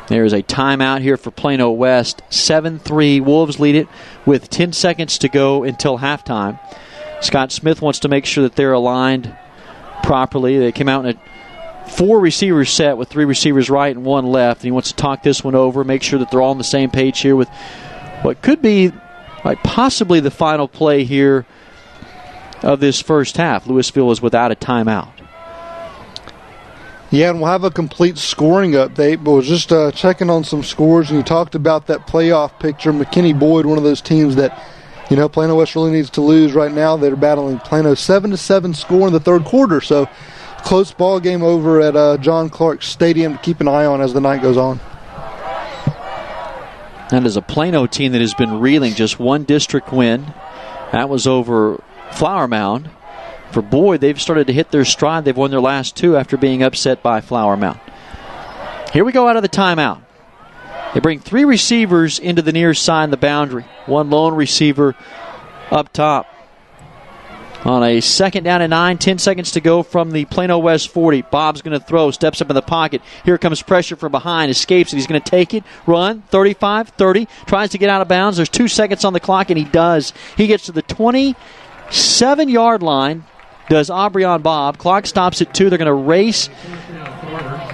There's a timeout here for Plano West. 7-3. Wolves lead it with 10 seconds to go until halftime. Scott Smith wants to make sure that they're aligned properly. They came out in a 4 receivers set with 3 receivers right and 1 left. And he wants to talk this one over, make sure that they're all on the same page here with what could be possibly the final play here of this first half. Lewisville is without a timeout. Yeah, and we'll have a complete scoring update, but was just checking on some scores, and you talked about that playoff picture. McKinney Boyd, one of those teams that Plano West really needs to lose right now. They're battling Plano 7-7 score in the third quarter. So close ball game over at John Clark Stadium to keep an eye on as the night goes on. That is a Plano team that has been reeling. Just one district win. That was over Flower Mound. For Boyd, they've started to hit their stride. They've won their last 2 after being upset by Flower Mound. Here we go out of the timeout. They bring 3 receivers into the near side of the boundary. 1 lone receiver up top. On a 2nd down and 9, 10 seconds to go from the Plano West 40. Bob's going to throw, steps up in the pocket. Here comes pressure from behind, escapes it. He's going to take it, run, 35, 30, tries to get out of bounds. There's 2 seconds on the clock, and he does. He gets to the 27-yard line, does Aubryon Bob. Clock stops at 2. They're going to race.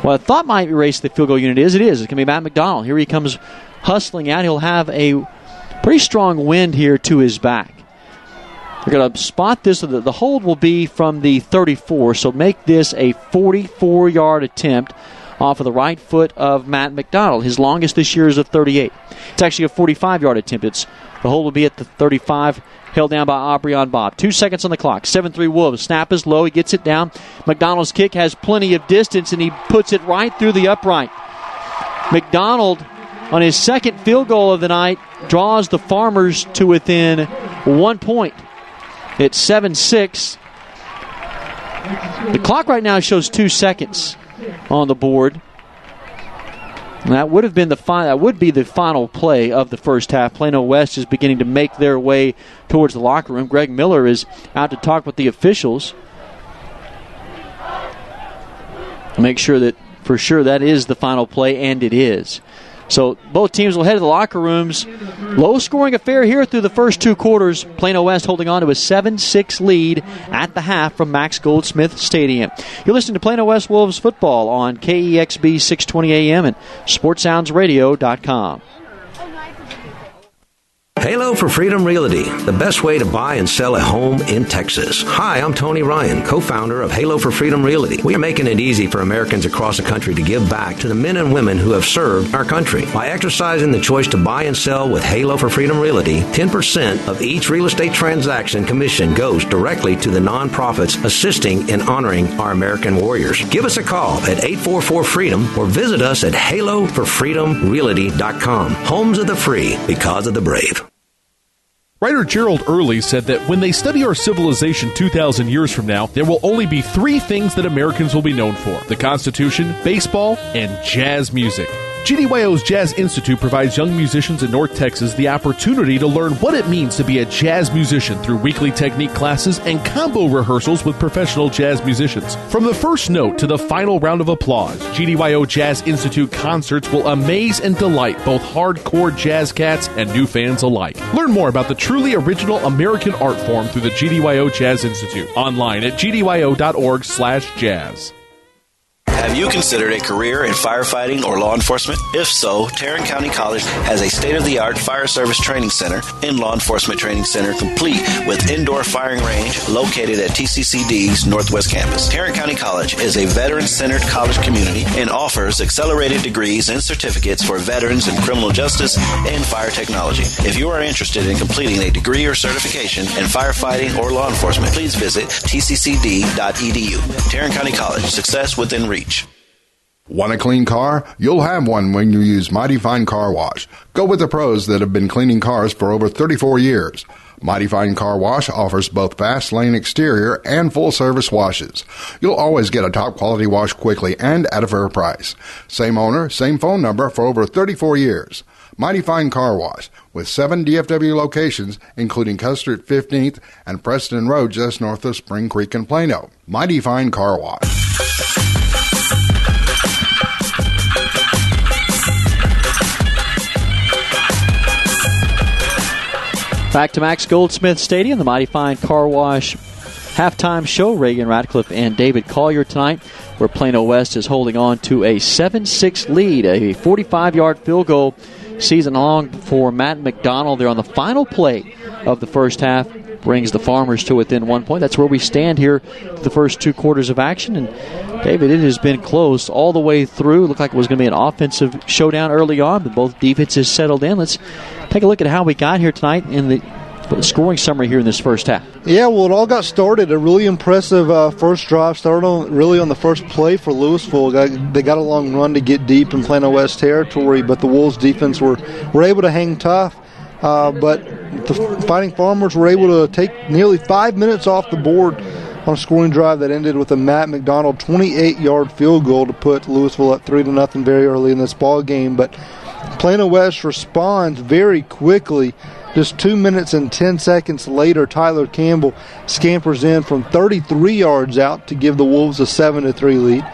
Well, I thought might race the field goal unit is. It is. It's going to be Matt McDonald. Here he comes hustling out. He'll have a pretty strong wind here to his back. They're going to spot this. So the hold will be from the 34, so make this a 44-yard attempt off of the right foot of Matt McDonald. His longest this year is a 38. It's actually a 45-yard attempt. The hold will be at the 35, held down by Aubryon Bob. 2 seconds on the clock. 7-3 Wolves. Snap is low. He gets it down. McDonald's kick has plenty of distance, and he puts it right through the upright. McDonald, on his second field goal of the night, draws the Farmers to within 1 point. It's 7-6. The clock right now shows 2 seconds on the board. And that would have been that would be the final play of the first half. Plano West is beginning to make their way towards the locker room. Greg Miller is out to talk with the officials. Make sure that for sure that is the final play, and it is. So both teams will head to the locker rooms. Low-scoring affair here through the first 2 quarters. Plano West holding on to a 7-6 lead at the half from Max Goldsmith Stadium. You're listening to Plano West Wolves football on KEXB 620 AM and SportsSoundsRadio.com. Halo for Freedom Realty, the best way to buy and sell a home in Texas. Hi, I'm Tony Ryan, co-founder of Halo for Freedom Realty. We are making it easy for Americans across the country to give back to the men and women who have served our country. By exercising the choice to buy and sell with Halo for Freedom Realty, 10% of each real estate transaction commission goes directly to the nonprofits assisting in honoring our American warriors. Give us a call at 844-FREEDOM or visit us at haloforfreedomrealty.com. Homes of the free because of the brave. Writer Gerald Early said that when they study our civilization 2,000 years from now, there will only be 3 things that Americans will be known for: the Constitution, baseball, and jazz music. GDYO's Jazz Institute provides young musicians in North Texas the opportunity to learn what it means to be a jazz musician through weekly technique classes and combo rehearsals with professional jazz musicians. From the first note to the final round of applause, GDYO Jazz Institute concerts will amaze and delight both hardcore jazz cats and new fans alike. Learn more about the truly original American art form through the GDYO Jazz Institute online at gdyo.org/jazz. Have you considered a career in firefighting or law enforcement? If so, Tarrant County College has a state-of-the-art fire service training center and law enforcement training center complete with indoor firing range located at TCCD's Northwest Campus. Tarrant County College is a veteran-centered college community and offers accelerated degrees and certificates for veterans in criminal justice and fire technology. If you are interested in completing a degree or certification in firefighting or law enforcement, please visit tccd.edu. Tarrant County College, success within reach. Want a clean car? You'll have one when you use Mighty Fine Car Wash. Go with the pros that have been cleaning cars for over 34 years. Mighty Fine Car Wash offers both fast lane exterior and full service washes. You'll always get a top quality wash quickly and at a fair price. Same owner, same phone number for over 34 years. Mighty Fine Car Wash with 7 DFW locations, including Custer at 15th and Preston Road just north of Spring Creek and Plano. Mighty Fine Car Wash. Back to Max Goldsmith Stadium, the Mighty Fine Car Wash halftime show. Reagan Ratcliffe and David Collier tonight, where Plano West is holding on to a 7-6 lead. A 45-yard field goal season long for Matt McDonald there on the final play of the first half brings the Farmers to within 1 point. That's where we stand here for the first 2 quarters of action. And David, it has been close all the way through. It looked like it was going to be an offensive showdown early on, but both defenses settled in. Let's take a look at how we got here tonight in the scoring summary here in this first half. Yeah, well, it all got started. A really impressive first drive started on the first play for Lewisville. They got a long run to get deep in Plano West territory, but the Wolves defense were able to hang tough. But the Fighting Farmers were able to take nearly 5 minutes off the board on a scoring drive that ended with a Matt McDonald 28-yard field goal to put Lewisville up 3-0 very early in this ball game. But Plano West responds very quickly. Just 2 minutes and 10 seconds later, Tyler Campbell scampers in from 33 yards out to give the Wolves a 7-3 lead.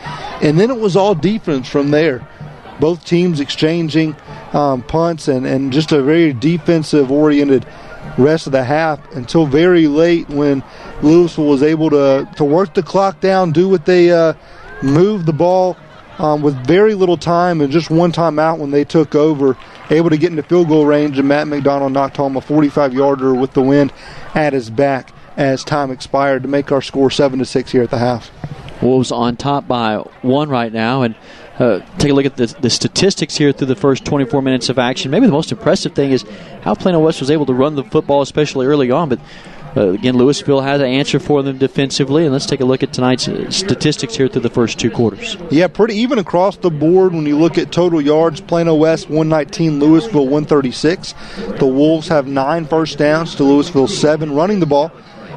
And then it was all defense from there. Both teams exchanging punts and just a very defensive-oriented rest of the half until very late when Lewisville was able to work the clock down, do what they moved the ball with very little time and just one timeout when they took over, able to get into field goal range, and Matt McDonald knocked home a 45-yarder with the wind at his back as time expired to make our score 7-6 here at the half. Wolves on top by 1 right now, and take a look at the statistics here through the first 24 minutes of action. Maybe the most impressive thing is how Plano West was able to run the football, especially early on. But again, Lewisville had an answer for them defensively. And let's take a look at tonight's statistics here through the first 2 quarters. Yeah, pretty even across the board when you look at total yards. Plano West 119, Lewisville 136. The Wolves have 9 first downs to Lewisville's 7 running the ball.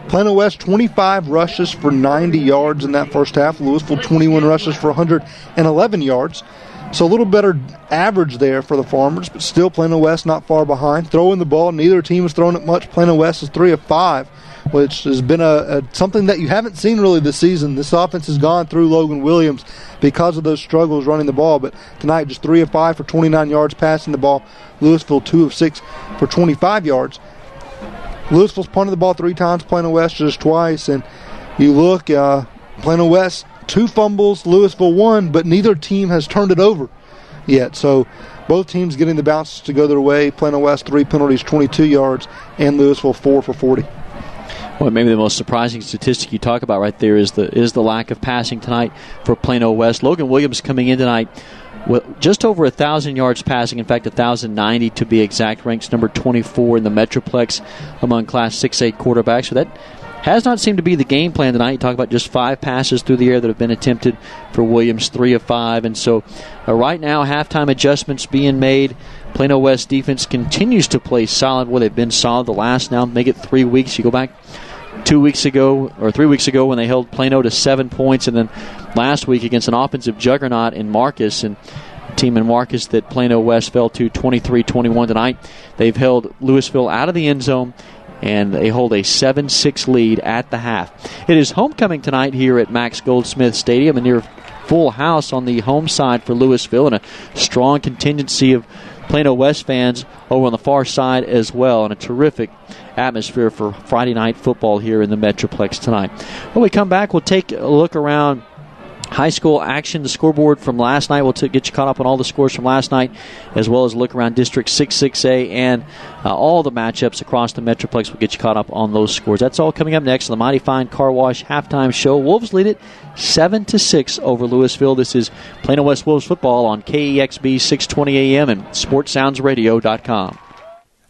Plano West 25 rushes for 90 yards in that first half. Lewisville 21 rushes for 111 yards. So a little better average there for the Farmers, but still Plano West not far behind. Throwing the ball, neither team has thrown it much. Plano West is 3 of 5, which has been something that you haven't seen really this season. This offense has gone through Logan Williams because of those struggles running the ball, but tonight just 3 of 5 for 29 yards passing the ball. Lewisville 2 of 6 for 25 yards. Lewisville's punted the ball 3 times, Plano West just twice, and you look, Plano West 2 fumbles, Lewisville 1, but neither team has turned it over yet. So both teams getting the bounces to go their way. Plano West 3 penalties, 22 yards, and Lewisville 4 for 40. Well, maybe the most surprising statistic you talk about right there is the lack of passing tonight for Plano West. Logan Williams coming in tonight with just over 1,000 yards passing, in fact 1,090 to be exact, ranks number 24 in the Metroplex among Class 6A quarterbacks. So that has not seemed to be the game plan tonight. You talk about just 5 passes through the air that have been attempted for Williams, 3 of 5. And so right now, halftime adjustments being made. Plano West defense continues to play solid. Well, they've been solid the last now, make it 3 weeks. You go back 2 weeks ago or 3 weeks ago when they held Plano to 7 points, and then last week against an offensive juggernaut in Marcus, and team in Marcus that Plano West fell to 23-21 tonight. They've held Lewisville out of the end zone, and they hold a 7-6 lead at the half. It is homecoming tonight here at Max Goldsmith Stadium, a near full house on the home side for Lewisville, and a strong contingency of Plano West fans over on the far side as well, and a terrific atmosphere for Friday night football here in the Metroplex tonight. When we come back, we'll take a look around high school action, the scoreboard from last night. We'll get you caught up on all the scores from last night, as well as look around District 6-6A and all the matchups across the Metroplex. We'll get you caught up on those scores. That's all coming up next on the Mighty Fine Car Wash halftime show. Wolves lead it 7-6 over Lewisville. This is Plano West Wolves football on KEXB 620 AM and SportsSoundsRadio.com.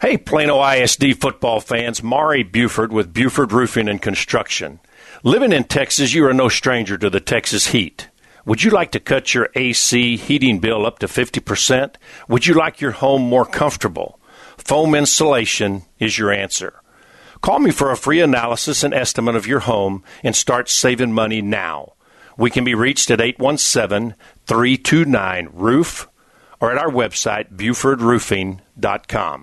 Hey, Plano ISD football fans, Mari Buford with Buford Roofing and Construction. Living in Texas, you are no stranger to the Texas heat. Would you like to cut your AC heating bill up to 50%? Would you like your home more comfortable? Foam insulation is your answer. Call me for a free analysis and estimate of your home and start saving money now. We can be reached at 817-329-ROOF or at our website, BufordRoofing.com.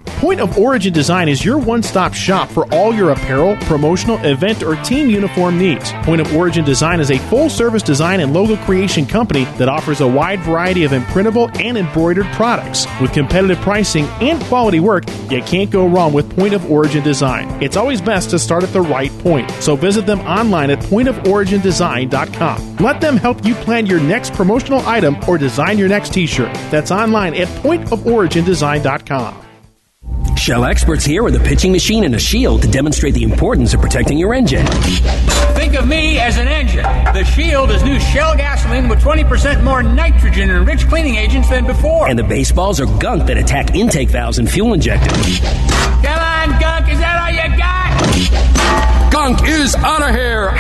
Point of Origin Design is your one-stop shop for all your apparel, promotional, event, or team uniform needs. Point of Origin Design is a full-service design and logo creation company that offers a wide variety of imprintable and embroidered products. With competitive pricing and quality work, you can't go wrong with Point of Origin Design. It's always best to start at the right point, so visit them online at pointoforigindesign.com. Let them help you plan your next promotional item or design your next t-shirt. That's online at pointoforigindesign.com. Shell experts here with a pitching machine and a shield to demonstrate the importance of protecting your engine. Think of me as an engine. The Shield is new Shell gasoline with 20% more nitrogen and rich cleaning agents than before. And the baseballs are gunk that attack intake valves and fuel injectors. Come on, gunk, is that all you got? Gunk is out of here.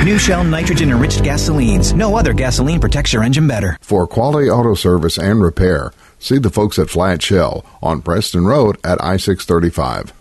New Shell nitrogen-enriched gasolines. No other gasoline protects your engine better. For quality auto service and repair, see the folks at Flat Shell on Preston Road at I-635.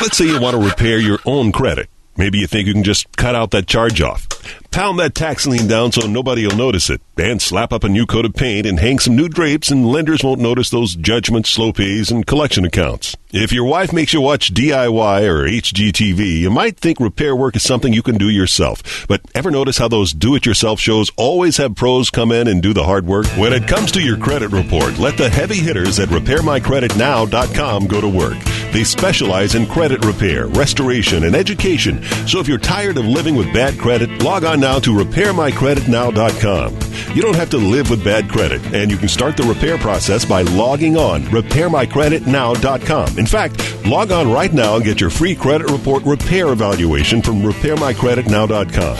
Let's say you want to repair your own credit. Maybe you think you can just cut out that charge-off. Pound that tax lien down so nobody will notice it, and slap up a new coat of paint and hang some new drapes, and lenders won't notice those judgments, slow pays, and collection accounts. If your wife makes you watch DIY or HGTV, you might think repair work is something you can do yourself. But ever notice how those do-it-yourself shows always have pros come in and do the hard work? When it comes to your credit report, let the heavy hitters at RepairMyCreditNow.com go to work. They specialize in credit repair, restoration, and education. So if you're tired of living with bad credit, log on now to RepairMyCreditNow.com. You don't have to live with bad credit, and you can start the repair process by logging on RepairMyCreditNow.com. In fact, log on right now and get your free credit report repair evaluation from RepairMyCreditNow.com.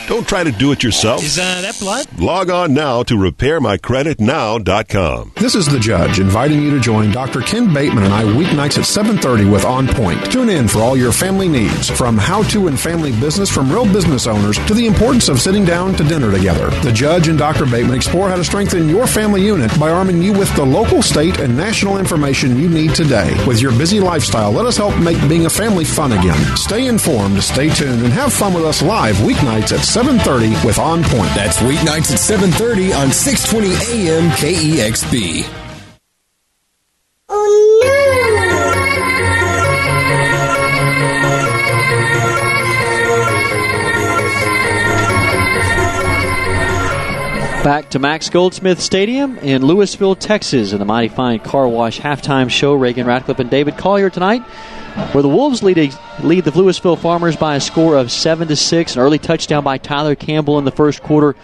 Don't try to do it yourself. Is that blood? Log on now to RepairMyCreditNow.com. This is the Judge inviting you to join Dr. Ken Bateman and I weeknights at 7:30 with On Point. Tune in for all your family needs, from how-to and family business from real business owners to the importance of sitting down to dinner together. The Judge and Dr. Bateman explore how to strengthen your family unit by arming you with the local, state, and national information you need today. With your busy lifestyle, let us help make being a family fun again. Stay informed, stay tuned, and have fun with us live weeknights at 7:30 with On Point. That's weeknights at 7:30 on 620 AM KEXB. Back to Max Goldsmith Stadium in Lewisville, Texas, in the Mighty Fine Car Wash halftime show. Reagan Ratcliffe and David Collier tonight, where the Wolves lead the Lewisville Farmers by a score of 7-6. An early touchdown by Tyler Campbell in the first quarter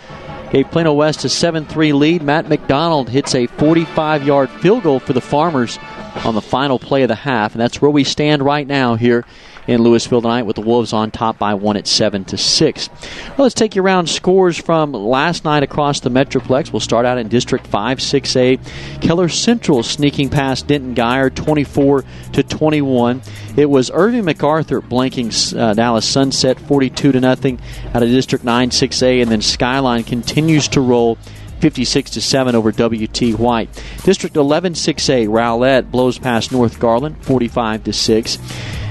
gave Plano West a 7-3 lead. Matt McDonald hits a 45-yard field goal for the Farmers on the final play of the half, and that's where we stand right now here in Lewisville tonight, with the Wolves on top by one at 7-6. Well, let's take you around scores from last night across the Metroplex. We'll start out in District 5-6A. Keller Central sneaking past Denton Guyer 24-21. It was Irving MacArthur blanking Dallas Sunset 42-0 out of District 9-6A, and then Skyline continues to roll 56-7 over W.T. White. District 11-6A, Rowlett blows past North Garland 45-6.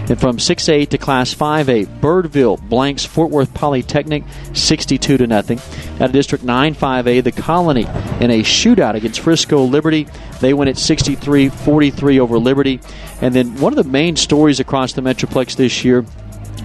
And from 6A to Class 5A, Birdville blanks Fort Worth Polytechnic 62-0. Out of District 9 5A, the Colony in a shootout against Frisco Liberty. They win at 63-43 over Liberty. And then one of the main stories across the Metroplex this year,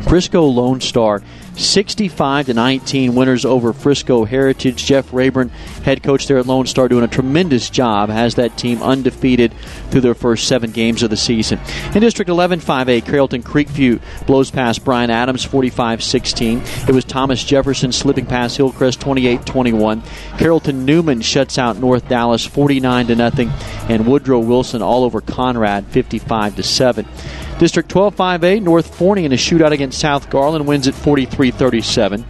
Frisco Lone Star, 65-19 winners over Frisco Heritage. Jeff Rayburn, head coach there at Lone Star, doing a tremendous job, has that team undefeated through their first 7 games of the season. In District 11 5A, Carrollton Creekview blows past Bryan Adams 45-16. It was Thomas Jefferson slipping past Hillcrest 28-21. Carrollton Newman shuts out North Dallas 49-0, and Woodrow Wilson all over Conrad 55-7. District 12 5A, North Forney in a shootout against South Garland wins at 43-37.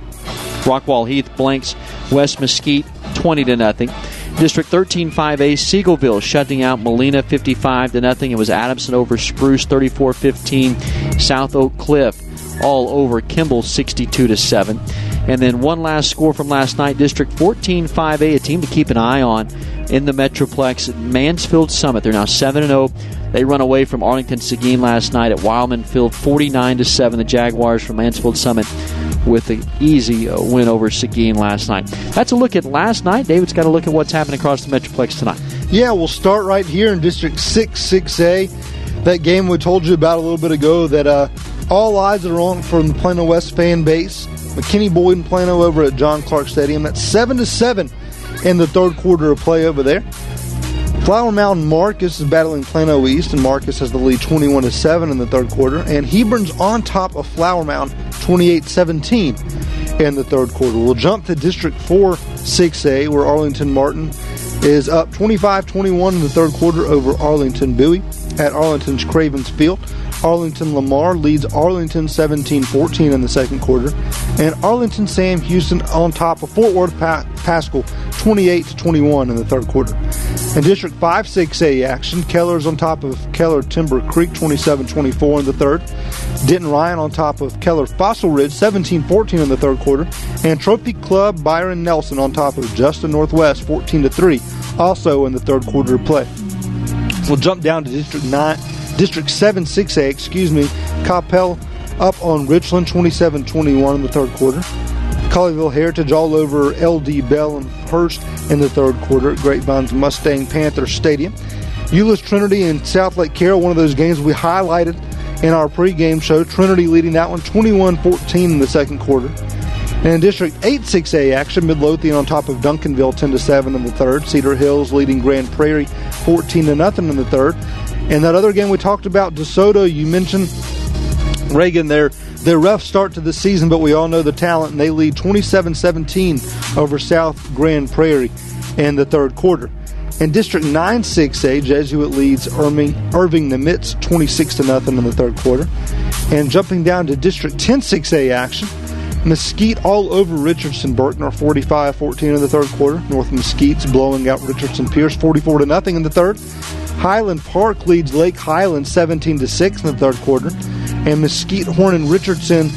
Rockwall Heath blanks West Mesquite 20-0. District 13 5A, Seagoville shutting out Molina 55-0. It was Adamson over Spruce 34-15. South Oak Cliff all over Kimball 62-7. And then one last score from last night, District 14 5A, a team to keep an eye on in the Metroplex, Mansfield Summit. They're now 7-0. They run away from Arlington Seguin last night at Wildman Field 49-7. The Jaguars from Mansfield Summit with an easy win over Seguin last night. That's a look at last night. David's got a look at what's happening across the Metroplex tonight. Yeah, we'll start right here in District 6A. That game we told you about a little bit ago that all eyes are on from the Plano West fan base. McKinney Boyd and Plano over at John Clark Stadium. That's 7-7 in the third quarter of play over there. Flower Mound Marcus is battling Plano East, and Marcus has the lead 21-7 in the third quarter. And Hebron's on top of Flower Mound 28-17 in the third quarter. We'll jump to District 4 6A, where Arlington Martin is up 25-21 in the third quarter over Arlington Bowie at Arlington's Cravens Field. Arlington Lamar leads Arlington 17-14 in the second quarter. And Arlington Sam Houston on top of Fort Worth Pascal 28-21 in the third quarter. In District 5 6A action, Keller's on top of Keller Timber Creek 27-24 in the third. Denton Ryan on top of Keller Fossil Ridge 17-14 in the third quarter. And Trophy Club Byron Nelson on top of Justin Northwest 14-3 also in the third quarter of play. We'll jump down to District 7 6A, Coppell up on Richland 27-21 in the third quarter. Colleyville Heritage all over LD Bell and Hurst in the third quarter at Grapevine's Mustang Panther Stadium. Euless Trinity and South Lake Carroll, one of those games we highlighted in our pregame show. Trinity leading that one 21-14 in the second quarter. And in District 8 6A action, Midlothian on top of Duncanville 10-7 in the third. Cedar Hills leading Grand Prairie 14-0 in the third. And that other game we talked about, DeSoto, you mentioned, Reagan, their rough start to the season, but we all know the talent, and they lead 27-17 over South Grand Prairie in the third quarter. In District 9 6A, Jesuit leads Irving Nimitz 26-0 in the third quarter. And jumping down to District 10 6A action, Mesquite all over Richardson Berkner 45-14 in the third quarter. North Mesquite's blowing out Richardson Pierce 44-0 in the third. Highland Park leads Lake Highland 17-6 in the third quarter. And Mesquite, Horn, and Richardson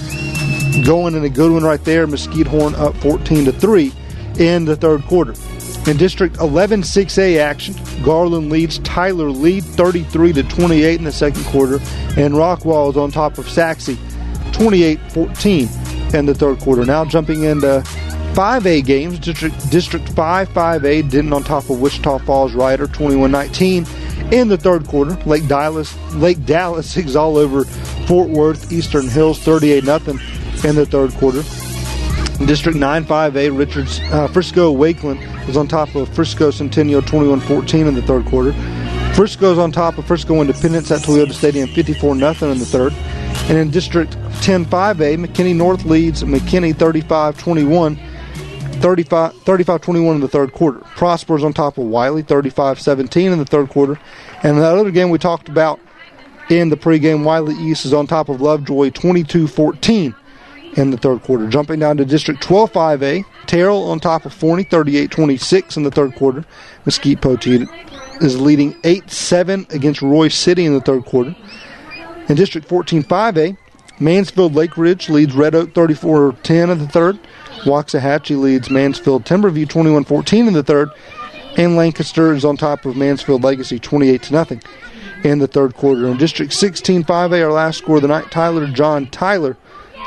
going in a good one right there. Mesquite Horn up 14-3 in the third quarter. In District 11 6A action, Garland leads Tyler Lead 33-28 in the second quarter. And Rockwall is on top of Saxe 28-14 in the third quarter. Now jumping into 5A games, District 5 5A, Denton on top of Wichita Falls Rider 21-19 in the third quarter. Lake Dallas is all over Fort Worth Eastern Hills 38-0 in the third quarter. In District 9 5A, Frisco Wakeland is on top of Frisco Centennial 21-14 in the third quarter. Frisco's on top of Frisco Independence at Toyota Stadium 54-0 in the third. And in District 10 5A, McKinney North leads McKinney 35-21 in the third quarter. Prosper's on top of Wiley 35-17 in the third quarter. And that other game we talked about in the pregame, Wiley East is on top of Lovejoy 22-14 in the third quarter. Jumping down to District 12 5A, Terrell on top of Forney 38-26 in the third quarter. Mesquite Poteet is leading 8-7 against Roy City in the third quarter. In District 14 5A, Mansfield Lake Ridge leads Red Oak 34-10 in the third. Waxahachie leads Mansfield Timberview 21-14 in the third. And Lancaster is on top of Mansfield Legacy 28-0. in the third quarter. In District 16 5A, our last score of the night, John Tyler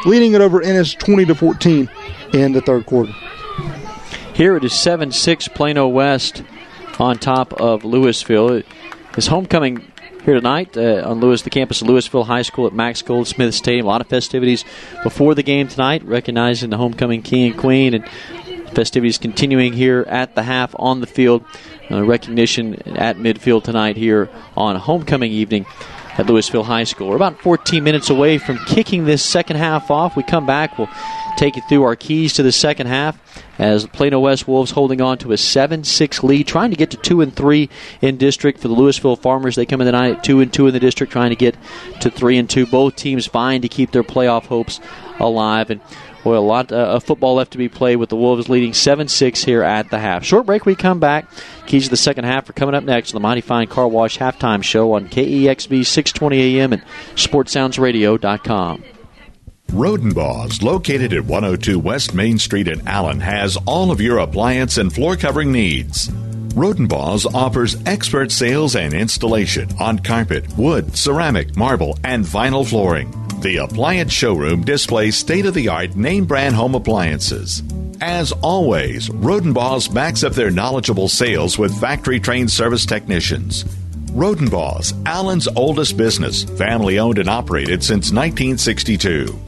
leading it over Ennis 20-14 in the third quarter. Here it is 7-6 Plano West on top of Lewisville. His homecoming here tonight on the campus of Lewisville High School at Max Goldsmith Stadium. A lot of festivities before the game tonight, recognizing the homecoming king and queen, and festivities continuing here at the half on the field. Recognition at midfield tonight here on homecoming evening at Lewisville High School. We're about 14 minutes away from kicking this second half off. We come back, we'll take you through our keys to the second half as the Plano West Wolves holding on to a 7-6 lead, trying to get to 2-3 in district. For the Lewisville Farmers, they come in tonight at 2-2 in the district, trying to get to 3-2. Both teams vying to keep their playoff hopes alive. And a lot of football left to be played with the Wolves leading 7-6 here at the half. Short break, we come back. Keys to the second half are coming up next on the Mighty Fine Car Wash halftime show on KEXB 620 AM and SportsSoundsRadio.com. Rodenbaugh's, located at 102 West Main Street in Allen, has all of your appliance and floor covering needs. Rodenbaugh's offers expert sales and installation on carpet, wood, ceramic, marble, and vinyl flooring. The appliance showroom displays state-of-the-art name-brand home appliances. As always, Rodenbaugh's backs up their knowledgeable sales with factory-trained service technicians. Rodenbaugh's, Allen's oldest business, family-owned and operated since 1962.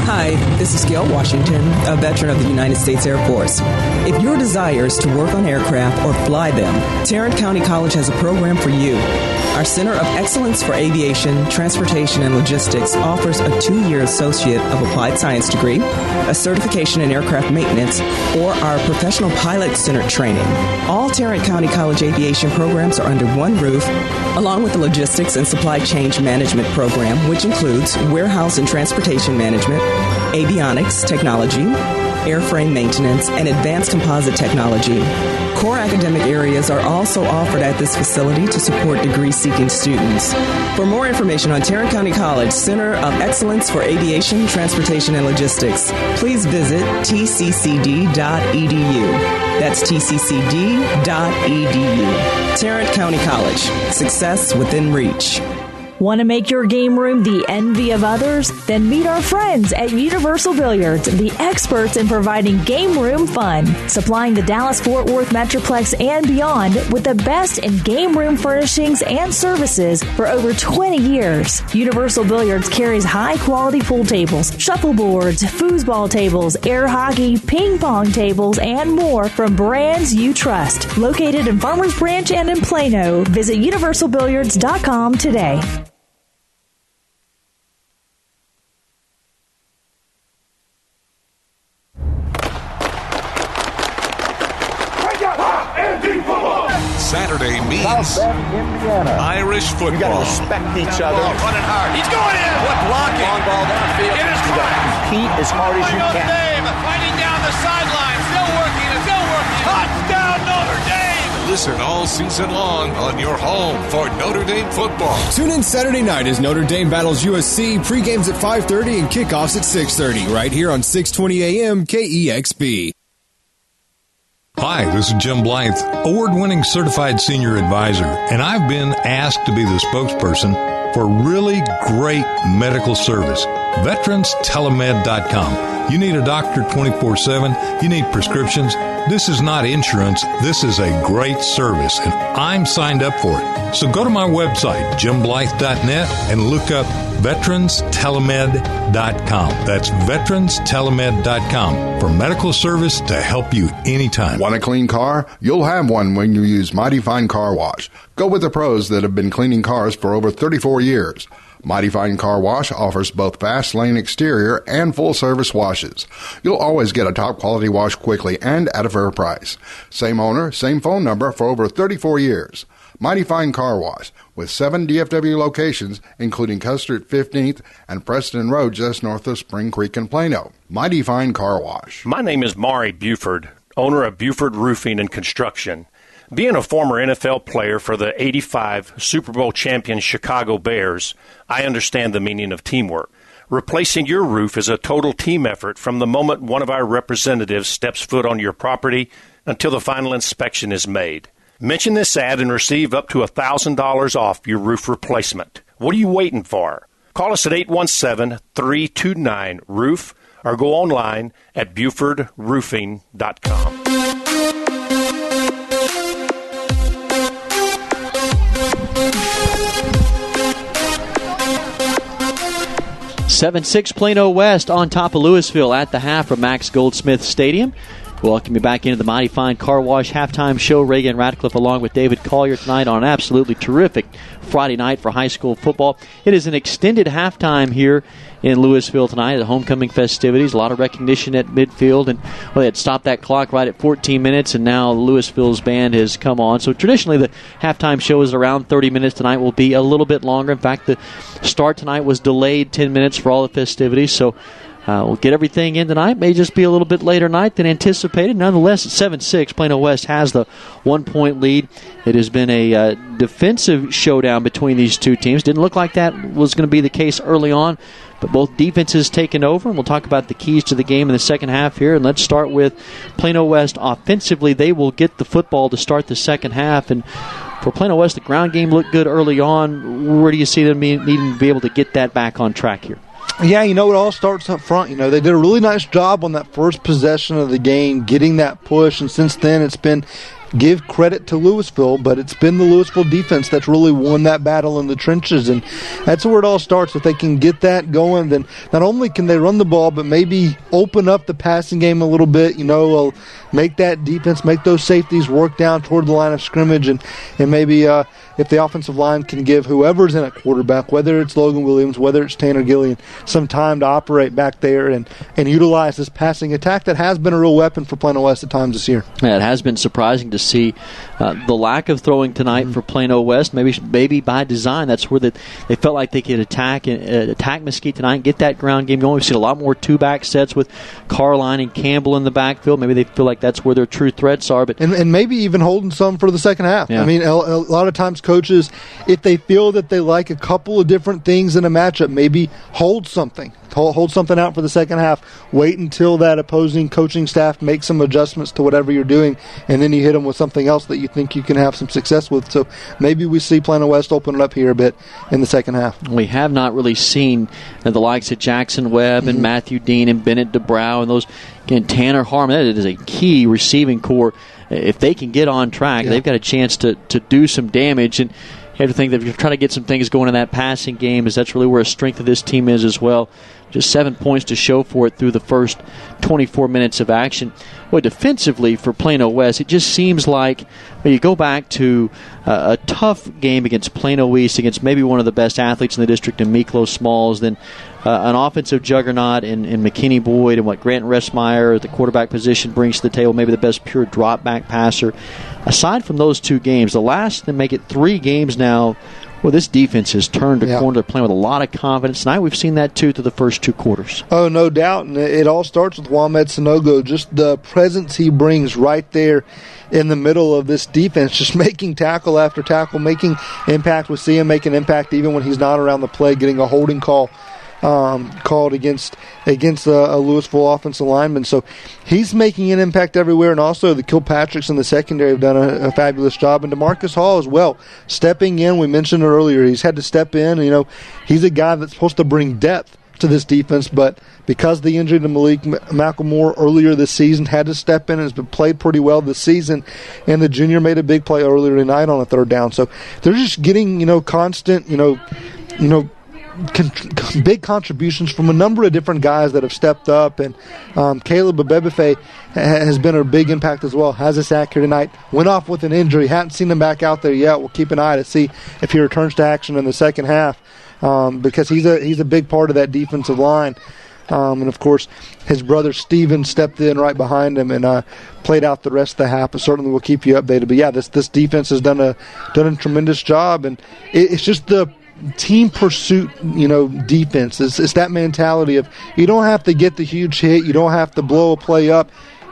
Hi, this is Gail Washington, a veteran of the United States Air Force. If your desire is to work on aircraft or fly them, Tarrant County College has a program for you. Our Center of Excellence for Aviation, Transportation, and Logistics offers a 2-year Associate of Applied Science degree, a certification in aircraft maintenance, or our Professional Pilot Center training. All Tarrant County College aviation programs are under one roof, along with the Logistics and Supply Chain Management program, which includes warehouse and transportation management, avionics technology, airframe maintenance, and advanced composite technology. Core academic areas are also offered at this facility to support degree-seeking students. For more information on Tarrant County College Center of Excellence for Aviation, Transportation, and Logistics, please visit tccd.edu. That's tccd.edu. Tarrant County College. Success within reach. Want to make your game room the envy of others? Then meet our friends at Universal Billiards, the experts in providing game room fun, supplying the Dallas-Fort Worth Metroplex and beyond with the best in game room furnishings and services for over 20 years. Universal Billiards carries high-quality pool tables, shuffleboards, foosball tables, air hockey, ping pong tables, and more from brands you trust. Located in Farmers Branch and in Plano, visit universalbilliards.com today. Saturday means Irish football. We got to respect each other. Running hard. He's going in. What blocking? Long ball downfield. It is correct. Compete as hard as you can. Notre Dame fighting down the sideline. Still working. Touchdown Notre Dame. Listen all season long on your home for Notre Dame football. Tune in Saturday night as Notre Dame battles USC. Pre-games at 5:30 and kickoffs at 6:30 right here on 620 AM KEXB. Hi, this is Jim Blythe, award-winning certified senior advisor, and I've been asked to be the spokesperson for really great medical service. VeteransTelemed.com. You need a doctor 24/7. You need prescriptions. This is not insurance. This is a great service, and I'm signed up for it. So go to my website, jimblythe.net, and look up VeteransTelemed.com. That's VeteransTelemed.com for medical service to help you anytime. Want a clean car? You'll have one when you use Mighty Fine Car Wash. Go with the pros that have been cleaning cars for over 34 years. Mighty Fine Car Wash offers both fast lane exterior and full service washes. You'll always get a top quality wash quickly and at a fair price. Same owner, same phone number for over 34 years. Mighty Fine Car Wash with 7 DFW locations, including Custer at 15th and Preston Road just north of Spring Creek and Plano. Mighty Fine Car Wash. My name is Maury Buford, owner of Buford Roofing and Construction. Being a former NFL player for the '85 Super Bowl champion Chicago Bears, I understand the meaning of teamwork. Replacing your roof is a total team effort from the moment one of our representatives steps foot on your property until the final inspection is made. Mention this ad and receive up to $1,000 off your roof replacement. What are you waiting for? Call us at 817-329-ROOF or go online at BufordRoofing.com. 7-6 Plano West on top of Lewisville at the half from Max Goldsmith Stadium. Welcome you back into the Mighty Fine Car Wash halftime show. Reagan Ratcliffe along with David Collier tonight on an absolutely terrific Friday night for high school football. It is an extended halftime here in Lewisville tonight at the homecoming festivities. A lot of recognition at midfield, and they had stopped that clock right at 14 minutes, and now Lewisville's band has come on. So traditionally the halftime show is around 30 minutes. Tonight will be a little bit longer. In fact, the start tonight was delayed 10 minutes for all the festivities, so we'll get everything in tonight. May just be a little bit later night than anticipated. Nonetheless, at 7-6, Plano West has the 1-point lead. It has been a defensive showdown between these two teams. Didn't look like that was going to be the case early on, but both defenses taken over, and we'll talk about the keys to the game in the second half here. And let's start with Plano West offensively. They will get the football to start the second half, and for Plano West, the ground game looked good early on. Where do you see them needing to be able to get that back on track here? Yeah, it all starts up front. They did a really nice job on that first possession of the game, getting that push, and since then it's been, give credit to Lewisville, but it's been the Lewisville defense that's really won that battle in the trenches, and that's where it all starts. If they can get that going, then not only can they run the ball, but maybe open up the passing game a little bit, make that defense, make those safeties work down toward the line of scrimmage, and maybe if the offensive line can give whoever's in at quarterback, whether it's Logan Williams, whether it's Tanner Gillian, some time to operate back there and utilize this passing attack that has been a real weapon for Plano West at times this year. Yeah, it has been surprising to see the lack of throwing tonight for Plano West. Maybe by design, that's where they felt like they could attack Mesquite tonight and get that ground game going. We've seen a lot more two-back sets with Carline and Campbell in the backfield. Maybe they feel like that's where their true threats are. But and maybe even holding some for the second half. Yeah. A lot of times coaches, if they feel that they like a couple of different things in a matchup, maybe hold something out for the second half. Wait until that opposing coaching staff makes some adjustments to whatever you're doing, and then you hit them with something else that you think you can have some success with. So maybe we see Plano West open it up here a bit in the second half. We have not really seen the likes of Jackson Webb and Matthew Dean and Bennett DeBrow and those, again, Tanner Harmon. That is a key receiving core. If they can get on track, they've got a chance to do some damage. And you have to think that if you're trying to get some things going in that passing game, is that's really where a strength of this team is as well. Just 7 points to show for it through the first 24 minutes of action. Well, defensively for Plano West, it just seems like you go back to a tough game against Plano East, against maybe one of the best athletes in the district in Miklo Smalls, then an offensive juggernaut in McKinney Boyd, and what Grant Ressmeyer at the quarterback position brings to the table, maybe the best pure drop-back passer. Aside from those two games, the last, they make it 3 games now. Well, this defense has turned a corner. They're playing with a lot of confidence. Tonight we've seen that, too, through the first 2 quarters. Oh, no doubt. And it all starts with Wamed Sanogo. Just the presence he brings right there in the middle of this defense, just making tackle after tackle, making impact. We see him make an impact even when he's not around the play, getting a holding call called against a Lewisville offensive lineman. So he's making an impact everywhere, and also the Kilpatricks in the secondary have done a fabulous job, and DeMarcus Hall as well, stepping in. We mentioned it earlier. He's had to step in. He's a guy that's supposed to bring depth to this defense, but because of the injury to Malik McElmore earlier this season, had to step in and has been played pretty well this season, and the junior made a big play earlier tonight on a third down. So they're just getting constant big contributions from a number of different guys that have stepped up, and Caleb Abebefe has been a big impact as well. Has a sack here tonight. Went off with an injury. Hadn't seen him back out there yet. We'll keep an eye to see if he returns to action in the second half, because he's a big part of that defensive line. And, of course, his brother Steven stepped in right behind him and played out the rest of the half. But certainly we'll keep you updated. But, yeah, this defense has done a tremendous job. And it's just the team pursuit, defense. It's that mentality of you don't have to get the huge hit. You don't have to blow a play up.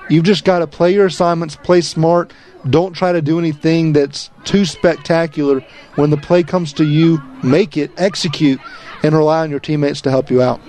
You've just got to play your assignments, play smart. Don't try to do anything that's too spectacular. When the play comes to you, make it, execute, and rely on your teammates to help you out.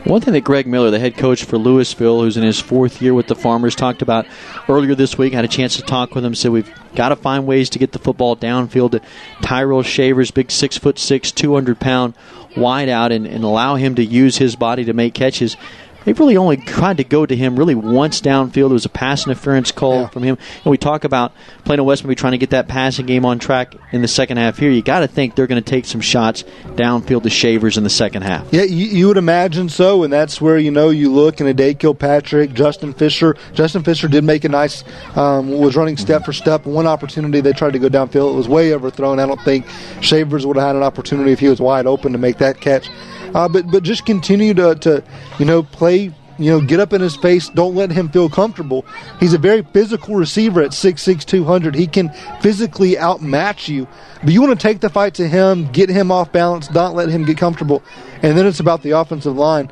One thing that Greg Miller, the head coach for Lewisville, who's in his 4th year with the Farmers, talked about earlier this week, had a chance to talk with him, said we've got to find ways to get the football downfield to Tyrell Shavers, big 6'6", 200-pound wideout, and allow him to use his body to make catches. They've really only tried to go to him really once downfield. There was a pass interference call from him. And we talk about Plano West maybe trying to get that passing game on track in the second half here. You got to think they're going to take some shots downfield to Shavers in the second half. Yeah, you would imagine so, and that's where, you look in Ade Kilpatrick, Justin Fisher. Justin Fisher did make a nice, was running step for step. One opportunity they tried to go downfield. It was way overthrown. I don't think Shavers would have had an opportunity if he was wide open to make that catch. But just continue to play, get up in his face. Don't let him feel comfortable. He's a very physical receiver at 6'6", 200. He can physically outmatch you. But you want to take the fight to him, get him off balance, not let him get comfortable. And then it's about the offensive line,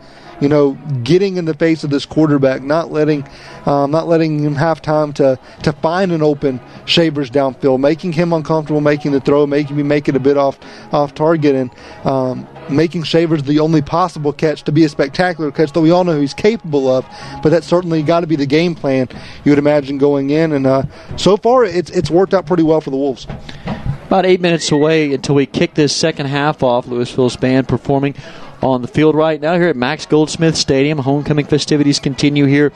getting in the face of this quarterback, not letting him have time to find an open Shavers downfield, making him uncomfortable, making the throw, make it a bit off target, and making Shavers the only possible catch to be a spectacular catch, though we all know he's capable of. But that's certainly got to be the game plan, you would imagine, going in. And so far, it's worked out pretty well for the Wolves. About 8 minutes away until we kick this second half off. Lewisville's band performing on the field right now here at Max Goldsmith Stadium. Homecoming festivities continue here.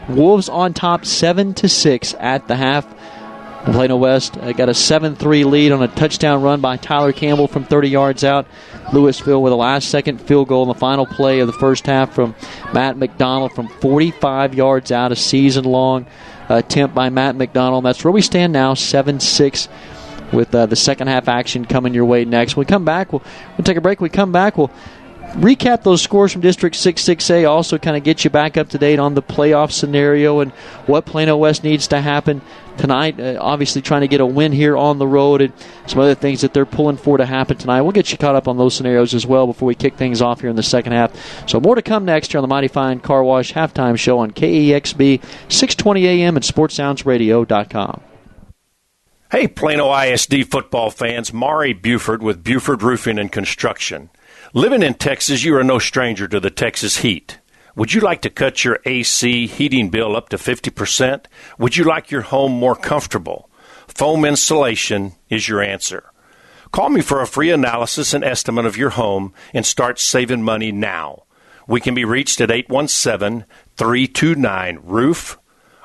Wolves on top 7-6 at the half. Plano West got a 7-3 lead on a touchdown run by Tyler Campbell from 30 yards out. Lewisville with a last-second field goal in the final play of the first half from Matt McDonald from 45 yards out. A season-long attempt by Matt McDonald. That's where we stand now, 7-6, with the second half action coming your way next. When we come back, we'll take a break. When we come back, we'll recap those scores from District 6-6A, also kind of get you back up to date on the playoff scenario and what Plano West needs to happen tonight. Obviously trying to get a win here on the road and some other things that they're pulling for to happen tonight. We'll get you caught up on those scenarios as well before we kick things off here in the second half. So more to come next here on the Mighty Fine Car Wash Halftime Show on KEXB 620 AM and SportsSoundsRadio.com. Hey, Plano ISD football fans, Mari Buford with Buford Roofing and Construction. Living in Texas, you are no stranger to the Texas heat. Would you like to cut your AC heating bill up to 50%? Would you like your home more comfortable? Foam insulation is your answer. Call me for a free analysis and estimate of your home and start saving money now. We can be reached at 817-329-ROOF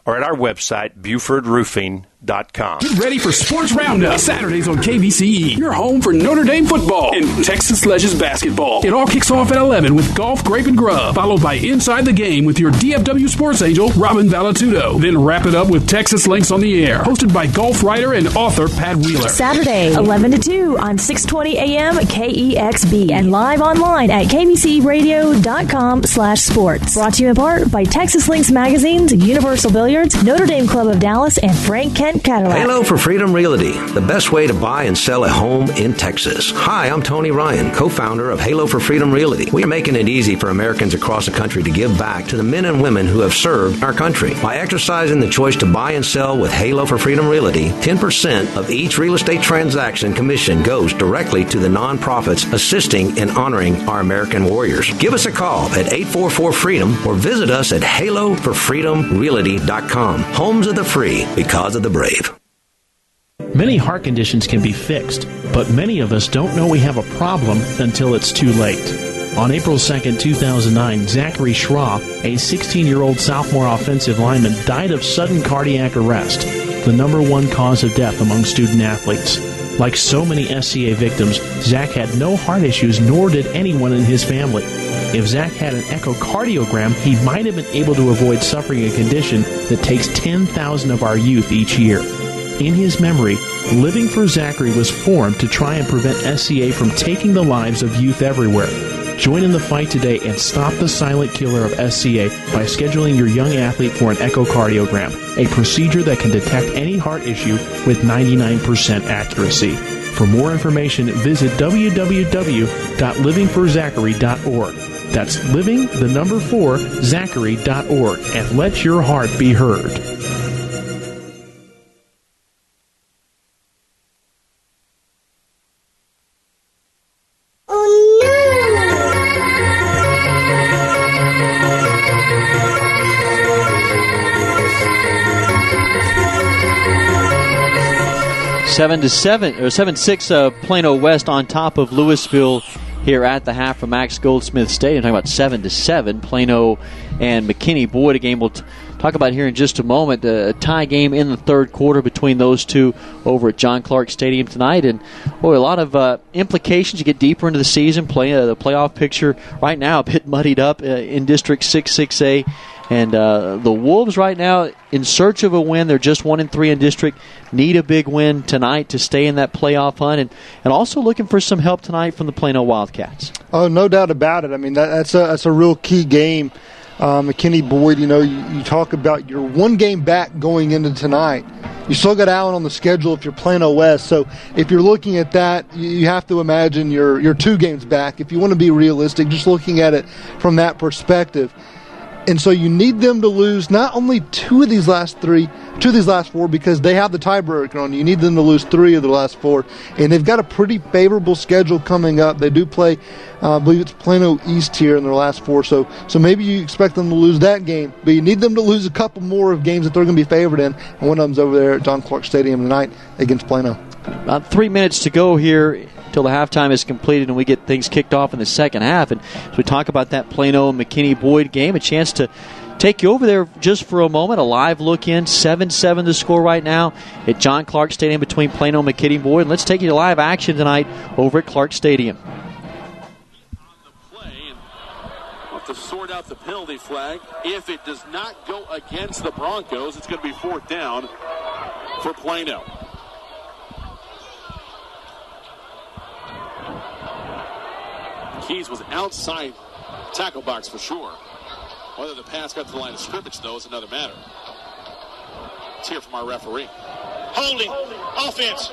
or at our website, BufordRoofing.com. Get ready for Sports Roundup, Saturdays on KVCE, your home for Notre Dame football and Texas Legends basketball. It all kicks off at 11 with Golf, Grape, and Grub, followed by Inside the Game with your DFW sports angel, Robin Valatudo. Then wrap it up with Texas Links on the Air, hosted by golf writer and author Pat Wheeler. Saturday, 11 to 2 on 620 AM KEXB and live online at KBCRadio.com/sports. Brought to you in part by Texas Links Magazines, Universal Billiards, Notre Dame Club of Dallas, and Frank Kent Cadillac. Halo for Freedom Realty, the best way to buy and sell a home in Texas. Hi, I'm Tony Ryan, co-founder of Halo for Freedom Realty. We are making it easy for Americans across the country to give back to the men and women who have served our country. By exercising the choice to buy and sell with Halo for Freedom Realty, 10% of each real estate transaction commission goes directly to the nonprofits assisting in honoring our American warriors. Give us a call at 844-FREEDOM or visit us at haloforfreedomrealty.com. Homes of the free because of the brave. Many heart conditions can be fixed, but many of us don't know we have a problem until it's too late. On April 2nd, 2009, Zachary Schraw, a 16-year-old sophomore offensive lineman, died of sudden cardiac arrest, the number one cause of death among student athletes. Like so many SCA victims, Zach had no heart issues, nor did anyone in his family. If Zach had an echocardiogram, he might have been able to avoid suffering a condition that takes 10,000 of our youth each year. In his memory, Living for Zachary was formed to try and prevent SCA from taking the lives of youth everywhere. Join in the fight today and stop the silent killer of SCA by scheduling your young athlete for an echocardiogram, a procedure that can detect any heart issue with 99% accuracy. For more information, visit www.livingforzachary.org. That's living4Zachary.org, and let your heart be heard. 7-6 Plano West on top of Lewisville here at the half from Max Goldsmith Stadium. Talking about 7-7 Plano and McKinney Boyd, a game we'll talk about here in just a moment. A tie game in the third quarter between those two over at John Clark Stadium tonight. And a lot of implications. You get deeper into the season. The playoff picture right now a bit muddied up in District 6A. And the Wolves right now in search of a win. They're just 1-3 in district. Need a big win tonight to stay in that playoff hunt. And also looking for some help tonight from the Plano Wildcats. Oh, no doubt about it. I mean, that's a real key game. McKinney Boyd, you talk about you're one game back going into tonight. You still got Allen on the schedule if you're Plano West. So if you're looking at that, you have to imagine you're 2 games back. If you want to be realistic, just looking at it from that perspective. And so you need them to lose not only 2 of these last 4 because they have the tiebreaker on you. You need them to lose 3 of the last 4. And they've got a pretty favorable schedule coming up. They do play, I believe it's Plano East here in their last 4. So maybe you expect them to lose that game. But you need them to lose a couple more of games that they're going to be favored in. And one of them's over there at John Clark Stadium tonight against Plano. About 3 minutes to go here until the halftime is completed and we get things kicked off in the second half. And as we talk about that Plano and McKinney Boyd game, a chance to take you over there just for a moment. A live look in, 7-7 the score right now at John Clark Stadium between Plano and McKinney Boyd. And let's take you to live action tonight over at Clark Stadium. We'll have to sort out the penalty flag. If it does not go against the Broncos, it's going to be 4th down for Plano. Keys was outside tackle box for sure. Whether the pass got to the line of scrimmage, though, is another matter. Let's hear from our referee. Holding. Offense.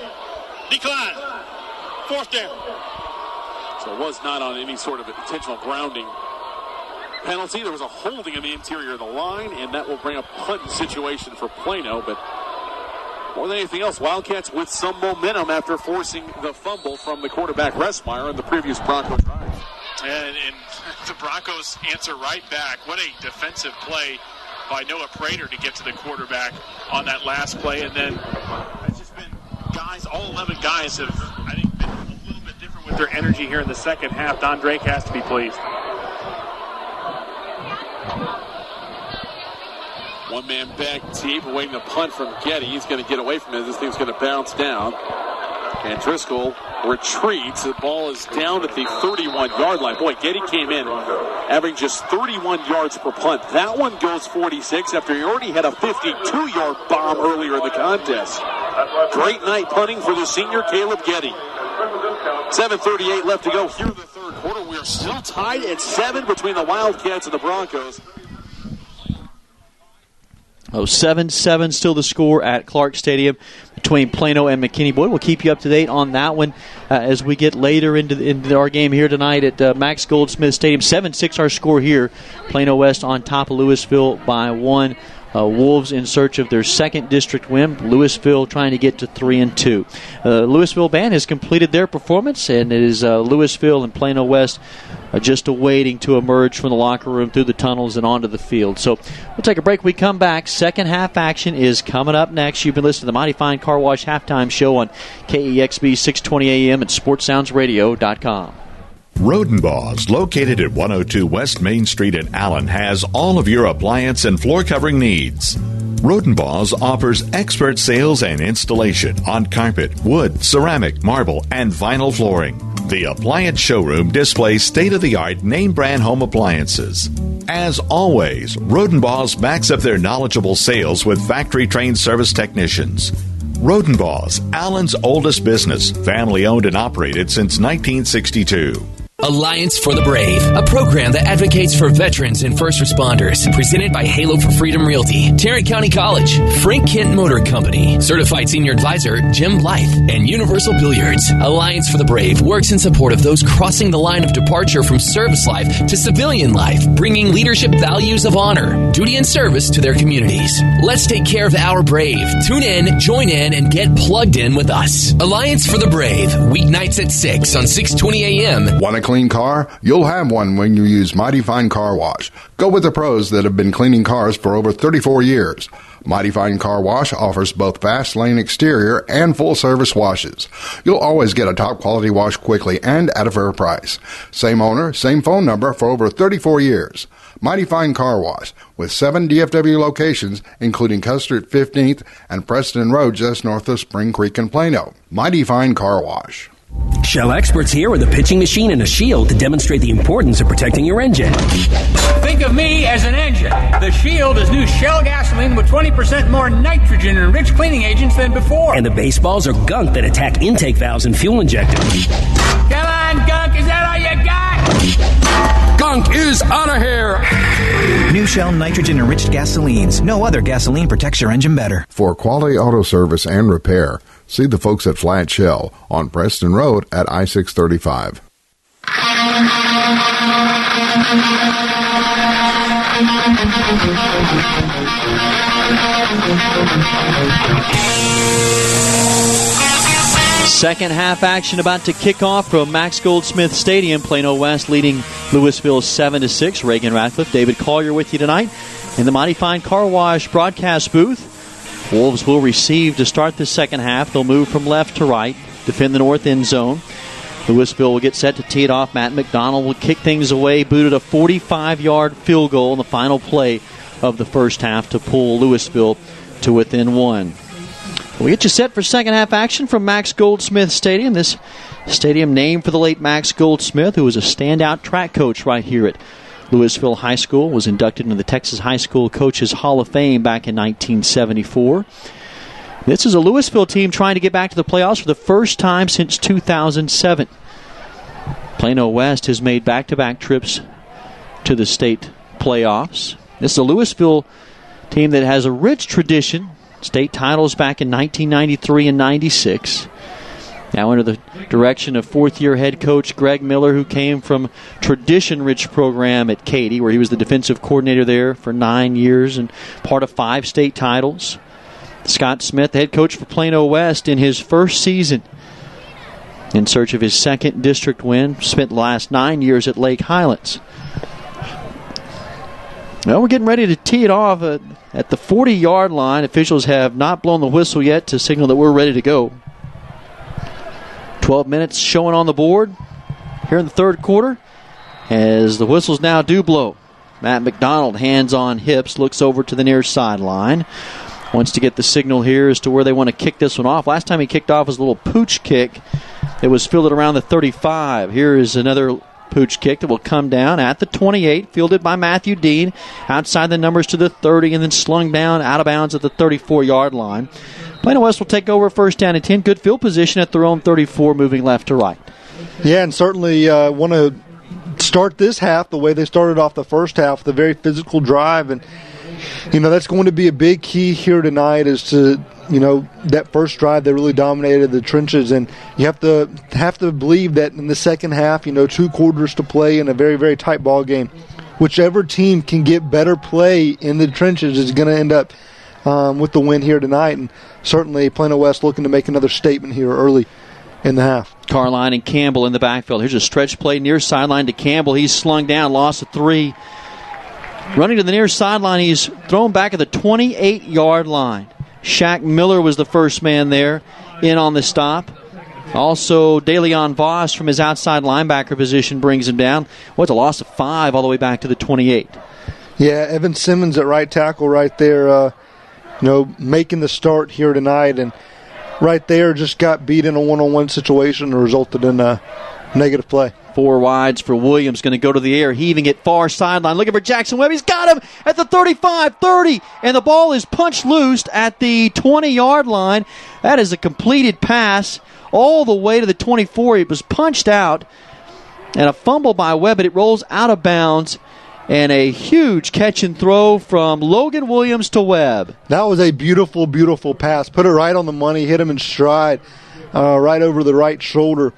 Decline. 4th down. So it was not on any sort of intentional grounding penalty. There was a holding in the interior of the line, and that will bring a punt situation for Plano. But more than anything else, Wildcats with some momentum after forcing the fumble from the quarterback Ressmeyer in the previous Broncos drive. And the Broncos answer right back. What a defensive play by Noah Prater to get to the quarterback on that last play. And then it's just been guys, all 11 guys have, I think, been a little bit different with their energy here in the second half. Don Drake has to be pleased. One man back deep, awaiting the punt from Getty. He's going to get away from it. This thing's going to bounce down. And Driscoll retreats. The ball is down at the 31-yard line. Boy, Getty came in averaging just 31 yards per punt. That one goes 46 after he already had a 52-yard bomb earlier in the contest. Great night punting for the senior Caleb Getty. 7:38 left to go here in the third quarter. We are still tied at 7 between the Wildcats and the Broncos. 7-7 still the score at Clark Stadium between Plano and McKinney Boyd. We'll keep you up to date on that one as we get later into our game here tonight at Max Goldsmith Stadium. 7-6 our score here. Plano West on top of Lewisville by 1. Wolves in search of their second district win. Lewisville trying to get to 3-2. Lewisville band has completed their performance, and it is Lewisville and Plano West just awaiting to emerge from the locker room through the tunnels and onto the field. So we'll take a break. We come back. Second half action is coming up next. You've been listening to the Mighty Fine Car Wash halftime show on KEXB 620 AM and SportsSoundsRadio.com. Rodenbaugh's, located at 102 West Main Street in Allen, has all of your appliance and floor covering needs. Rodenbaugh's offers expert sales and installation on carpet, wood, ceramic, marble, and vinyl flooring. The appliance showroom displays state-of-the-art name-brand home appliances. As always, Rodenbaugh's backs up their knowledgeable sales with factory-trained service technicians. Rodenbaugh's, Allen's oldest business, family-owned and operated since 1962. Alliance for the Brave, a program that advocates for veterans and first responders. Presented by Halo for Freedom Realty, Tarrant County College, Frank Kent Motor Company, Certified Senior Advisor Jim Blythe, and Universal Billiards. Alliance for the Brave works in support of those crossing the line of departure from service life to civilian life, bringing leadership values of honor, duty, and service to their communities. Let's take care of our brave. Tune in, join in, and get plugged in with us. Alliance for the Brave, weeknights at 6 on 620 AM. 1 o'clock clean car? You'll have one when you use Mighty Fine Car Wash. Go with the pros that have been cleaning cars for over 34 years. Mighty Fine Car Wash offers both fast lane exterior and full service washes. You'll always get a top quality wash quickly and at a fair price. Same owner, same phone number for over 34 years. Mighty Fine Car Wash with 7 DFW locations, including Custer at 15th and Preston Road just north of Spring Creek and Plano. Mighty Fine Car Wash. Shell experts here with a pitching machine and a shield to demonstrate the importance of protecting your engine. Think of me as an engine. The Shield is new Shell gasoline with 20% more nitrogen and rich cleaning agents than before. And the baseballs are gunk that attack intake valves and fuel injectors. Come on, gunk, is that all you got? Gunk is out of here. New Shell nitrogen-enriched gasolines. No other gasoline protects your engine better. For quality auto service and repair, see the folks at Flat Shell on Preston Road at I-635. Second half action about to kick off from Max Goldsmith Stadium. Plano West leading Lewisville 7-6. Reagan Ratcliffe, David Collier with you tonight in the Mighty Fine Car Wash broadcast booth. Wolves will receive to start the second half. They'll move from left to right, defend the north end zone. Lewisville will get set to tee it off. Matt McDonald will kick things away, booted a 45-yard field goal in the final play of the first half to pull Lewisville to within one. We'll get you set for second half action from Max Goldsmith Stadium. This stadium named for the late Max Goldsmith, who was a standout track coach right here at Lewisville High School, was inducted into the Texas High School Coaches Hall of Fame back in 1974. This is a Lewisville team trying to get back to the playoffs for the first time since 2007. Plano West has made back-to-back trips to the state playoffs. This is a Lewisville team that has a rich tradition. State titles back in 1993 and 96. Now under the direction of fourth-year head coach Greg Miller, who came from tradition-rich program at Katy, where he was the defensive coordinator there for 9 years and part of 5 state titles. Scott Smith, the head coach for Plano West, in his first season in search of his second district win, spent the last 9 years at Lake Highlands. Well, we're getting ready to tee it off at the 40-yard line. Officials have not blown the whistle yet to signal that we're ready to go. 12 minutes showing on the board here in the third quarter as the whistles now do blow. Matt McDonald, hands on hips, looks over to the near sideline. Wants to get the signal here as to where they want to kick this one off. Last time he kicked off was a little pooch kick that was fielded around the 35. Here is another pooch kick that will come down at the 28, fielded by Matthew Dean, outside the numbers to the 30, and then slung down out of bounds at the 34-yard line. Plano West will take over first down and 10. Good field position at their own 34, moving left to right. Yeah, and certainly want to start this half the way they started off the first half, with a very physical drive. And, that's going to be a big key here tonight, is to, that first drive they really dominated the trenches. And you have to believe that in the second half, 2 quarters to play in a very, very tight ball game. Whichever team can get better play in the trenches is going to end up with the win here tonight. And certainly Plano West looking to make another statement here early in the half. Carline and Campbell in the backfield. Here's a stretch play near sideline to Campbell. He's slung down, loss of 3. Running to the near sideline, he's thrown back at the 28-yard line. Shaq Miller was the first man there in on the stop. Also, DeLeon Voss from his outside linebacker position brings him down. What's a loss of 5 all the way back to the 28. Yeah, Evan Simmons at right tackle right there, making the start here tonight. And right there just got beat in a one-on-one situation and resulted in a negative play. 4 wides for Williams, going to go to the air, heaving it far sideline, looking for Jackson Webb. He's got him at the 35, 30, and the ball is punched loose at the 20-yard line. That is a completed pass all the way to the 24. It was punched out, and a fumble by Webb, but it rolls out of bounds, and a huge catch and throw from Logan Williams to Webb. That was a beautiful, beautiful pass. Put it right on the money, hit him in stride, right over the right shoulder.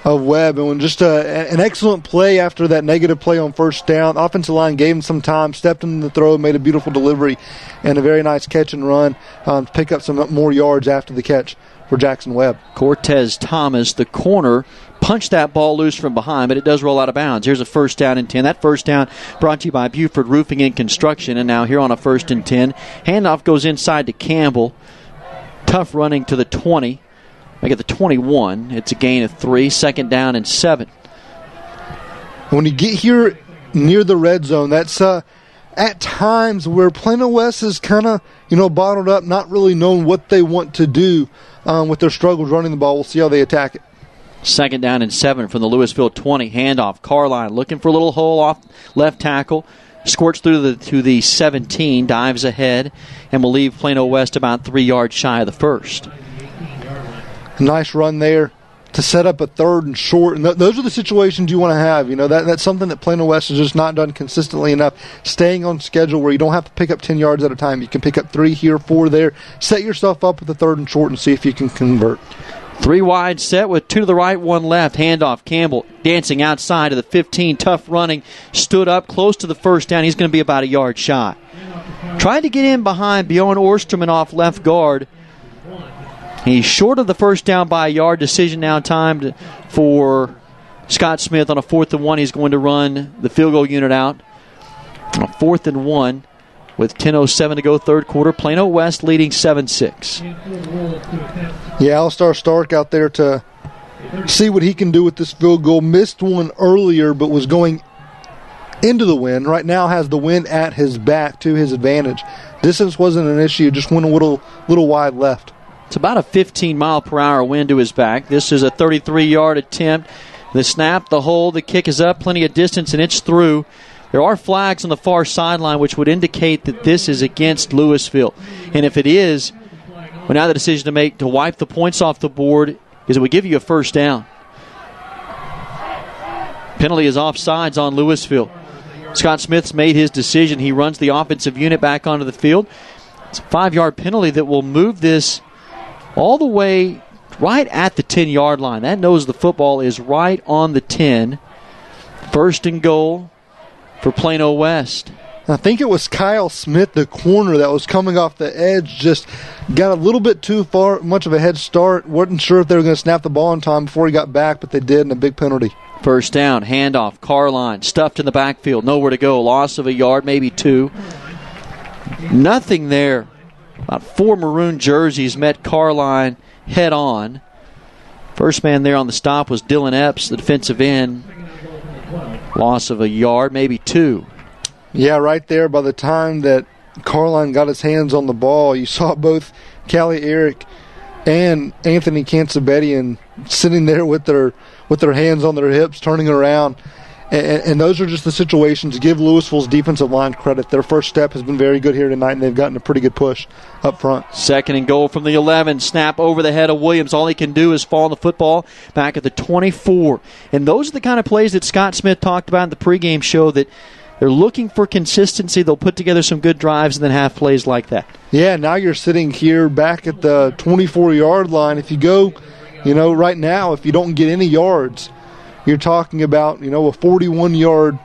Webb, and just an excellent play after that negative play on first down. Offensive line gave him some time, stepped in the throw, made a beautiful delivery, and a very nice catch and run to pick up some more yards after the catch for Jackson Webb. Cortez Thomas, the corner, punched that ball loose from behind, but it does roll out of bounds. Here's a 1st down and 10. That 1st down brought to you by Buford Roofing and Construction, and now here on a 1st and 10. Handoff goes inside to Campbell. Tough running to the 20. Make it the 21. It's a gain of 3. 2nd down and 7. When you get here near the red zone, that's at times where Plano West is kind of, bottled up, not really knowing what they want to do with their struggles running the ball. We'll see how they attack it. 2nd down and 7 from the Lewisville 20. Handoff. Carline looking for a little hole off left tackle. Squirts through to the 17. Dives ahead and will leave Plano West about 3 yards shy of the first. Nice run there to set up a 3rd and short. And those are the situations you want to have. That's something that Plano West has just not done consistently enough. Staying on schedule where you don't have to pick up 10 yards at a time. You can pick up 3 here, 4 there. Set yourself up with a 3rd and short and see if you can convert. 3 wide set with 2 to the right, 1 left. Handoff. Campbell dancing outside of the 15. Tough running. Stood up close to the 1st down. He's going to be about a yard shy. Tried to get in behind Bjorn Osterman off left guard. He's short of the 1st down by a yard. Decision now timed for Scott Smith on a 4th and 1. He's going to run the field goal unit out. On a 4th and 1 with 10:07 to go, 3rd quarter. Plano West leading 7-6. Yeah, Alistar Stark out there to see what he can do with this field goal. Missed one earlier, but was going into the wind. Right now has the wind at his back to his advantage. Distance wasn't an issue, just went a little wide left. It's about a 15-mile-per-hour wind to his back. This is a 33-yard attempt. The snap, the hold, the kick is up, plenty of distance, and it's through. There are flags on the far sideline which would indicate that this is against Lewisville. And if it is, well, now the decision to make to wipe the points off the board is it would give you a 1st down. Penalty is offsides on Lewisville. Scott Smith's made his decision. He runs the offensive unit back onto the field. It's a 5-yard penalty that will move this all the way right at the 10-yard line. That knows the football is right on the 10. 1st and goal for Plano West. I think it was Kyle Smith, the corner, that was coming off the edge, just got a little bit too much of a head start. Wasn't sure if they were going to snap the ball in time before he got back, but they did, and a big penalty. 1st down, handoff, Carline, stuffed in the backfield, nowhere to go. Loss of a yard, maybe 2. Nothing there. About 4 maroon jerseys met Carline head on. First man there on the stop was Dylan Epps, the defensive end. Loss of a yard, maybe 2. Yeah, right there by the time that Carline got his hands on the ball, you saw both Callie Eric and Anthony Cansabedian sitting there with their hands on their hips, turning around. And those are just the situations. Give Lewisville's defensive line credit. Their first step has been very good here tonight, and they've gotten a pretty good push up front. 2nd and goal from the 11. Snap over the head of Williams. All he can do is fall on the football back at the 24. And those are the kind of plays that Scott Smith talked about in the pregame show, that they're looking for consistency. They'll put together some good drives and then have plays like that. Yeah, now you're sitting here back at the 24-yard line. If you go, right now, if you don't get any yards, you're talking about, a 41-yard,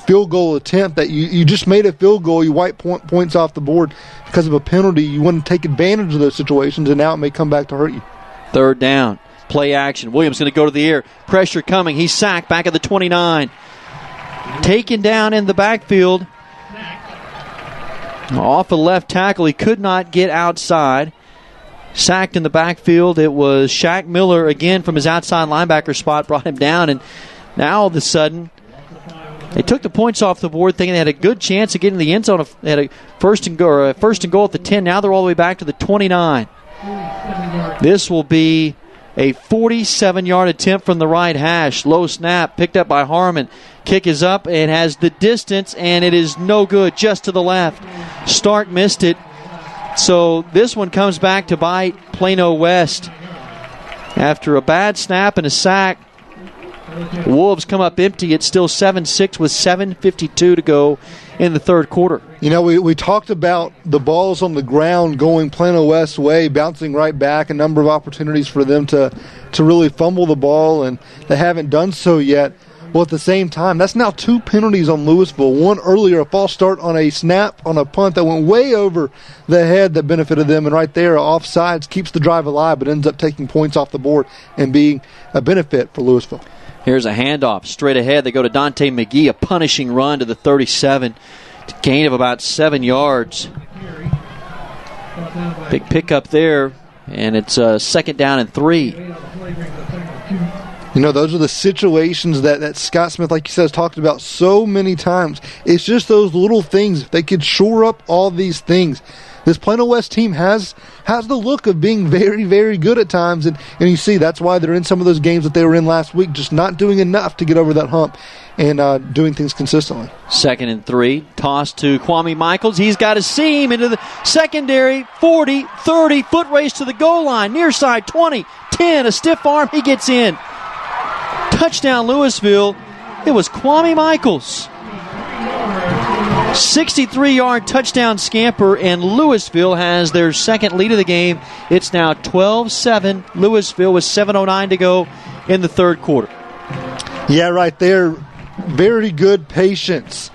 field goal attempt that you just made a field goal. You wipe points off the board because of a penalty. You want to take advantage of those situations, and now it may come back to hurt you. 3rd down, play action. Williams going to go to the air. Pressure coming. He's sacked back at the 29. Taken down in the backfield. Off a left tackle. He could not get outside. Sacked in the backfield. It was Shaq Miller again from his outside linebacker spot, brought him down, and now all of a sudden they took the points off the board, thinking they had a good chance of getting the end zone. They had a first and goal at the 10. Now they're all the way back to the 29. This will be a 47-yard attempt from the right hash. Low snap picked up by Harmon. Kick is up and has the distance, and it is no good, just to the left. Stark missed it. So this one comes back to bite Plano West. After a bad snap and a sack, Wolves come up empty. It's still 7-6 with 7:52 to go in the 3rd quarter. You know, we talked about the balls on the ground going Plano West way, bouncing right back, a number of opportunities for them to really fumble the ball, and they haven't done so yet. Well, at the same time, that's now 2 penalties on Lewisville. One earlier, a false start on a snap on a punt that went way over the head that benefited them, and right there, offsides keeps the drive alive but ends up taking points off the board and being a benefit for Lewisville. Here's a handoff straight ahead. They go to Dante McGee, a punishing run to the 37. Gain of about 7 yards. Big pickup there, and it's second down and 3. You know, those are the situations that Scott Smith, like you said, has talked about so many times. It's just those little things. If they could shore up all these things. This Plano West team has the look of being very, very good at times, and you see that's why they're in some of those games that they were in last week, just not doing enough to get over that hump and doing things consistently. Second and 3, toss to Kwame Michaels. He's got a seam into the secondary, 40, 30, foot race to the goal line, near side 20, 10, a stiff arm, he gets in. Touchdown Lewisville. It was Kwame Michaels. 63-yard touchdown scamper, and Lewisville has their second lead of the game. It's now 12-7. Lewisville with 7:09 to go in the third quarter. Yeah, right there. Very good patience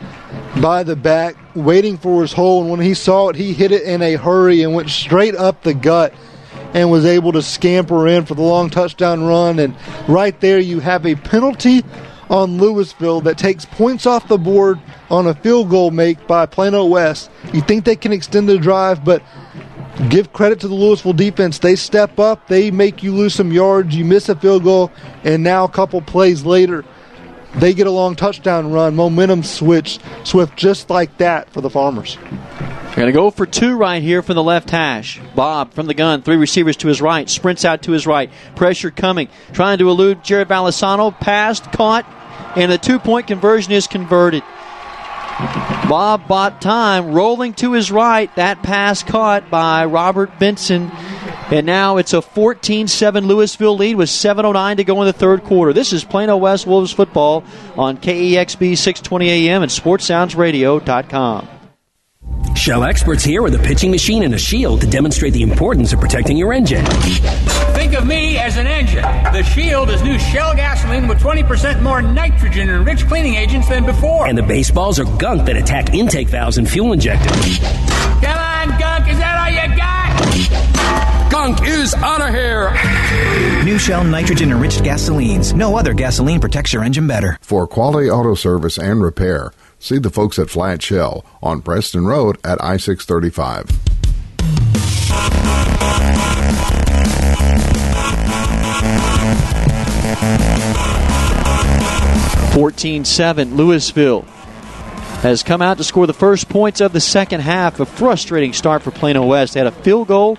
by the back, waiting for his hole, and when he saw it, he hit it in a hurry and went straight up the gut and was able to scamper in for the long touchdown run. And right there you have a penalty on Lewisville that takes points off the board on a field goal make by Plano West. You think they can extend the drive, but give credit to the Lewisville defense. They step up, they make you lose some yards, you miss a field goal, and now a couple plays later, they get a long touchdown run, momentum switch, swift just like that for the Farmers. They're going to go for 2 right here from the left hash. Bob from the gun, 3 receivers to his right, sprints out to his right. Pressure coming, trying to elude Jared Valisano, passed, caught, and the 2-point conversion is converted. Bob bought time, rolling to his right. That pass caught by Robert Benson. And now it's a 14-7 Lewisville lead with 7:09 to go in the third quarter. This is Plano West Wolves football on KEXB 620 AM and SportsSoundsRadio.com. Shell experts here with a pitching machine and a shield to demonstrate the importance of protecting your engine. Think of me as an engine. The Shield is new Shell gasoline with 20% more nitrogen and rich cleaning agents than before. And the baseballs are gunk that attack intake valves and fuel injectors. Come on, gunk, is that all you got? Gunk is out of here. New Shell nitrogen-enriched gasolines. No other gasoline protects your engine better. For quality auto service and repair, see the folks at Flat Shell on Preston Road at I-635. Lewisville has come out to score the first points of the second half. A frustrating start for Plano West. They had a field goal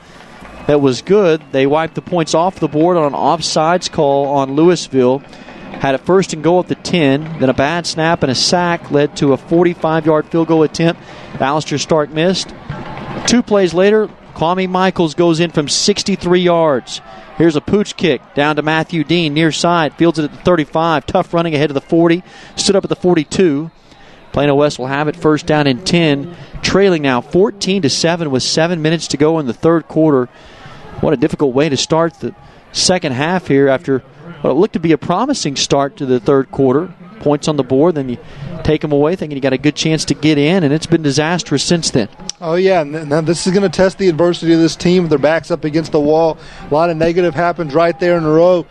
that was good. They wiped the points off the board on an offsides call on Lewisville. Had a first and goal at the 10. Then a bad snap and a sack led to a 45-yard field goal attempt. Alistair Stark missed. 2 plays later, Kwame Michaels goes in from 63 yards. Here's a pooch kick down to Matthew Dean, near side. Fields it at the 35. Tough running ahead of the 40. Stood up at the 42. Plano West will have it first down and 10. Trailing now 14-7 with 7 minutes to go in the third quarter. What a difficult way to start the second half here after what looked to be a promising start to the third quarter. Points on the board, then you take them away thinking you got a good chance to get in, and it's been disastrous since then. Oh, yeah. Now this is going to test the adversity of this team. Their back's up against the wall. A lot of negative happens right there in a row.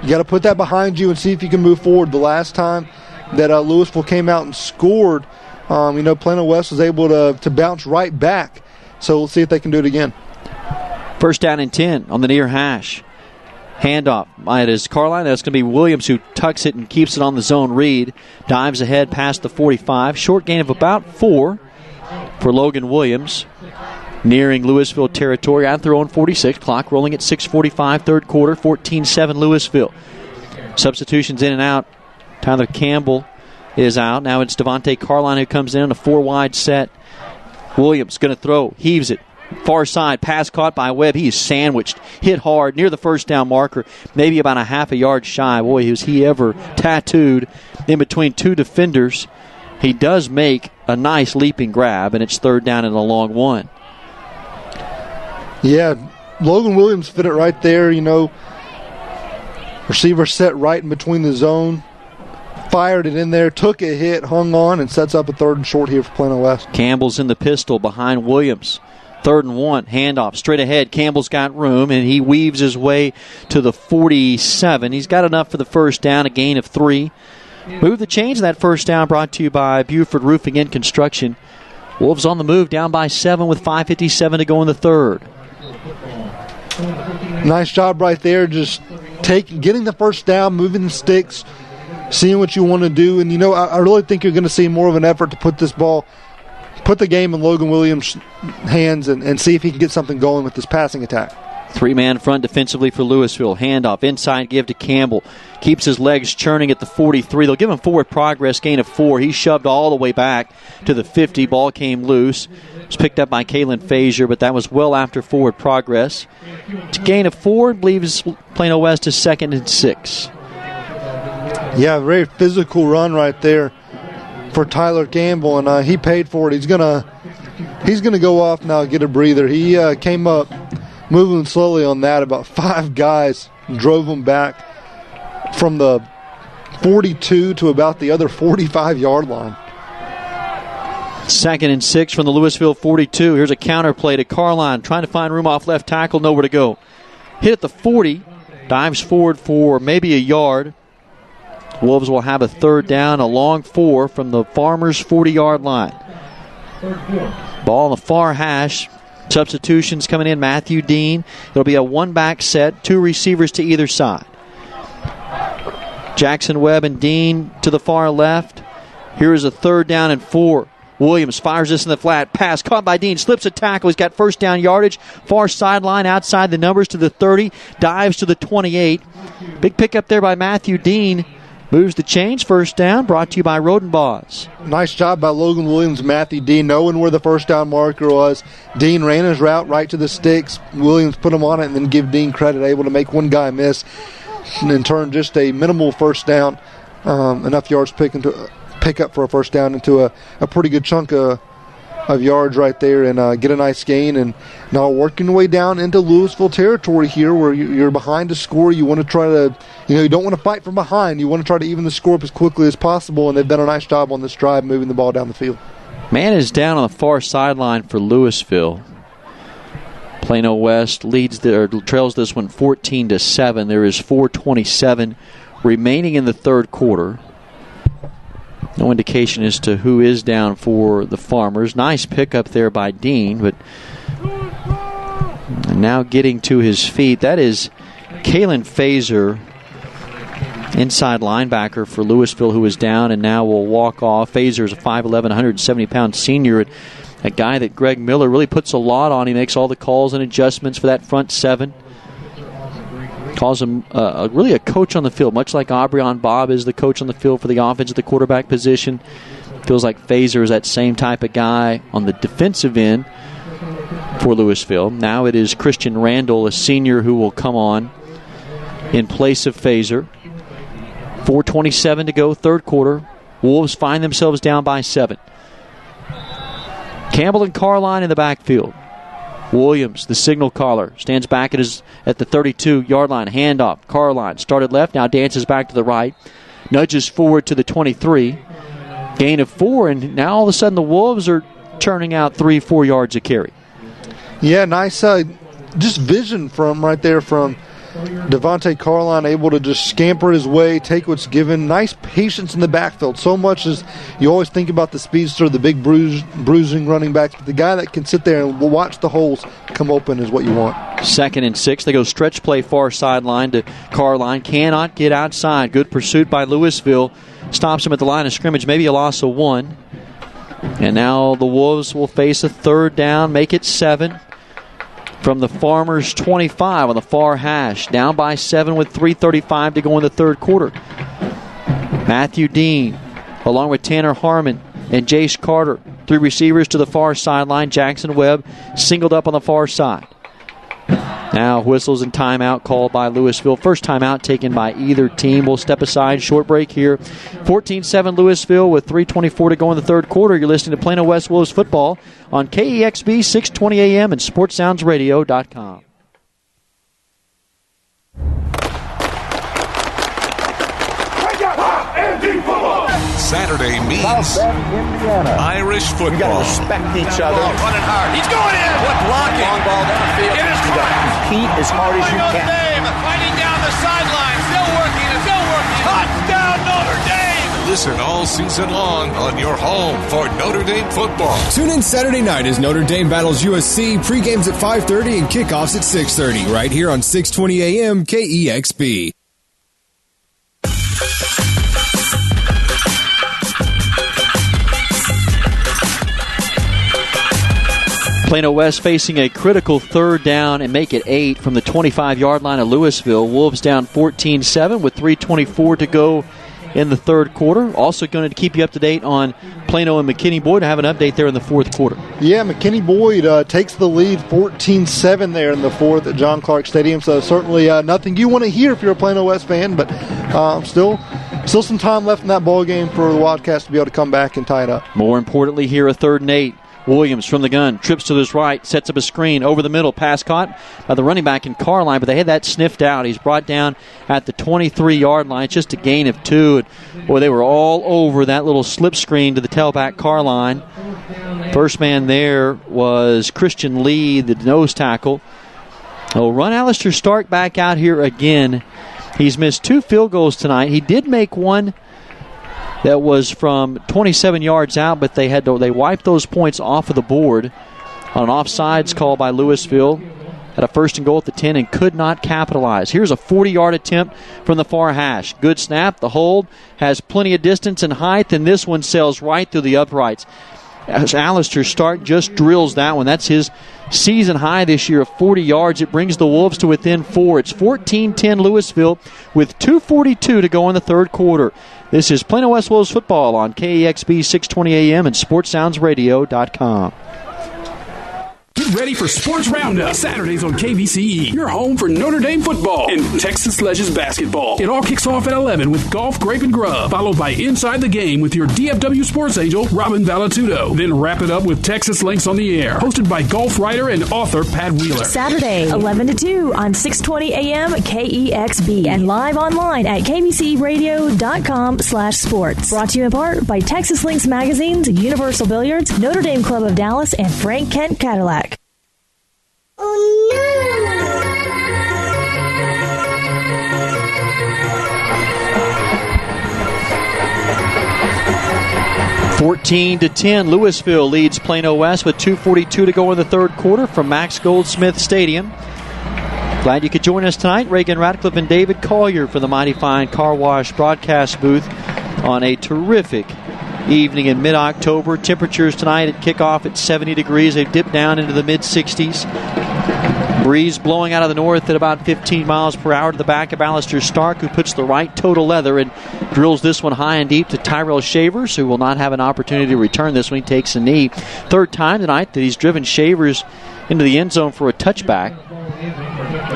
You got to put that behind you and see if you can move forward. The last time that Lewisville came out and scored, Plano West was able to bounce right back. So we'll see if they can do it again. First down and 10 on the near hash. Handoff. It is Carline. That's going to be Williams who tucks it and keeps it on the zone read. Dives ahead past the 45. Short gain of about 4 for Logan Williams. Nearing Lewisville territory at their own 46. Clock rolling at 6:45. Third quarter. 14-7 Lewisville. Substitutions in and out. Tyler Campbell is out. Now it's Devontae Carline who comes in on a 4-wide set. Williams going to throw. Heaves it. Far side, pass caught by Webb. He is sandwiched, hit hard near the first down marker, maybe about a half a yard shy. Boy, was he ever tattooed in between 2 defenders. He does make a nice leaping grab, and it's third down and a long one. Yeah, Logan Williams fit it right there, Receiver set right in between the zone. Fired it in there, took a hit, hung on, and sets up a 3rd and short here for Plano West. Campbell's in the pistol behind Williams. 3rd and 1, handoff straight ahead. Campbell's got room, and he weaves his way to the 47. He's got enough for the first down, a gain of 3. Move the change. That first down brought to you by Buford Roofing and Construction. Wolves on the move, down by 7 with 5:57 to go in the 3rd. Nice job right there, just getting the first down, moving the sticks, seeing what you want to do. And, I really think you're going to see more of an effort to put the game in Logan Williams' hands and see if he can get something going with this passing attack. 3-man front defensively for Lewisville. Handoff, inside give to Campbell. Keeps his legs churning at the 43. They'll give him forward progress, gain of 4. He shoved all the way back to the 50. Ball came loose. It was picked up by Kalen Frazier, but that was well after forward progress. It's a gain of 4, leaves Plano West to 2nd and 6. Yeah, very physical run right there for Tyler Campbell, and he paid for it. He's gonna go off now, get a breather. He came up moving slowly on that. About 5 guys drove him back from the 42 to about the other 45-yard line. 2nd and 6 from the Lewisville 42. Here's a counter play to Carline, trying to find room off left tackle, nowhere to go. Hit at the 40, dives forward for maybe a yard. Wolves will have a 3rd down, a long 4 from the Farmers' 40-yard line. Ball on the far hash. Substitutions coming in. Matthew Dean. It'll be a 1-back set, 2 receivers to either side. Jackson Webb and Dean to the far left. Here is a 3rd down and 4. Williams fires this in the flat. Pass caught by Dean. Slips a tackle. He's got first down yardage. Far sideline outside the numbers to the 30. Dives to the 28. Big pickup there by Matthew Dean. Moves the chains. First down brought to you by Rodenbaugh. Nice job by Logan Williams, Matthew Dean, knowing where the first down marker was. Dean ran his route right to the sticks. Williams put him on it and then give Dean credit, able to make one guy miss and then turn just a minimal first down. Enough yards pick up for a first down into a pretty good chunk of yards right there and get a nice gain. And now working your way down into Lewisville territory here where you're behind to score. You want to try to, you don't want to fight from behind. You want to try to even the score up as quickly as possible, and they've done a nice job on this drive moving the ball down the field. Man is down on the far sideline for Lewisville. Plano West trails this one 14-7. There is 4:27 remaining in the 3rd quarter. No indication as to who is down for the Farmers. Nice pickup there by Dean, but now getting to his feet. That is Kalen Frazier, inside linebacker for Lewisville, who is down and now will walk off. Frazier is a 5'11", 170-pound senior, a guy that Greg Miller really puts a lot on. He makes all the calls and adjustments for that front 7. Calls him really a coach on the field, much like Aubryon Bob is the coach on the field for the offense at the quarterback position. Feels like Frazier is that same type of guy on the defensive end for Lewisville. Now it is Christian Randall, a senior, who will come on in place of Frazier. 4:27 to go, 3rd quarter. Wolves find themselves down by 7. Campbell and Carline in the backfield. Williams, the signal caller, stands back at the 32-yard line. Handoff. Carline started left, now dances back to the right. Nudges forward to the 23. Gain of 4, and now all of a sudden the Wolves are turning out 3-4 yards a carry. Yeah, nice just vision from right there from Devontae Carline, able to just scamper his way, take what's given. Nice patience in the backfield. So much as you always think about the speedster, the big bruising running backs, but the guy that can sit there and watch the holes come open is what you want. 2nd and 6. They go stretch play far sideline to Carline. Cannot get outside. Good pursuit by Lewisville. Stops him at the line of scrimmage. Maybe a loss of 1. And now the Wolves will face a 3rd down, make it 7. From the Farmers' 25 on the far hash. Down by 7 with 3:35 to go in the 3rd quarter. Matthew Dean, along with Tanner Harmon and Jace Carter. 3 receivers to the far sideline. Jackson Webb singled up on the far side. Now whistles and timeout called by Lewisville. First timeout taken by either team. We'll step aside. Short break here. 14-7 Lewisville with 3:24 to go in the third quarter. You're listening to Plano West Wolves football on KEXB 620 AM and SportsSoundsRadio.com. Saturday means Irish football. You got to respect each other. Running hard. He's going in. What blocking? Long ball downfield. It is you got to compete as hard as you can. Dame fighting down the sideline. Still working. Touchdown Notre Dame. Listen all season long on your home for Notre Dame football. Tune in Saturday night as Notre Dame battles USC. Pre-games at 5:30 and kickoffs at 6:30. Right here on 620 AM KEXB. Plano West facing a critical third down and make it 8 from the 25-yard line of Lewisville. Wolves down 14-7 with 3:24 to go in the third quarter. Also going to keep you up to date on Plano and McKinney Boyd. I have an update there in the fourth quarter. Yeah, McKinney Boyd takes the lead 14-7 there in the fourth at John Clark Stadium. So certainly nothing you want to hear if you're a Plano West fan, but still some time left in that ball game for the Wildcats to be able to come back and tie it up. More importantly here, a 3rd and 8. Williams from the gun, trips to his right, sets up a screen over the middle, pass caught by the running back in Carline, but they had that sniffed out. He's brought down at the 23-yard line, just a gain of 2. And, boy, they were all over that little slip screen to the tailback Carline. First man there was Christian Lee, the nose tackle. Oh, run Alistair Stark back out here again. He's missed 2 field goals tonight. He did make one that was from 27 yards out, but they wiped those points off of the board on an offsides call by Lewisville at a 1st and goal at the 10 and could not capitalize. Here's a 40-yard attempt from the far hash. Good snap. The hold has plenty of distance and height, and this one sails right through the uprights. As Alistair Stark just drills that one. That's his season high this year of 40 yards. It brings the Wolves to within 4. It's 14-10 Lewisville with 2:42 to go in the third quarter. This is Plano West Wolves football on KEXB 620 AM and SportsSoundsRadio.com. Get ready for Sports Roundup Saturdays on KVCE, your home for Notre Dame football and Texas Ledges basketball. It all kicks off at 11 with Golf, Grape, and Grub, followed by Inside the Game with your DFW sports angel, Robin Valatudo. Then wrap it up with Texas Links on the Air, hosted by golf writer and author Pat Wheeler. Saturday, 11 to 2 on 620 AM KEXB and live online at kvcradio.com/sports. Brought to you in part by Texas Links Magazines, Universal Billiards, Notre Dame Club of Dallas, and Frank Kent Cadillac. 14-10, Lewisville leads Plano West with 2:42 to go in the third quarter from Max Goldsmith Stadium. Glad you could join us tonight. Reagan Ratcliffe and David Collier for the Mighty Fine Car Wash broadcast booth on a terrific evening in mid-October. Temperatures tonight at kickoff at 70 degrees. They've dipped down into the mid-60s. Breeze blowing out of the north at about 15 miles per hour to the back of Alistair Stark, who puts the right toe to leather and drills this one high and deep to Tyrell Shavers, who will not have an opportunity to return this one. He takes a knee. 3rd time tonight that he's driven Shavers into the end zone for a touchback.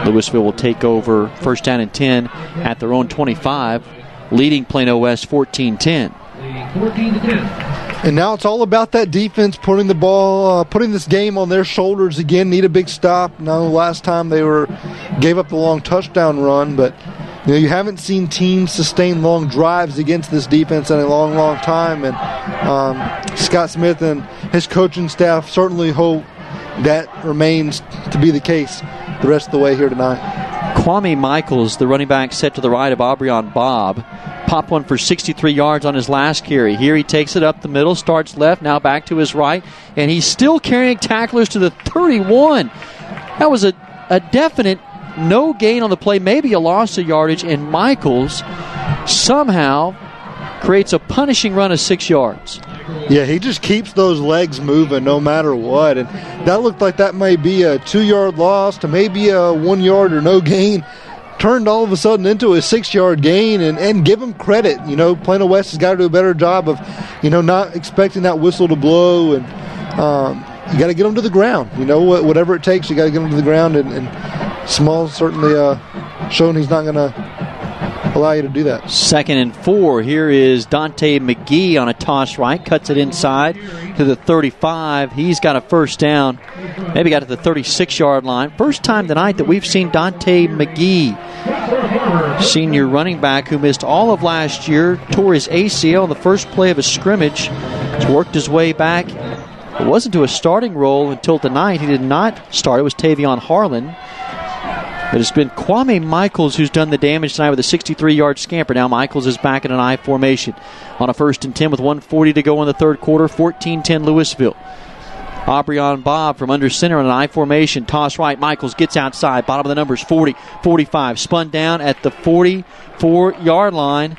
Lewisville will take over 1st down and 10 at their own 25, leading Plano West 14-10. 14-10. And now it's all about that defense putting the ball, putting this game on their shoulders again. Need a big stop. Now, last time they gave up the long touchdown run, but you haven't seen teams sustain long drives against this defense in a long, long time. And Scott Smith and his coaching staff certainly hope that remains to be the case the rest of the way here tonight. Kwame Michaels, the running back, set to the right of Aubryon Bob. Popped one for 63 yards on his last carry. Here he takes it up the middle, starts left, now back to his right, and he's still carrying tacklers to the 31. That was a definite no gain on the play, maybe a loss of yardage, and Michaels somehow creates a punishing run of 6 yards. Yeah, he just keeps those legs moving no matter what, and that looked like that may be a 2-yard loss to maybe a 1 yard or no gain. Turned all of a sudden into a 6-yard gain, and give him credit. Plano West has got to do a better job of, not expecting that whistle to blow, and you got to get them to the ground. Whatever it takes, you got to get them to the ground and Small's certainly shown he's not going to allow you to do that. 2nd and 4. Here is Dante McGee on a toss right. Cuts it inside to the 35. He's got a first down. Maybe got to the 36-yard line. First time tonight that we've seen Dante McGee, senior running back who missed all of last year, tore his ACL in the first play of a scrimmage. He's worked his way back. It wasn't to a starting role until tonight. He did not start. It was Tavion Harlan. But it's been Kwame Michaels who's done the damage tonight with a 63-yard scamper. Now Michaels is back in an I formation on a 1st and 10 with 1:40 to go in the third quarter. 14-10 Lewisville. Aubryon Bob from under center on an I formation. Toss right. Michaels gets outside. Bottom of the numbers, 40, 45. Spun down at the 44-yard line.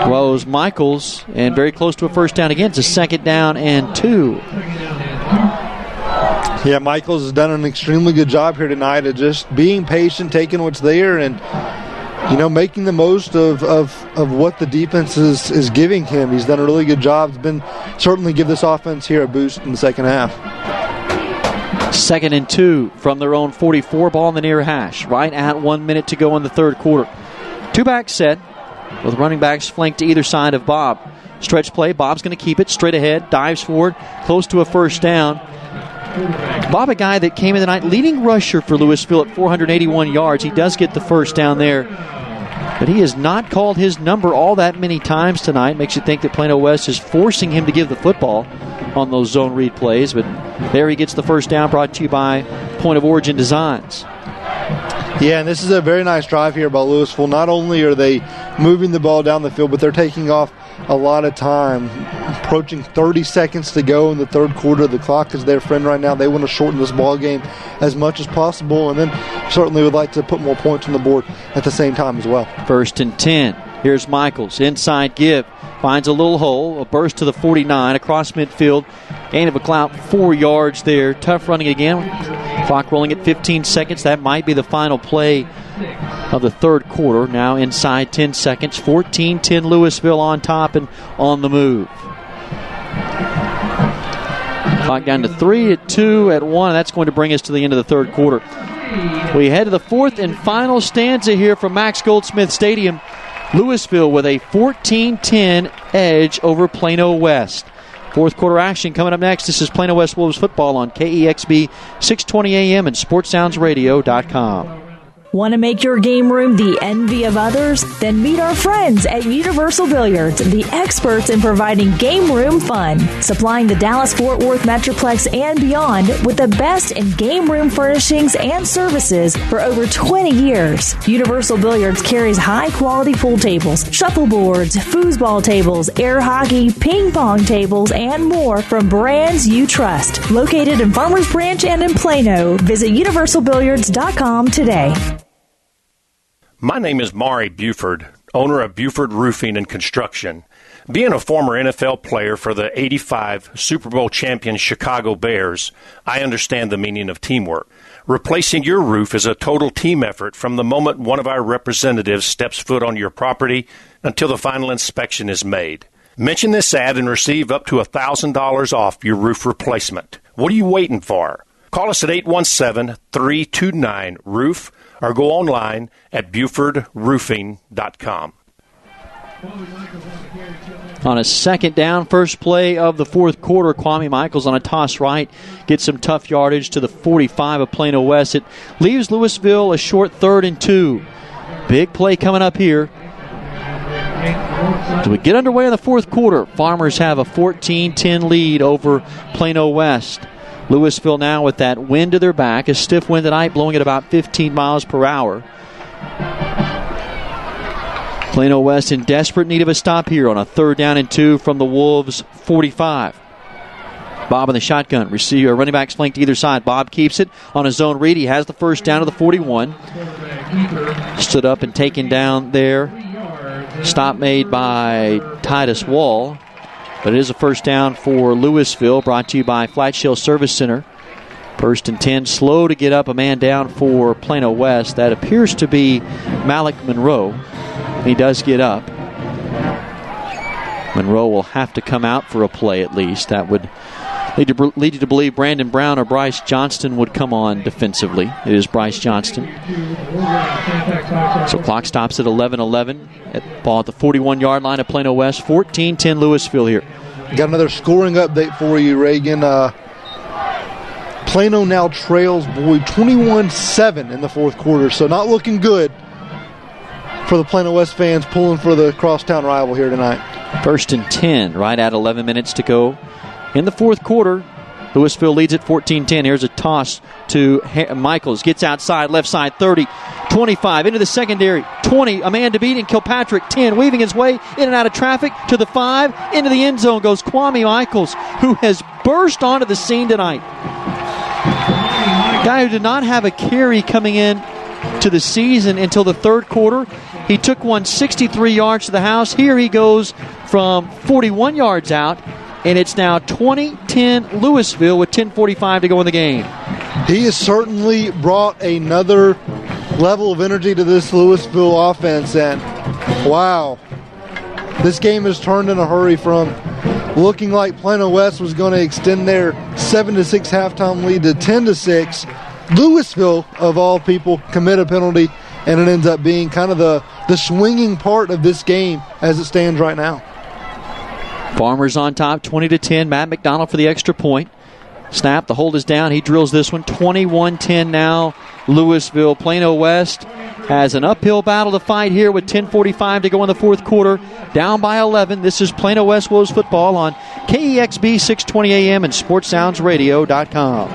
Rose Michaels, and very close to a first down again. It's a 2nd down and 2. Yeah, Michaels has done an extremely good job here tonight of just being patient, taking what's there, and making the most of what the defense is giving him. He's done a really good job. It's been certainly give this offense here a boost in the second half. 2nd and 2 from their own 44. Ball in the near hash. Right at 1 minute to go in the third quarter. Two-back set with running backs flanked to either side of Bob. Stretch play. Bob's going to keep it straight ahead. Dives forward. Close to a first down. Bob, a guy that came in tonight leading rusher for Lewisville at 481 yards. He does get the first down there, but he has not called his number all that many times tonight. Makes you think that Plano West is forcing him to give the football on those zone read plays, but there he gets the first down, brought to you by Point of Origin Designs. Yeah, and this is a very nice drive here by Lewisville. Not only are they moving the ball down the field, but they're taking off a lot of time. Approaching 30 seconds to go in the third quarter. The clock is their friend right now. They want to shorten this ball game as much as possible, and then certainly would like to put more points on the board at the same time as well. 1st and 10. Here's Michaels. Inside give. Finds a little hole. A burst to the 49. Across midfield. Gain of about 4 yards there. Tough running again. Clock rolling at 15 seconds. That might be the final play of the third quarter. Now inside 10 seconds. 14-10 Lewisville on top and on the move. Clock down to 3 at 2 at 1. That's going to bring us to the end of the third quarter. We head to the fourth and final stanza here from Max Goldsmith Stadium. Lewisville with a 14-10 edge over Plano West. Fourth quarter action coming up next. This is Plano West Wolves football on KEXB 620 AM and SportsSoundsRadio.com. Want to make your game room the envy of others? Then meet our friends at Universal Billiards, the experts in providing game room fun, supplying the Dallas-Fort Worth Metroplex and beyond with the best in game room furnishings and services for over 20 years. Universal Billiards carries high-quality pool tables, shuffleboards, foosball tables, air hockey, ping pong tables, and more from brands you trust. Located in Farmers Branch and in Plano, visit universalbilliards.com today. My name is Maury Buford, owner of Buford Roofing and Construction. Being a former NFL player for the '85 Super Bowl champion Chicago Bears, I understand the meaning of teamwork. Replacing your roof is a total team effort from the moment one of our representatives steps foot on your property until the final inspection is made. Mention this ad and receive up to $1,000 off your roof replacement. What are you waiting for? Call us at 817-329-ROOF or go online at BufordRoofing.com. On a 2nd down, first play of the fourth quarter, Kwame Michaels on a toss right gets some tough yardage to the 45 of Plano West. It leaves Lewisville a short 3rd and 2. Big play coming up here. As we get underway in the fourth quarter, Farmers have a 14-10 lead over Plano West. Lewisville now with that wind to their back, a stiff wind tonight blowing at about 15 miles per hour. Plano West in desperate need of a stop here on a 3rd down and 2 from the Wolves' 45. Bob in the shotgun. Receiver, running backs flanked either side. Bob keeps it on his own read. He has the first down to the 41. Stood up and taken down there. Stop made by Titus Wall. But it is a first down for Lewisville, brought to you by Flat Shell Service Center. 1st and 10, slow to get up, a man down for Plano West. That appears to be Malik Monroe. He does get up. Monroe will have to come out for a play at least. That would Lead you to believe Brandon Brown or Bryce Johnston would come on defensively. It is Bryce Johnston. So clock stops at 11:11. Ball at the 41-yard line of Plano West. 14-10 Lewisville here. Got another scoring update for you, Reagan. Plano now trails, 21-7 in the fourth quarter. So not looking good for the Plano West fans pulling for the crosstown rival here tonight. 1st and 10, right at 11 minutes to go in the fourth quarter. Lewisville leads at 14-10. Here's a toss to Michaels. Gets outside, left side, 30, 25, into the secondary, 20, a man to beat, and Kilpatrick, 10, weaving his way in and out of traffic to the 5, into the end zone goes Kwame Michaels, who has burst onto the scene tonight. Guy who did not have a carry coming in to the season until the third quarter. He took one 63 yards to the house. Here he goes from 41 yards out, and it's now 20-10 Lewisville with 10:45 to go in the game. He has certainly brought another level of energy to this Lewisville offense, and wow, this game has turned in a hurry from looking like Plano West was going to extend their 7-6 halftime lead to 10-6. Lewisville, of all people, commit a penalty, and it ends up being kind of the swinging part of this game as it stands right now. Farmers on top, 20-10. Matt McDonald for the extra point. Snap, the hold is down. He drills this one. 21-10 now, Lewisville. Plano West has an uphill battle to fight here with 10:45 to go in the fourth quarter. Down by 11. This is Plano West Wolves football on KEXB 620 AM and SportsSoundsRadio.com.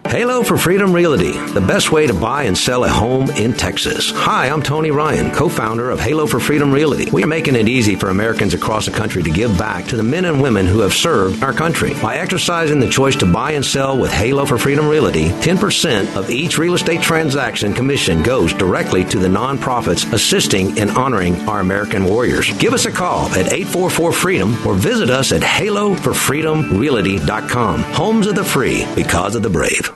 Halo for Freedom Realty, the best way to buy and sell a home in Texas. Hi, I'm Tony Ryan, co-founder of Halo for Freedom Realty. We are making it easy for Americans across the country to give back to the men and women who have served our country. By exercising the choice to buy and sell with Halo for Freedom Realty, 10% of each real estate transaction commission goes directly to the nonprofits assisting in honoring our American warriors. Give us a call at 844-FREEDOM or visit us at haloforfreedomrealty.com. Homes of the free because of the brave.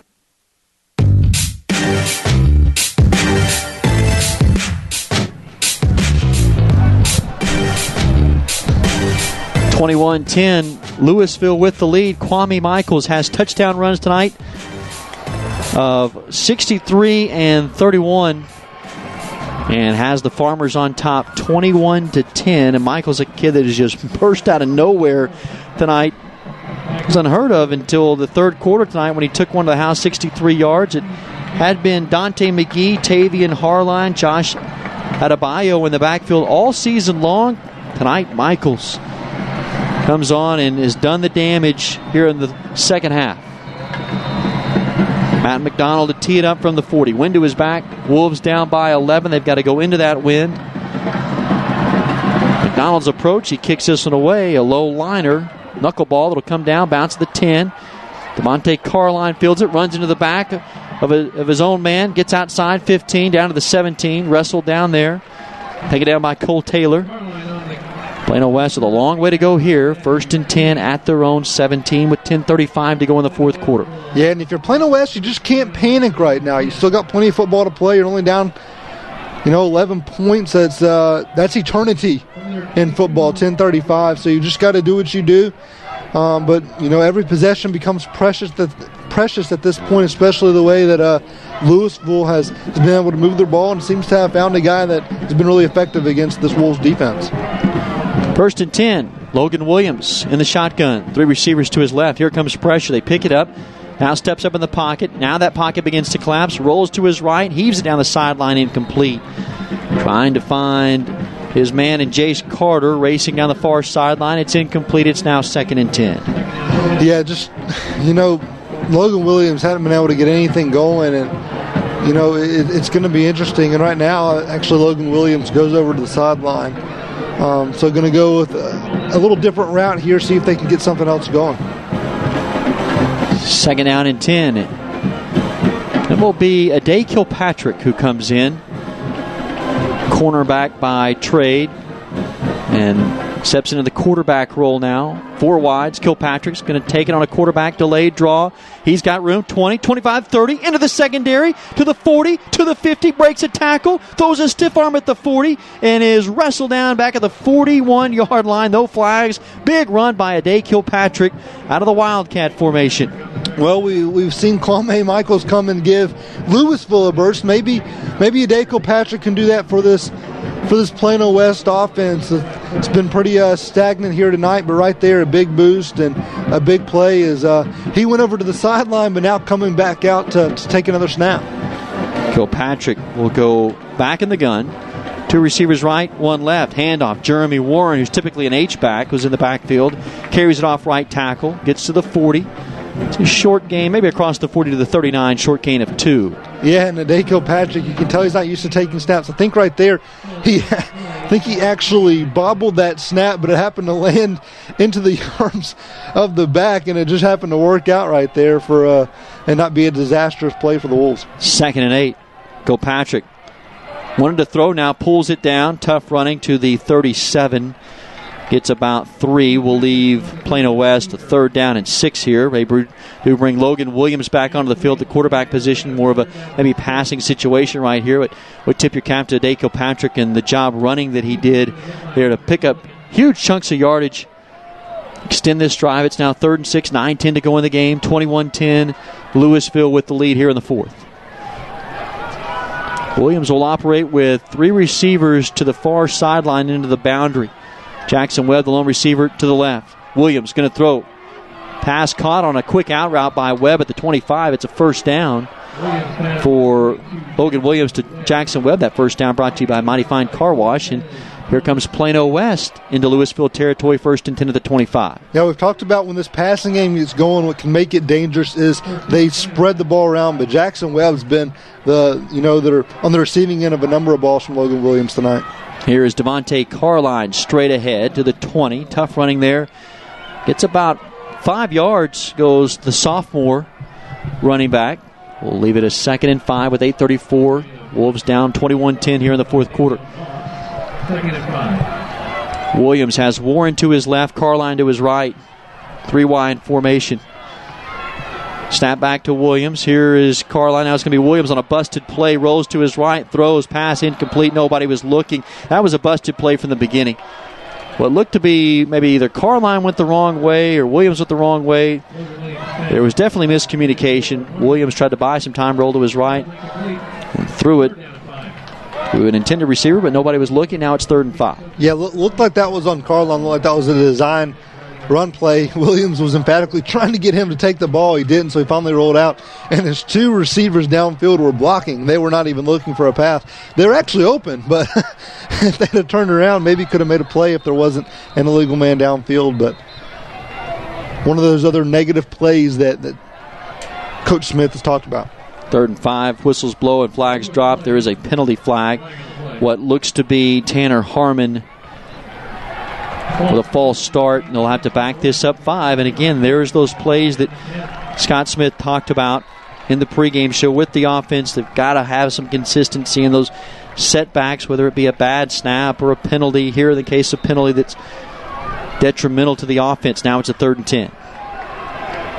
21-10, Lewisville with the lead. Kwame Michaels has touchdown runs tonight of 63 and 31 and has the Farmers on top 21-10. And Michaels, a kid that has just burst out of nowhere tonight. It was unheard of until the third quarter tonight when he took one to the house 63 yards. It had been Dante McGee, Tavian Harline, Josh Adebayo in the backfield all season long. Tonight, Michaels comes on and has done the damage here in the second half. Matt McDonald to tee it up from the 40. Wind to his back. Wolves down by 11. They've got to go into that wind. McDonald's approach. He kicks this one away. A low liner. Knuckleball that'll come down. Bounce to the 10. DeMonte Carline fields it. Runs into the back of his own man. Gets outside 15. Down to the 17. Wrestled down there. Taken down by Cole Taylor. Plano West with a long way to go here. 1st and 10 at their own 17 with 10:35 to go in the fourth quarter. Yeah, and if you're Plano West, you just can't panic right now. You still got plenty of football to play. You're only down, 11 points. That's eternity in football, 10:35. So you just got to do what you do. But every possession becomes precious at this point, especially the way that Lewisville has been able to move their ball and seems to have found a guy that has been really effective against this Wolves defense. 1st and 10. Logan Williams in the shotgun. 3 receivers to his left. Here comes pressure. They pick it up. Now steps up in the pocket. Now that pocket begins to collapse. Rolls to his right. Heaves it down the sideline, incomplete. Trying to find his man in Jace Carter racing down the far sideline. It's incomplete. It's now 2nd and 10. Yeah, just, Logan Williams hadn't been able to get anything going, and, it's going to be interesting. And right now, actually, Logan Williams goes over to the sideline. So going to go with a little different route here, see if they can get something else going. 2nd down and 10. It will be Ade Kilpatrick who comes in. Cornerback by trade. And Steps into the quarterback role now. 4 wides. Kilpatrick's going to take it on a quarterback delayed draw. He's got room. 20, 25, 30. Into the secondary. To the 40. To the 50. Breaks a tackle. Throws a stiff arm at the 40. And is wrestled down back at the 41-yard line. No flags. Big run by Ade Kilpatrick out of the Wildcat formation. Well, we've seen Kwame Michaels come and give Lewisville a burst. Maybe Ade Kilpatrick can do that for this Plano West offense. It's been pretty stagnant here tonight, but right there, a big boost and a big play is he went over to the sideline, but now coming back out to take another snap. Kilpatrick will go back in the gun. 2 receivers right, 1 left. Handoff. Jeremy Warren, who's typically an H-back, who's in the backfield, carries it off right tackle, gets to the 40. It's a short gain, maybe across the 40 to the 39, short gain of 2. Yeah, and Ade Kilpatrick, you can tell he's not used to taking snaps. I think right there, he actually bobbled that snap, but it happened to land into the arms of the back, and it just happened to work out right there for and not be a disastrous play for the Wolves. 2nd and 8. Kilpatrick wanted to throw now, pulls it down. Tough running to the 37. Gets about 3. Will leave Plano West a 3rd down and 6 here. They do bring Logan Williams back onto the field, the quarterback position, more of a maybe passing situation right here. But would tip your cap to Ade Kilpatrick and the job running that he did there to pick up huge chunks of yardage. Extend this drive. It's now 3rd and 6, 9-10 to go in the game. 21-10. Lewisville with the lead here in the 4th. Williams will operate with 3 receivers to the far sideline into the boundary. Jackson Webb, the lone receiver, to the left. Williams going to throw. Pass caught on a quick out route by Webb at the 25. It's a 1st down for Logan Williams to Jackson Webb. That 1st down brought to you by Mighty Fine Car Wash. And here comes Plano West into Lewisville territory, 1st and 10 at the 25. Yeah, we've talked about when this passing game is going, what can make it dangerous is they spread the ball around. But Jackson Webb's been that are on the receiving end of a number of balls from Logan Williams tonight. Here is Devontae Carline straight ahead to the 20. Tough running there. Gets about 5 yards, goes the sophomore running back. We'll leave it a 2nd and 5 with 8:34. Wolves down 21-10 here in the 4th quarter. 2nd and 5. Williams has Warren to his left, Carline to his right. 3 wide formation. Snap back to Williams. Here is Carline. Now it's going to be Williams on a busted play. Rolls to his right. Throws. Pass incomplete. Nobody was looking. That was a busted play from the beginning. What looked to be maybe either Carline went the wrong way or Williams went the wrong way. There was definitely miscommunication. Williams tried to buy some time. Rolled to his right. And threw it to an intended receiver, but nobody was looking. Now it's 3rd and 5. Yeah, looked like that was on Carline. Looked like that was a design run play. Williams was emphatically trying to get him to take the ball. He didn't, so he finally rolled out. And his 2 receivers downfield were blocking. They were not even looking for a pass. They were actually open, but if they had turned around, maybe could have made a play if there wasn't an illegal man downfield. But one of those other negative plays that Coach Smith has talked about. 3rd and 5. Whistles blow and flags drop. There is a penalty flag. What looks to be Tanner Harmon with a false start, and they'll have to back this up 5. And again, there's those plays that Scott Smith talked about in the pregame show with the offense. They've got to have some consistency in those setbacks, whether it be a bad snap or a penalty. Here in the case of penalty that's detrimental to the offense. Now it's a 3rd and 10.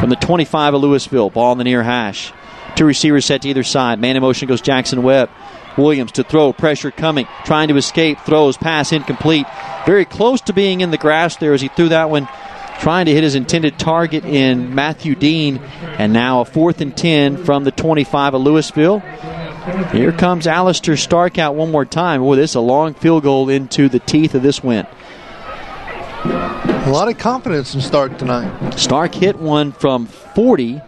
From the 25 of Lewisville, ball in the near hash. 2 receivers set to either side. Man in motion goes Jackson Webb. Williams to throw, pressure coming, trying to escape, throws, pass incomplete. Very close to being in the grasp there as he threw that one, trying to hit his intended target in Matthew Dean. And now a 4th and 10 from the 25 of Lewisville. Here comes Alistair Stark out one more time. Boy, this is a long field goal into the teeth of this win. A lot of confidence in Stark tonight. Stark hit one from 40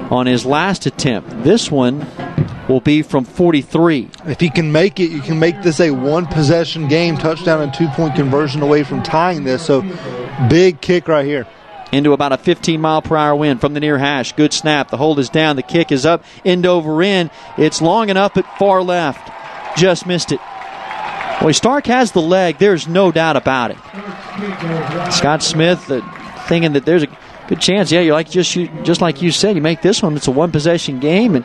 on his last attempt. This one will be from 43. If he can make it, you can make this a 1-possession game, touchdown and 2-point conversion away from tying this. So big kick right here. Into about a 15-mile-per-hour wind from the near hash. Good snap. The hold is down. The kick is up. End over end. It's long enough at far left. Just missed it. Boy, Stark has the leg. There's no doubt about it. Scott Smith thinking that there's a good chance. Yeah, just like you said, you make this one. It's a 1-possession game, and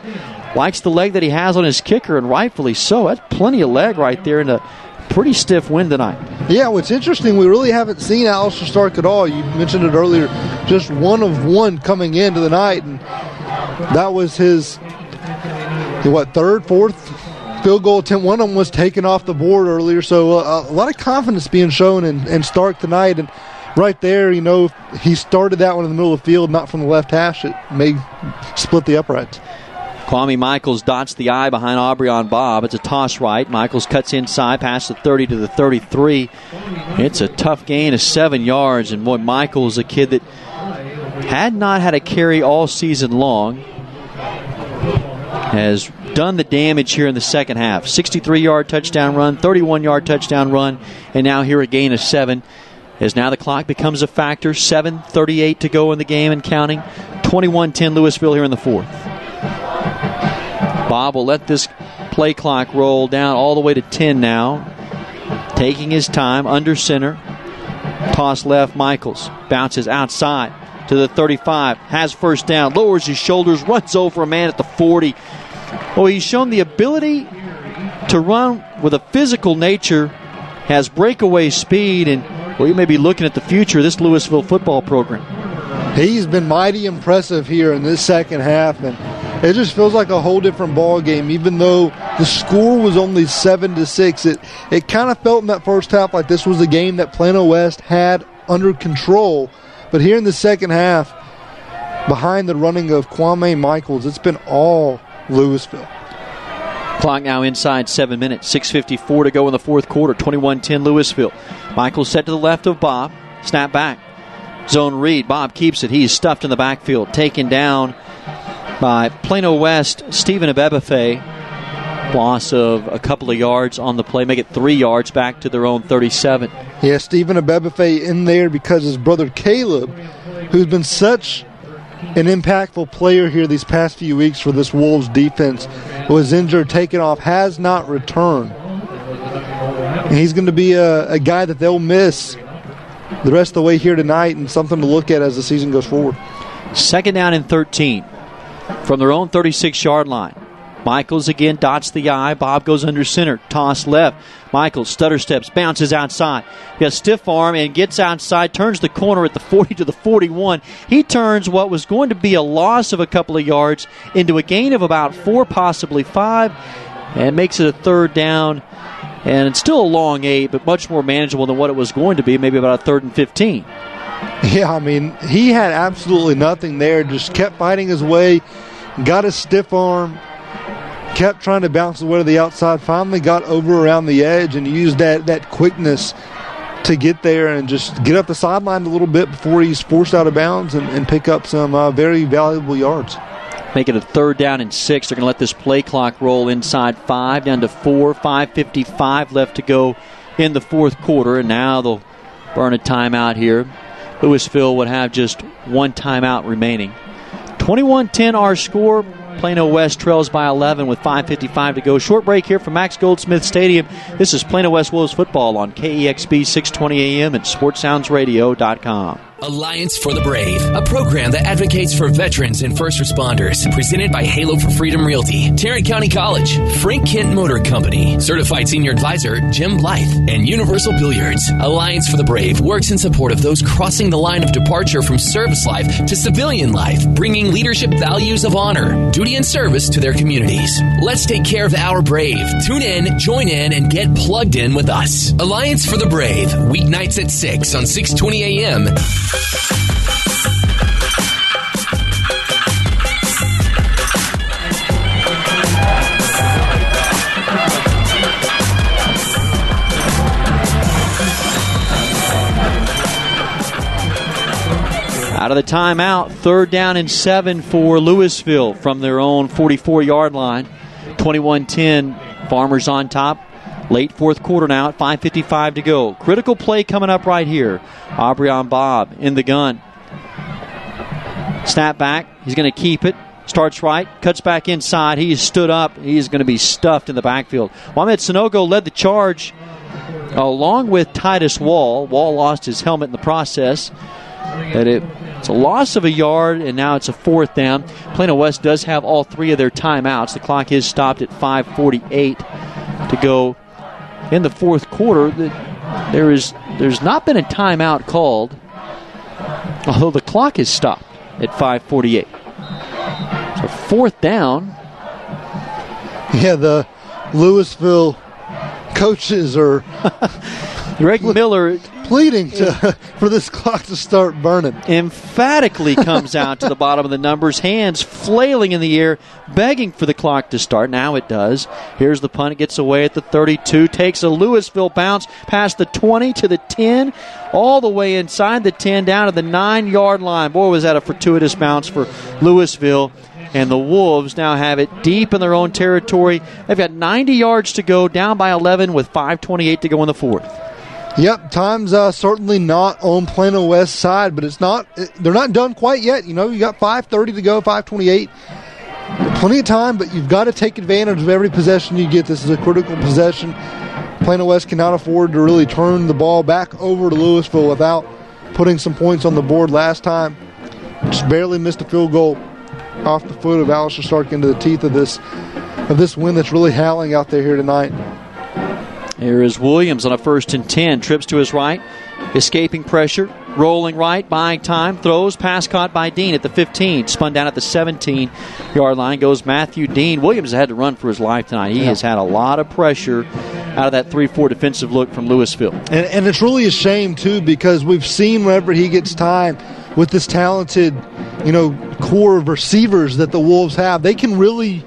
likes the leg that he has on his kicker, and rightfully so. That's plenty of leg right there in a pretty stiff wind tonight. Yeah, what's interesting, we really haven't seen Alistair Stark at all. You mentioned it earlier, just 1 of 1 coming into the night, and that was his, third, fourth field goal attempt. One of them was taken off the board earlier, so a lot of confidence being shown in Stark tonight, and right there, if he started that one in the middle of the field, not from the left hash, it may split the uprights. Kwame Michaels dots the I behind Aubrey-on Bob. It's a toss right. Michaels cuts inside, past the 30 to the 33. It's a tough gain of 7 yards, and boy, Michaels, a kid that had not had a carry all season long, has done the damage here in the second half. 63-yard touchdown run, 31-yard touchdown run, and now here a gain of 7. As now the clock becomes a factor. 7:38 to go in the game and counting. 21-10 Lewisville here in the fourth. Bob will let this play clock roll down all the way to 10 now. Taking his time, under center. Toss left, Michaels. Bounces outside to the 35. Has first down. Lowers his shoulders. Runs over a man at the 40. Oh, he's shown the ability to run with a physical nature. Has breakaway speed. And, well, you may be looking at the future of this Lewisville football program. He's been mighty impressive here in this second half, and it just feels like a whole different ball game. Even though the score was only 7-6, it kind of felt in that first half like this was a game that Plano West had under control. But here in the second half, behind the running of Kwame Michaels, it's been all Lewisville. Clock now inside 7 minutes. 6:54 to go in the fourth quarter. 21-10 Lewisville. Michaels set to the left of Bob. Snap back. Zone read. Bob keeps it. He's stuffed in the backfield. Taken down by Plano West, Stephen Abebefe. Loss of a couple of yards on the play. Make it 3 yards back to their own 37. Yeah, Stephen Abebefe in there because his brother Caleb, who's been such an impactful player here these past few weeks for this Wolves defense, was injured, taken off, has not returned. And he's going to be a guy that they'll miss the rest of the way here tonight, and something to look at as the season goes forward. Second down and 13 from their own 36-yard line. Michaels again dots the I. Bob goes under center. Toss left. Michaels stutter steps, bounces outside. He has stiff arm and gets outside, turns the corner at the 40 to the 41. He turns what was going to be a loss of a couple of yards into a gain of about 4, possibly 5, and makes it a third down. And it's still a long 8, but much more manageable than what it was going to be, maybe about a 3rd and 15. Yeah, I mean, he had absolutely nothing there. Just kept fighting his way, got a stiff arm, kept trying to bounce away to the outside, finally got over around the edge and used that quickness to get there and just get up the sideline a little bit before he's forced out of bounds and pick up some very valuable yards. Make it a third down and 6. They're going to let this play clock roll inside 5, down to 4, 5:55 left to go in the fourth quarter, and now they'll burn a timeout here. Lewisville would have just 1 timeout remaining. 21-10 our score. Plano West trails by 11 with 5:55 to go. Short break here from Max Goldsmith Stadium. This is Plano West Wolves football on KEXB 620 AM and SportsSoundsRadio.com. Alliance for the Brave, a program that advocates for veterans and first responders. Presented by Halo for Freedom Realty, Tarrant County College, Frank Kent Motor Company, Certified Senior Advisor Jim Blythe, and Universal Billiards. Alliance for the Brave works in support of those crossing the line of departure from service life to civilian life, bringing leadership values of honor, duty, and service to their communities. Let's take care of our brave. Tune in, join in, and get plugged in with us. Alliance for the Brave, weeknights at 6 on 620 AM. Out of the timeout, third down and 7 for Lewisville from their own 44-yard line. 21-10, Farmers on top. Late fourth quarter now at 5:55 to go. Critical play coming up right here. Aubrey-on Bob in the gun. Snap back. He's going to keep it. Starts right. Cuts back inside. He is stood up. He's going to be stuffed in the backfield. Mohamed Sanogo led the charge along with Titus Wall. Wall lost his helmet in the process. But it's a loss of a yard, and now it's a fourth down. Plano West does have all 3 of their timeouts. The clock is stopped at 5:48 to go in the fourth quarter. There's not been a timeout called, although the clock is stopped at 5:48. So fourth down. Yeah, the Lewisville coaches are Greg Miller pleading for this clock to start burning. Emphatically comes out to the bottom of the numbers, hands flailing in the air, begging for the clock to start. Now it does. Here's the punt. It gets away at the 32, takes a Lewisville bounce past the 20 to the 10, all the way inside the 10 down to the 9-yard line. Boy, was that a fortuitous bounce for Lewisville. And the Wolves now have it deep in their own territory. They've got 90 yards to go, down by 11 with 5:28 to go in the fourth. Yep, time's certainly not on Plano West side, but they're not done quite yet. You know, you got 5:30 to go, 5:28. Plenty of time, but you've got to take advantage of every possession you get. This is a critical possession. Plano West cannot afford to really turn the ball back over to Lewisville without putting some points on the board last time. Just barely missed a field goal off the foot of Alistair Stark into the teeth of this wind that's really howling out there here tonight. Here is Williams on a 1st and 10. Trips to his right, escaping pressure, rolling right, buying time, throws, pass caught by Dean at the 15. Spun down at the 17-yard line goes Matthew Dean. Williams had to run for his life tonight. He has had a lot of pressure out of that 3-4 defensive look from Lewisville. And it's really a shame, too, because we've seen whenever he gets time with this talented, core of receivers that the Wolves have, they can really,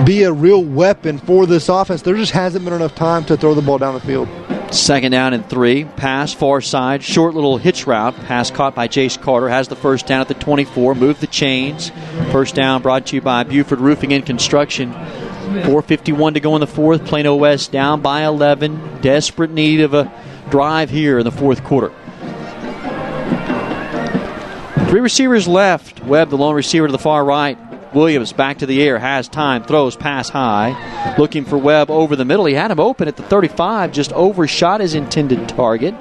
be a real weapon for this offense. There just hasn't been enough time to throw the ball down the field. 2nd down and 3. Pass far side. Short little hitch route. Pass caught by Jace Carter. Has the first down at the 24. Move the chains. First down brought to you by Buford Roofing and Construction. 4:51 to go in the fourth. Plano West down by 11. Desperate need of a drive here in the fourth quarter. 3 receivers left. Webb, the lone receiver to the far right. Williams back to the air, has time, throws, pass high. Looking for Webb over the middle. He had him open at the 35, just overshot his intended target.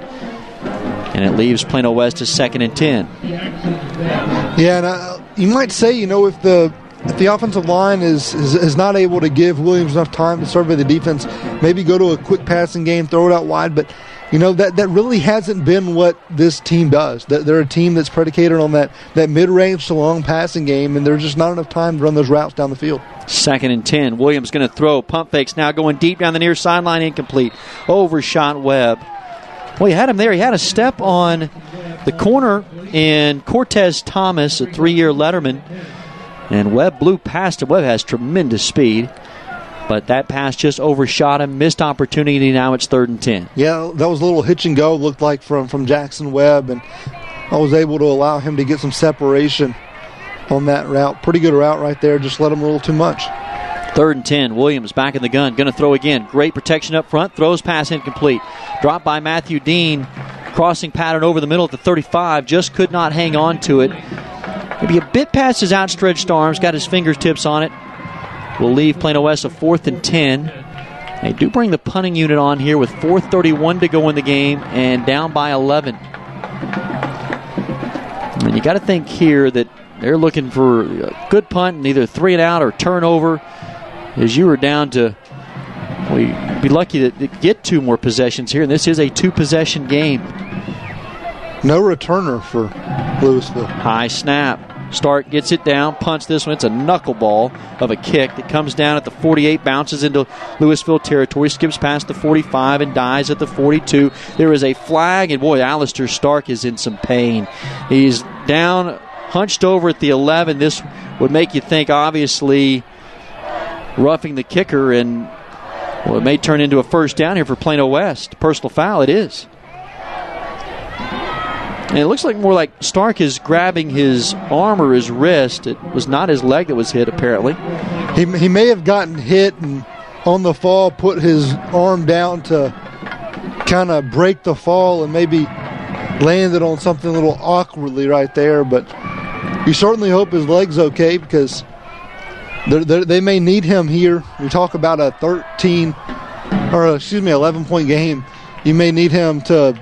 And it leaves Plano West as 2nd and 10. Yeah, and you might say, if the offensive line is not able to give Williams enough time to survey the defense, maybe go to a quick passing game, throw it out wide, but that really hasn't been what this team does. They're a team that's predicated on that mid-range to long passing game, and there's just not enough time to run those routes down the field. 2nd and 10. Williams going to throw. Pump fakes now going deep down the near sideline, incomplete. Overshot Webb. Well, he had him there. He had a step on the corner in Cortez Thomas, a 3-year letterman, and Webb blew past him. Webb has tremendous speed. But that pass just overshot him. Missed opportunity. Now it's 3rd and 10. Yeah, that was a little hitch and go, looked like, from Jackson Webb. And I was able to allow him to get some separation on that route. Pretty good route right there. Just let him a little too much. 3rd and 10. Williams back in the gun. Going to throw again. Great protection up front. Throws, pass incomplete. Dropped by Matthew Dean. Crossing pattern over the middle at the 35. Just could not hang on to it. Maybe a bit past his outstretched arms. Got his fingertips on it. Will leave Plano West a 4th and 10. They do bring the punting unit on here with 4:31 to go in the game and down by 11. And you got to think here that they're looking for a good punt and either 3 and out or turnover, as you were down to, well, you'd be lucky to get 2 more possessions here, and this is a 2-possession game. No returner for Lewisville. High snap. Stark gets it down, punts this one. It's a knuckleball of a kick that comes down at the 48, bounces into Lewisville territory, skips past the 45 and dies at the 42. There is a flag, and boy, Alistair Stark is in some pain. He's down, hunched over at the 11. This would make you think, obviously, roughing the kicker, and well, it may turn into a first down here for Plano West. Personal foul, it is. And it looks like more like Stark is grabbing his arm or his wrist. It was not his leg that was hit, apparently. He may have gotten hit and on the fall put his arm down to kind of break the fall and maybe landed on something a little awkwardly right there. But you certainly hope his leg's okay, because they may need him here. We talk about a 11-point game. You may need him to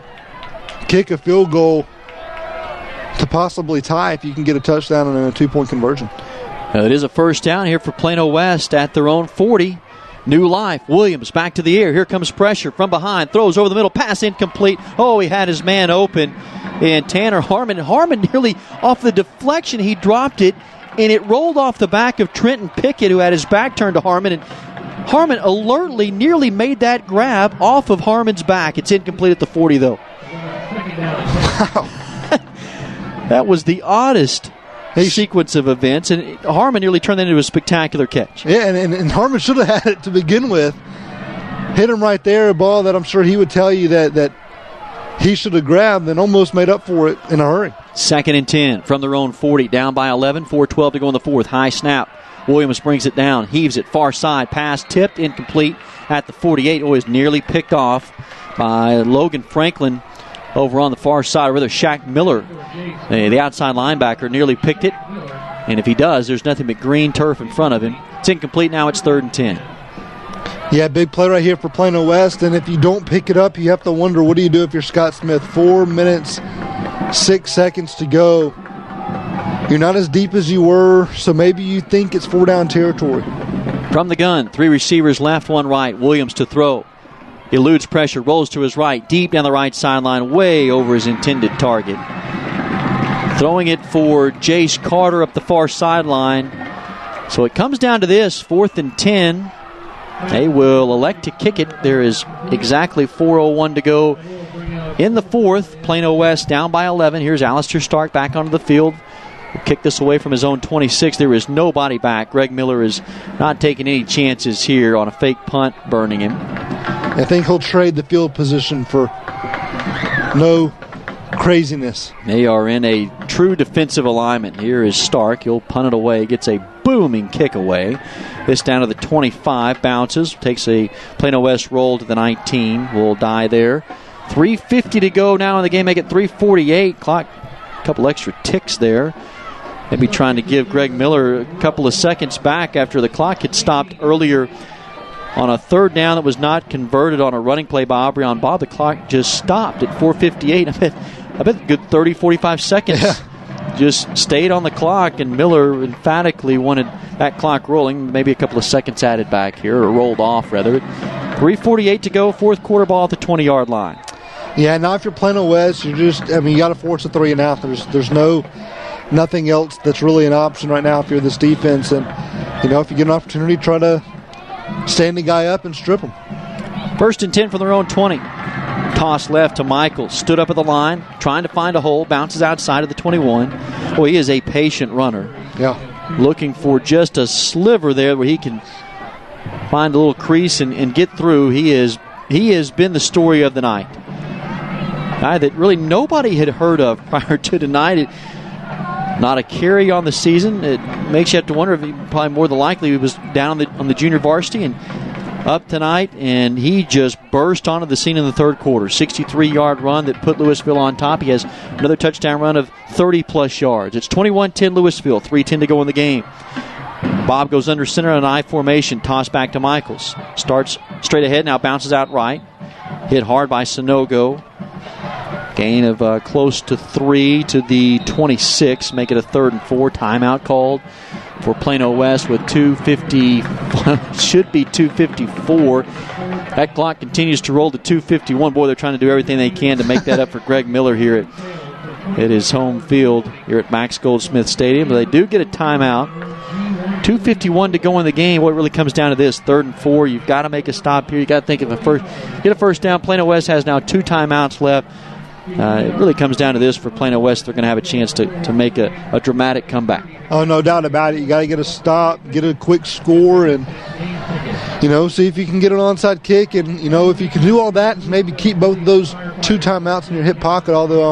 kick a field goal to possibly tie if you can get a touchdown and a 2-point conversion. It is a first down here for Plano West at their own 40. New life. Williams back to the air. Here comes pressure from behind. Throws over the middle. Pass incomplete. Oh, he had his man open. And Tanner Harmon. Harmon nearly off the deflection. He dropped it, and it rolled off the back of Trenton Pickett, who had his back turned to Harmon. And Harmon alertly nearly made that grab off of Harmon's back. It's incomplete at the 40, though. Wow. That was the oddest sequence of events, and Harmon nearly turned that into a spectacular catch. Yeah, and Harmon should have had it to begin with. Hit him right there, a ball that I'm sure he would tell you that he should have grabbed and almost made up for it in a hurry. 2nd and 10 from their own 40, down by 11, 4:12 to go in the fourth. High snap. Williams brings it down, heaves it far side, pass tipped, incomplete at the 48. Always nearly picked off by Logan Franklin over on the far side, or rather Shaq Miller, the outside linebacker, nearly picked it. And if he does, there's nothing but green turf in front of him. It's incomplete now. It's 3rd and 10. Yeah, big play right here for Plano West, and if you don't pick it up, you have to wonder, what do you do if you're Scott Smith? 4 minutes, 6 seconds to go. You're not as deep as you were, so maybe you think it's 4-down territory. From the gun, 3 receivers left, 1 right. Williams to throw. Eludes pressure, rolls to his right, deep down the right sideline, way over his intended target. Throwing it for Jace Carter up the far sideline. So it comes down to this, 4th and 10. They will elect to kick it. There is exactly 4:01 to go in the fourth. Plano West down by 11. Here's Alistair Stark back onto the field. He'll kick this away from his own 26. There is nobody back. Greg Miller is not taking any chances here on a fake punt, burning him. I think he'll trade the field position for no craziness. They are in a true defensive alignment. Here is Stark. He'll punt it away. Gets a booming kick away. This down to the 25. Bounces. Takes a Plano West roll to the 19. Will die there. 3:50 to go now in the game. Make it 3:48. Clock, a couple extra ticks there. Maybe trying to give Greg Miller a couple of seconds back after the clock had stopped earlier on a 3rd down that was not converted on a running play by Aubrey on Bob. The clock just stopped at 4:58. I bet a good 30, 45 seconds just stayed on the clock, and Miller emphatically wanted that clock rolling. Maybe a couple of seconds added back here, or rolled off rather. 3:48 to go, fourth quarter ball at the 20-yard line. Yeah, now if you're Plano West, you got to force a 3 and out. There's nothing else that's really an option right now if you're this defense. And, if you get an opportunity, try to stand the guy up and strip him. 1st and 10 from their own 20. Toss left to Michaels. Stood up at the line, trying to find a hole. Bounces outside of the 21. Well, he is a patient runner. Yeah. Looking for just a sliver there where he can find a little crease and get through. He has been the story of the night. Guy that really nobody had heard of prior to tonight. Not a carry on the season. It makes you have to wonder if he probably more than likely he was down on the junior varsity and up tonight, and he just burst onto the scene in the third quarter. 63-yard run that put Lewisville on top. He has another touchdown run of 30-plus yards. It's 21-10 Lewisville, 3:10 to go in the game. Bob goes under center on an I formation. Toss back to Michaels. Starts straight ahead, now bounces out right. Hit hard by Sonogo. Gain of close to 3 to the 26. Make it a 3rd and 4. Timeout called for Plano West with 2:50. Should be 2:54. That clock continues to roll to 2:51. Boy, they're trying to do everything they can to make that up for Greg Miller here at his home field here at Max Goldsmith Stadium. But they do get a timeout. 2:51 to go in the game. What really comes down to this, 3rd and 4. You've got to make a stop here. You've got to think of get a first down. Plano West has now 2 timeouts left. It really comes down to this for Plano West. They're going to have a chance to make a dramatic comeback. Oh, no doubt about it. You got to get a stop, get a quick score, and see if you can get an onside kick. And if you can do all that, maybe keep both of those 2 timeouts in your hip pocket. Although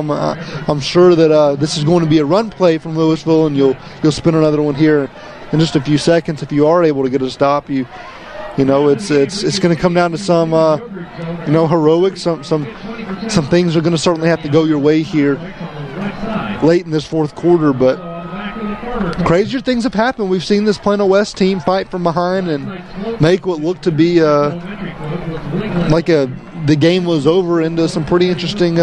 I'm sure that this is going to be a run play from Lewisville, and you'll spin another one here in just a few seconds. If you are able to get a stop, it's going to come down to some heroics. Some things are going to certainly have to go your way here late in this fourth quarter, but crazier things have happened. We've seen this Plano West team fight from behind and make what looked to be the game was over into some pretty interesting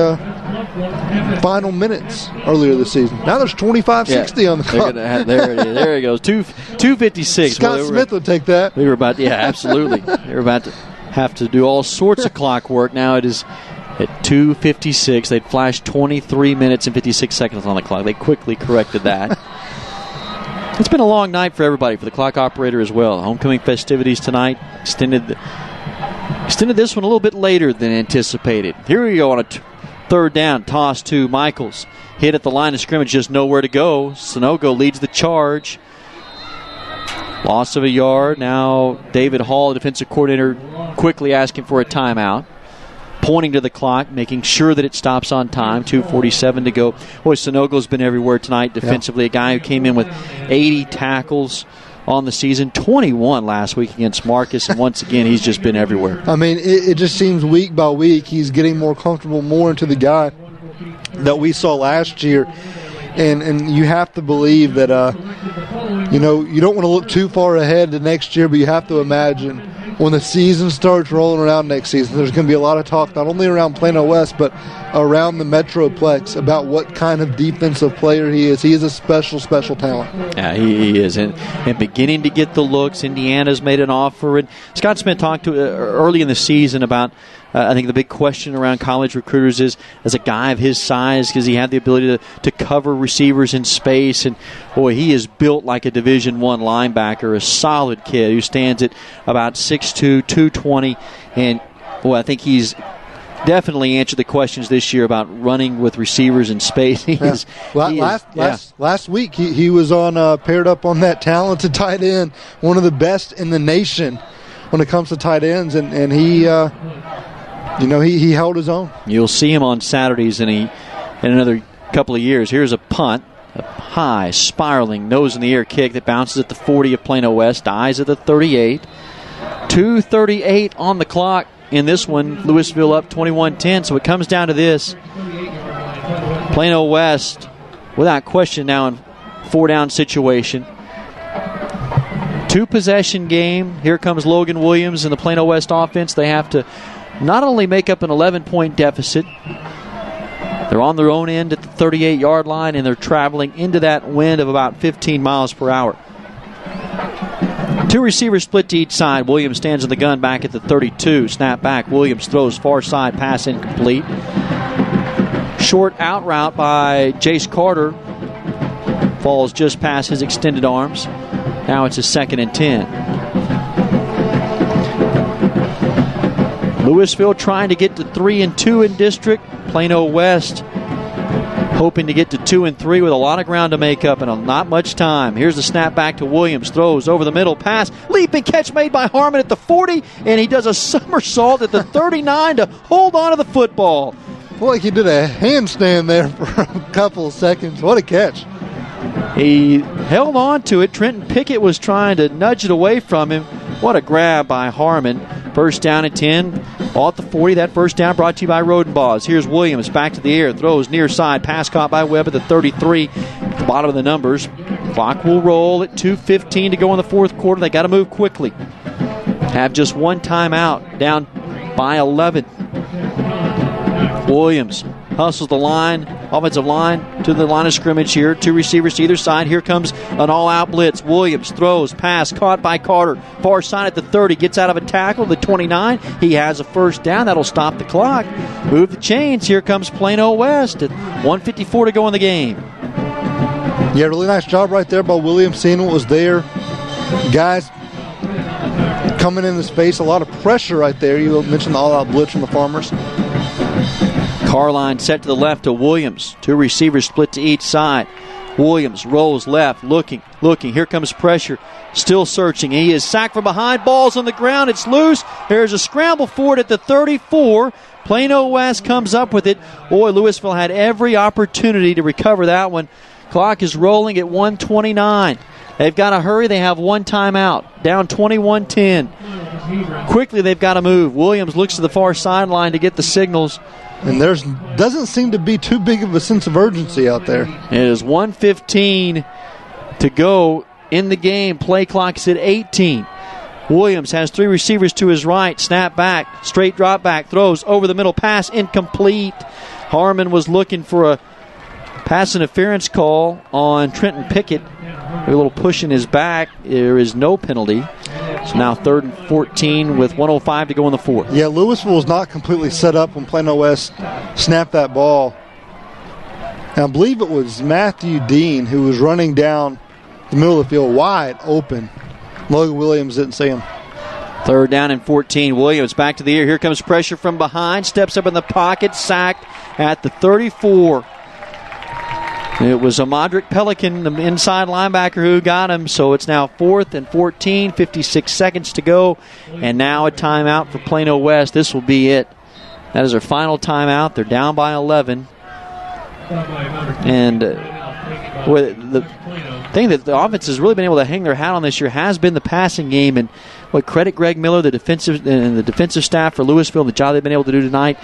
final minutes earlier this season. Now there's 25-60 on the clock. There it is. There it goes. 2:56. Scott Smith would take that. We were about, absolutely. They were about to have to do all sorts of clock work. Now it is at 2:56. They'd flashed 23 minutes and 56 seconds on the clock. They quickly corrected that. It's been a long night for everybody, for the clock operator as well. Homecoming festivities tonight extended this one a little bit later than anticipated. Here we go on a third down. Toss to Michaels. Hit at the line of scrimmage, just nowhere to go. Sunogo leads the charge. Loss of a yard. Now David Hall, the defensive coordinator, quickly asking for a timeout. Pointing to the clock, making sure that it stops on time. 2:47 to go. Boy, Sunogo's been everywhere tonight defensively. A guy who came in with 80 tackles on the season, 21 last week against Marcus, and once again, he's just been everywhere. I mean, it just seems week by week he's getting more comfortable, more into the guy that we saw last year. And you have to believe that, you don't want to look too far ahead to next year, but you have to imagine when the season starts rolling around next season, there's going to be a lot of talk, not only around Plano West, but around the Metroplex about what kind of defensive player he is. He is a special, special talent. Yeah, he is. And beginning to get the looks. Indiana's made an offer. And Scott Smith talked to early in the season about, I think the big question around college recruiters is, as a guy of his size, because he had the ability to cover receivers in space. And, boy, he is built like a Division I linebacker, a solid kid who stands at about 6'2", 220. And, boy, I think he's definitely answered the questions this year about running with receivers in space. Last week he was on paired up on that talented tight end, one of the best in the nation when it comes to tight ends, and he he held his own. You'll see him on Saturdays in another couple of years. Here's a punt, a high spiraling nose in the air kick that bounces at the 40 of Plano West, dies at the 38. 2:38 on the clock. In this one, Lewisville up 21-10, so it comes down to this. Plano West, without question now in 4-down situation. 2-possession game. Here comes Logan Williams and the Plano West offense. They have to not only make up an 11-point deficit, they're on their own end at the 38-yard line, and they're traveling into that wind of about 15 miles per hour. 2 receivers split to each side. Williams stands in the gun back at the 32. Snap back. Williams throws far side. Pass incomplete. Short out route by Jace Carter. Falls just past his extended arms. Now it's a 2nd and 10. Lewisville trying to get to 3-2 in district. Plano West hoping to get to 2-3 with a lot of ground to make up and not much time. Here's the snap back to Williams. Throws over the middle. Pass. Leaping catch made by Harmon at the 40. And he does a somersault at the 39 to hold on to the football. Boy, he did a handstand there for a couple of seconds. What a catch. He held on to it. Trenton Pickett was trying to nudge it away from him. What a grab by Harmon. First down at 10. Ball at the 40. That first down brought to you by Rodenbaugh. Here's Williams back to the air. Throws near side. Pass caught by Webb at the 33. At the bottom of the numbers. Clock will roll at 2:15 to go in the fourth quarter. They got to move quickly. Have just one timeout. Down by 11. Williams hustles the line, offensive line to the line of scrimmage here. 2 receivers to either side. Here comes an all-out blitz. Williams throws, pass caught by Carter. Far side at the 30. Gets out of a tackle. The 29. He has a first down. That'll stop the clock. Move the chains. Here comes Plano West at 1:54 to go in the game. Yeah, really nice job right there by Williams, seeing what was there. Guys coming in the space. A lot of pressure right there. You mentioned the all-out blitz from the Farmers. Carline set to the left to Williams. 2 receivers split to each side. Williams rolls left, looking. Here comes pressure. Still searching. He is sacked from behind. Ball's on the ground. It's loose. There's a scramble for it at the 34. Plano West comes up with it. Boy, Lewisville had every opportunity to recover that one. Clock is rolling at 1:29. They've got to hurry. They have one timeout. Down 21-10. Quickly, they've got to move. Williams looks to the far sideline to get the signals. And there's doesn't seem to be too big of a sense of urgency out there. It is 1:15 to go in the game. Play clock is at 18. Williams has 3 receivers to his right. Snap back. Straight drop back. Throws over the middle. Pass incomplete. Harmon was looking for a pass interference call on Trenton Pickett. A little push in his back. There is no penalty. So now 3rd and 14 with 1:05 to go in the fourth. Yeah, Lewisville was not completely set up when Plano West snapped that ball. And I believe it was Matthew Dean who was running down the middle of the field wide open. Logan Williams didn't see him. 3rd down and 14. Williams back to the air. Here comes pressure from behind. Steps up in the pocket. Sacked at the 34. It was a Modric Pelican, the inside linebacker, who got him. So it's now 4th and 14, 56 seconds to go. And now a timeout for Plano West. This will be it. That is their final timeout. They're down by 11. And the thing that the offense has really been able to hang their hat on this year has been the passing game. And credit Greg Miller, the defensive staff for Lewisville, the job they've been able to do tonight.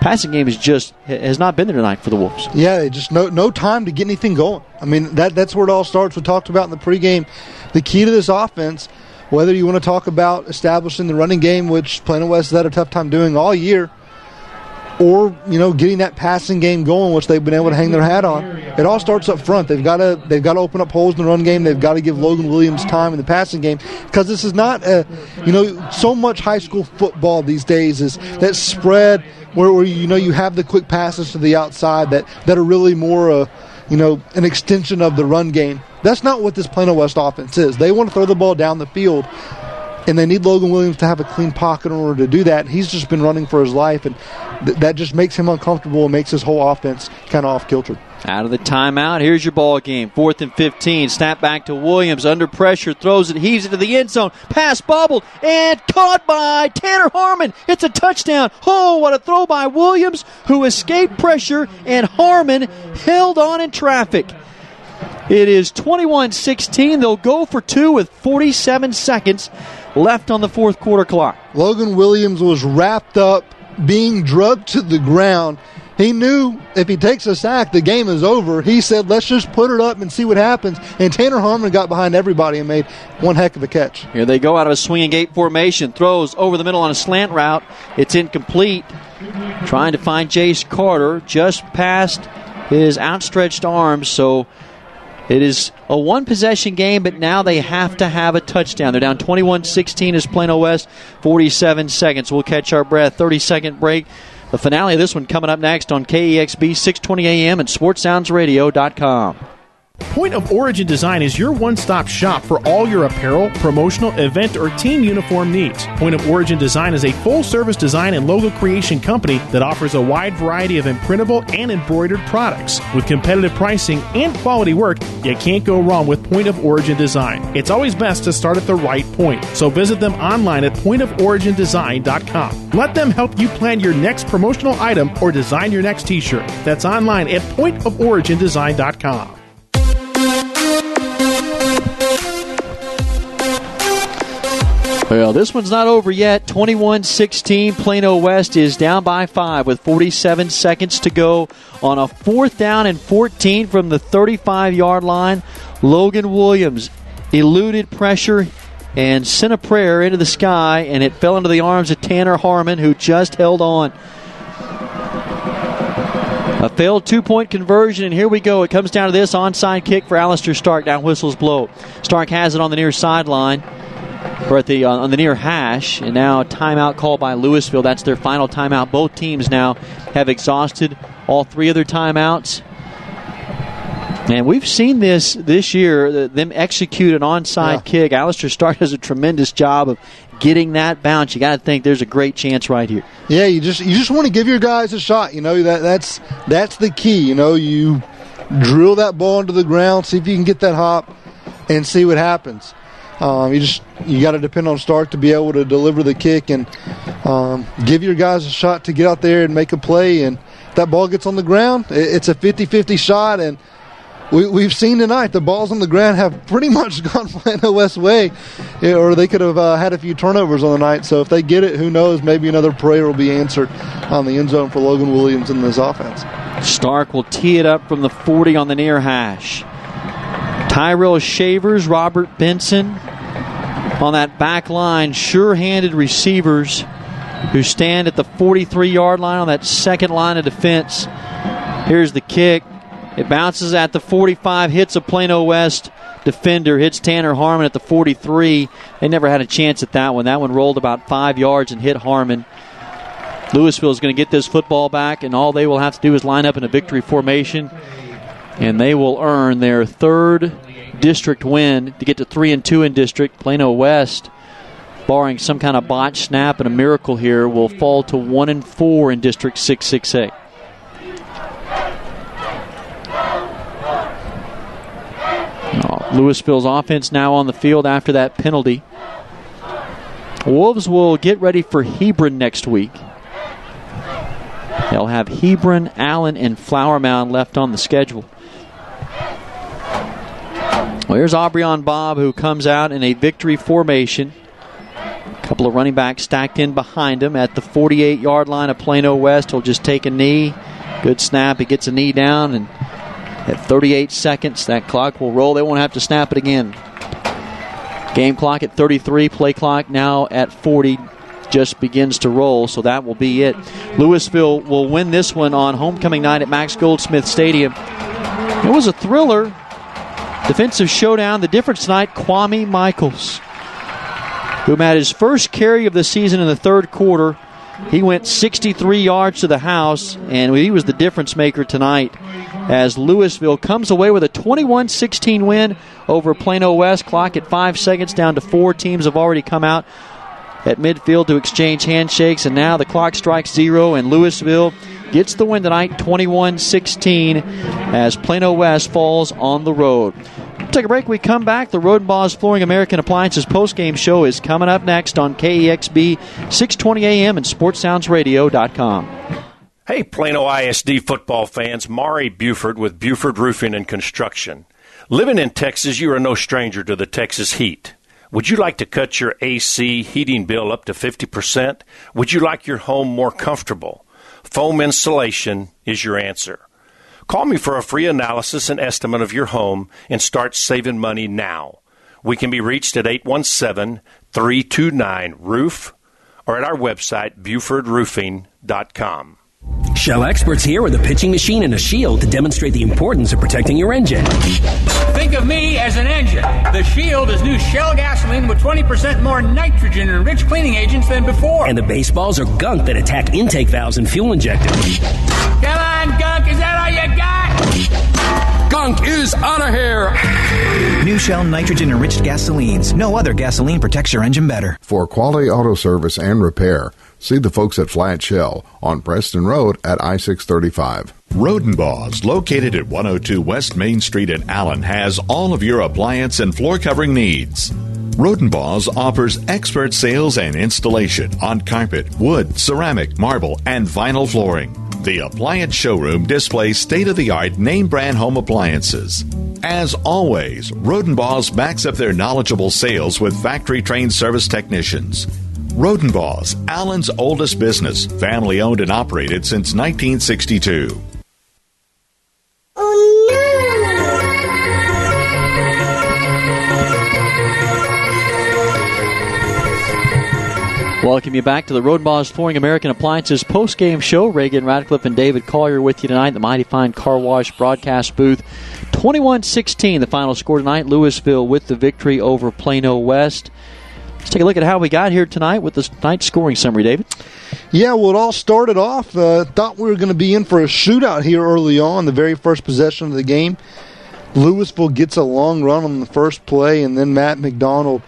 Passing game has not been there tonight for the Wolves. Yeah, just no time to get anything going. I mean, that's where it all starts. We talked about in the pregame. The key to this offense, whether you want to talk about establishing the running game, which Plano West has had a tough time doing all year, or getting that passing game going, which they've been able to hang their hat on. It all starts up front. They've got to open up holes in the run game. They've got to give Logan Williams time in the passing game, because this is not so much high school football these days is that spread where you have the quick passes to the outside that are really more an extension of the run game. That's not what this Plano West offense is. They want to throw the ball down the field, and they need Logan Williams to have a clean pocket in order to do that. He's just been running for his life, and that just makes him uncomfortable and makes his whole offense kind of off-kilter. Out of the timeout, here's your ball game. 4th and 15. Snap back to Williams. Under pressure, throws it, heaves it to the end zone. Pass bobbled and caught by Tanner Harmon. It's a touchdown. Oh, what a throw by Williams, who escaped pressure, and Harmon held on in traffic. It is 21-16. They'll go for 2 with 47 seconds left on the fourth quarter clock. Logan Williams was wrapped up, being drugged to the ground. He knew if he takes a sack, the game is over. He said, let's just put it up and see what happens. And Tanner Harmon got behind everybody and made one heck of a catch. Here they go out of a swinging gate formation. Throws over the middle on a slant route. It's incomplete. Trying to find Jace Carter just past his outstretched arms. So it is a one-possession game, but now they have to have a touchdown. They're down 21-16 as Plano West, 47 seconds. We'll catch our breath. 30-second break. The finale of this one coming up next on KEXB 620 AM and SportsSoundsRadio.com. Point of Origin Design is your one-stop shop for all your apparel, promotional, event, or team uniform needs. Point of Origin Design is a full-service design and logo creation company that offers a wide variety of imprintable and embroidered products. With competitive pricing and quality work, you can't go wrong with Point of Origin Design. It's always best to start at the right point, so visit them online at pointoforigindesign.com. Let them help you plan your next promotional item or design your next t-shirt. That's online at pointoforigindesign.com. Well, this one's not over yet. 21-16. Plano West is down by 5 with 47 seconds to go on a 4th down and 14 from the 35-yard line. Logan Williams eluded pressure and sent a prayer into the sky, and it fell into the arms of Tanner Harmon, who just held on. A failed 2-point conversion, and here we go. It comes down to this onside kick for Alistair Stark. Down whistles blow. Stark has it on the near sideline, or at the on the near hash, and now a timeout called by Lewisville. That's their final timeout. Both teams now have exhausted all 3 of their timeouts. And we've seen this year, them execute an onside kick. Alistair Stark does a tremendous job of getting that bounce. You got to think there's a great chance right here. Yeah, you just want to give your guys a shot. That's the key. You drill that ball into the ground, see if you can get that hop, and see what happens. You got to depend on Stark to be able to deliver the kick and give your guys a shot to get out there and make a play. And if that ball gets on the ground, it's a 50-50 shot. And we've seen tonight the balls on the ground have pretty much gone Plano West way, or they could have had a few turnovers on the night. So if they get it, who knows? Maybe another prayer will be answered on the end zone for Logan Williams in this offense. Stark will tee it up from the 40 on the near hash. Tyrell Shavers, Robert Benson on that back line, sure-handed receivers who stand at the 43-yard line on that second line of defense. Here's the kick. It bounces at the 45, hits a Plano West defender, hits Tanner Harmon at the 43. They never had a chance at that one. That one rolled about 5 yards and hit Harmon. Lewisville is going to get this football back, and all they will have to do is line up in a victory formation, and they will earn their third district win to get to 3-2 in district. Plano West, barring some kind of botch snap and a miracle here, will fall to 1-4 in District 668. Lewisville's offense now on the field after that penalty. Wolves will get ready for Hebron next week. They'll have Hebron, Allen, and Flower Mound left on the schedule. Well, here's Aubryon Bob, who comes out in a victory formation. A couple of running backs stacked in behind him at the 48-yard line of Plano West. He'll just take a knee. Good snap. He gets a knee down, and at 38 seconds, that clock will roll. They won't have to snap it again. Game clock at 33. Play clock now at 40. Just begins to roll, so that will be it. Lewisville will win this one on homecoming night at Max Goldsmith Stadium. It was a thriller. Defensive showdown. The difference tonight, Kwame Michaels, who had his first carry of the season in the third quarter. He went 63 yards to the house, and he was the difference maker tonight as Lewisville comes away with a 21-16 win over Plano West. Clock at 5 seconds, down to 4. Teams have already come out at midfield to exchange handshakes, and now the clock strikes 0, and Lewisville gets the win tonight, 21-16, as Plano West falls on the road. Take a break. We come back. The Roden Boss Flooring American Appliances postgame show is coming up next on KEXB 620 AM and SportsSoundsRadio.com. Hey, Plano ISD football fans. Mari Buford with Buford Roofing and Construction. Living in Texas, you are no stranger to the Texas heat. Would you like to cut your AC heating bill up to 50%? Would you like your home more comfortable? Foam insulation is your answer. Call me for a free analysis and estimate of your home and start saving money now. We can be reached at 817-329-ROOF or at our website, BufordRoofing.com. Shell experts here with a pitching machine and a shield to demonstrate the importance of protecting your engine. Think of me as an engine. The Shield is new Shell gasoline with 20% more nitrogen and rich cleaning agents than before. And the baseballs are gunk that attack intake valves and fuel injectors. Come on, gunk, is that all you got? Gunk is out of here. New Shell nitrogen-enriched gasolines. No other gasoline protects your engine better. For quality auto service and repair, see the folks at Flat Shell on Preston Road at I-635. Rodenbaugh's, located at 102 West Main Street in Allen, has all of your appliance and floor covering needs. Rodenbaugh's offers expert sales and installation on carpet, wood, ceramic, marble, and vinyl flooring. The appliance showroom displays state-of-the-art name-brand home appliances. As always, Rodenbaugh's backs up their knowledgeable sales with factory-trained service technicians. Rodenbaugh's, Allen's oldest business, family-owned and operated since 1962. Welcome you back to the Rodenbaugh's Flooring American Appliances postgame show. Reagan Radcliffe and David Collier with you tonight. The Mighty Fine Car Wash broadcast booth. 21-16, the final score tonight. Lewisville with the victory over Plano West. Let's take a look at how we got here tonight with the night's scoring summary, David. Yeah, well, it all started off. Thought we were going to be in for a shootout here early on, the very first possession of the game. Lewisville gets a long run on the first play, and then Matt McDonald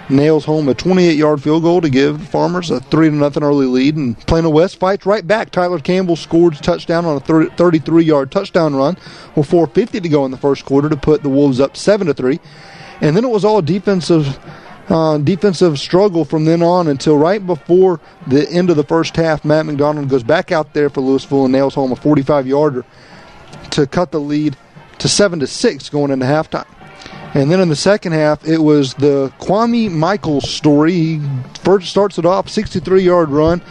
nails home a 28-yard field goal to give the Farmers a 3-0 early lead, and Plano West fights right back. Tyler Campbell scored a touchdown on a 33-yard touchdown run with 4:50 to go in the first quarter to put the Wolves up 7-3. And then it was all defensive struggle from then on until right before the end of the first half. Matt McDonald goes back out there for Lewisville and nails home a 45-yarder to cut the lead to 7-6 going into halftime. And then in the second half, it was the Kwame Michaels story. He first starts it off, 63-yard run,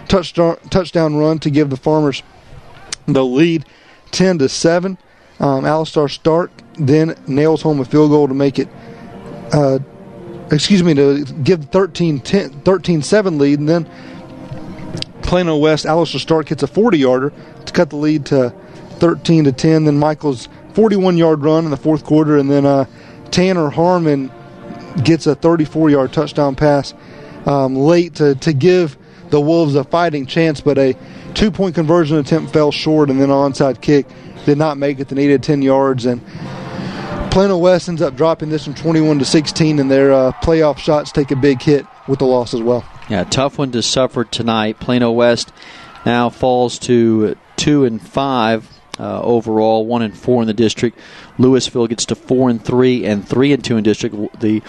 touchdown run to give the Farmers the lead 10-7. Alistar Stark then nails home a field goal to make it, to give 13-7 lead. And then Plano West, Alistar Stark hits a 40-yarder to cut the lead to 13-10. Then Michaels 41-yard run in the fourth quarter, and then Tanner Harmon gets a 34-yard touchdown pass late to give the Wolves a fighting chance, but a 2-point conversion attempt fell short, and then an onside kick did not make it. They needed 10 yards, and Plano West ends up dropping this from 21-16, and their playoff shots take a big hit with the loss as well. Yeah, tough one to suffer tonight. Plano West now falls to 2-5 overall, 1-4 in the district. Lewisville gets to 4-3 and 3-2 in district. The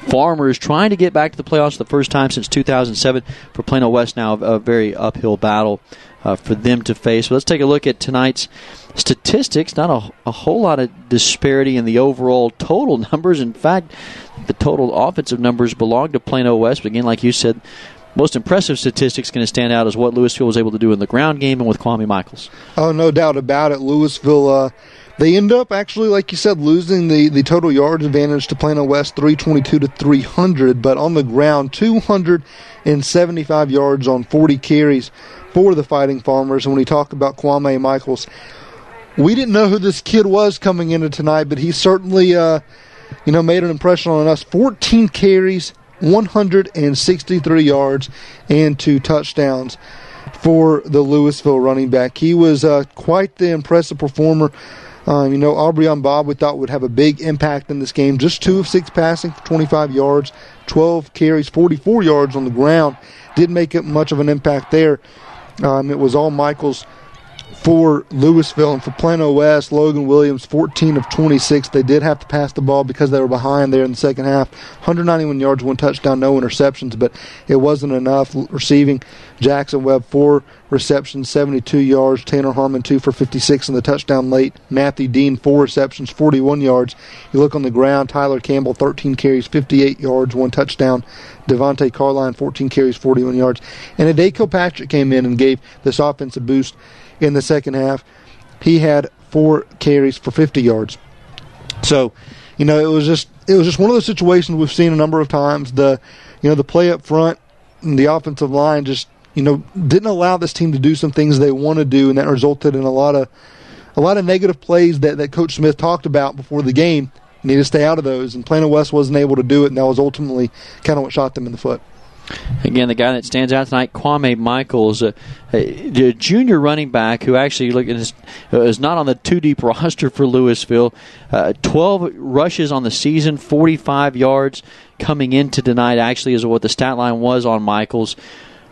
Farmers trying to get back to the playoffs the first time since 2007. For Plano West now, a very uphill battle for them to face. So let's take a look at tonight's statistics. Not a whole lot of disparity in the overall total numbers. In fact, the total offensive numbers belong to Plano West. But again, like you said, most impressive statistics going to stand out is what Lewisville was able to do in the ground game and with Kwame Michaels. Oh, no doubt about it. Lewisville, they end up actually, like you said, losing the total yards advantage to Plano West, 322-300, but on the ground, 275 yards on 40 carries for the Fighting Farmers. And when we talk about Kwame Michaels, we didn't know who this kid was coming into tonight, but he certainly made an impression on us. 14 carries, 163 yards, and 2 touchdowns for the Lewisville running back. He was quite the impressive performer. Aubrey Bob we thought would have a big impact in this game. Just 2 of 6 passing for 25 yards, 12 carries, 44 yards on the ground. Didn't make it much of an impact there. It was all Michaels for Lewisville. And for Plano West, Logan Williams, 14 of 26. They did have to pass the ball because they were behind there in the second half. 191 yards, 1 touchdown, no interceptions, but it wasn't enough. Receiving, Jackson Webb, 4 receptions, 72 yards. Tanner Harmon, 2 for 56 in the touchdown late. Matthew Dean, 4 receptions, 41 yards. You look on the ground, Tyler Campbell, 13 carries, 58 yards, 1 touchdown. Devontae Carline, 14 carries, 41 yards. And Ade Kilpatrick came in and gave this offense a boost in the second half. He had 4 carries for 50 yards. So, it was just one of those situations we've seen a number of times. The play up front and the offensive line just didn't allow this team to do some things they want to do, and that resulted in a lot of negative plays that Coach Smith talked about before the game. You need to stay out of those, and Plano West wasn't able to do it, and that was ultimately kind of what shot them in the foot. Again, the guy that stands out tonight, Kwame Michaels, a junior running back who actually is not on the 2-deep roster for Lewisville. 12 rushes on the season, 45 yards coming into tonight actually is what the stat line was on Michaels.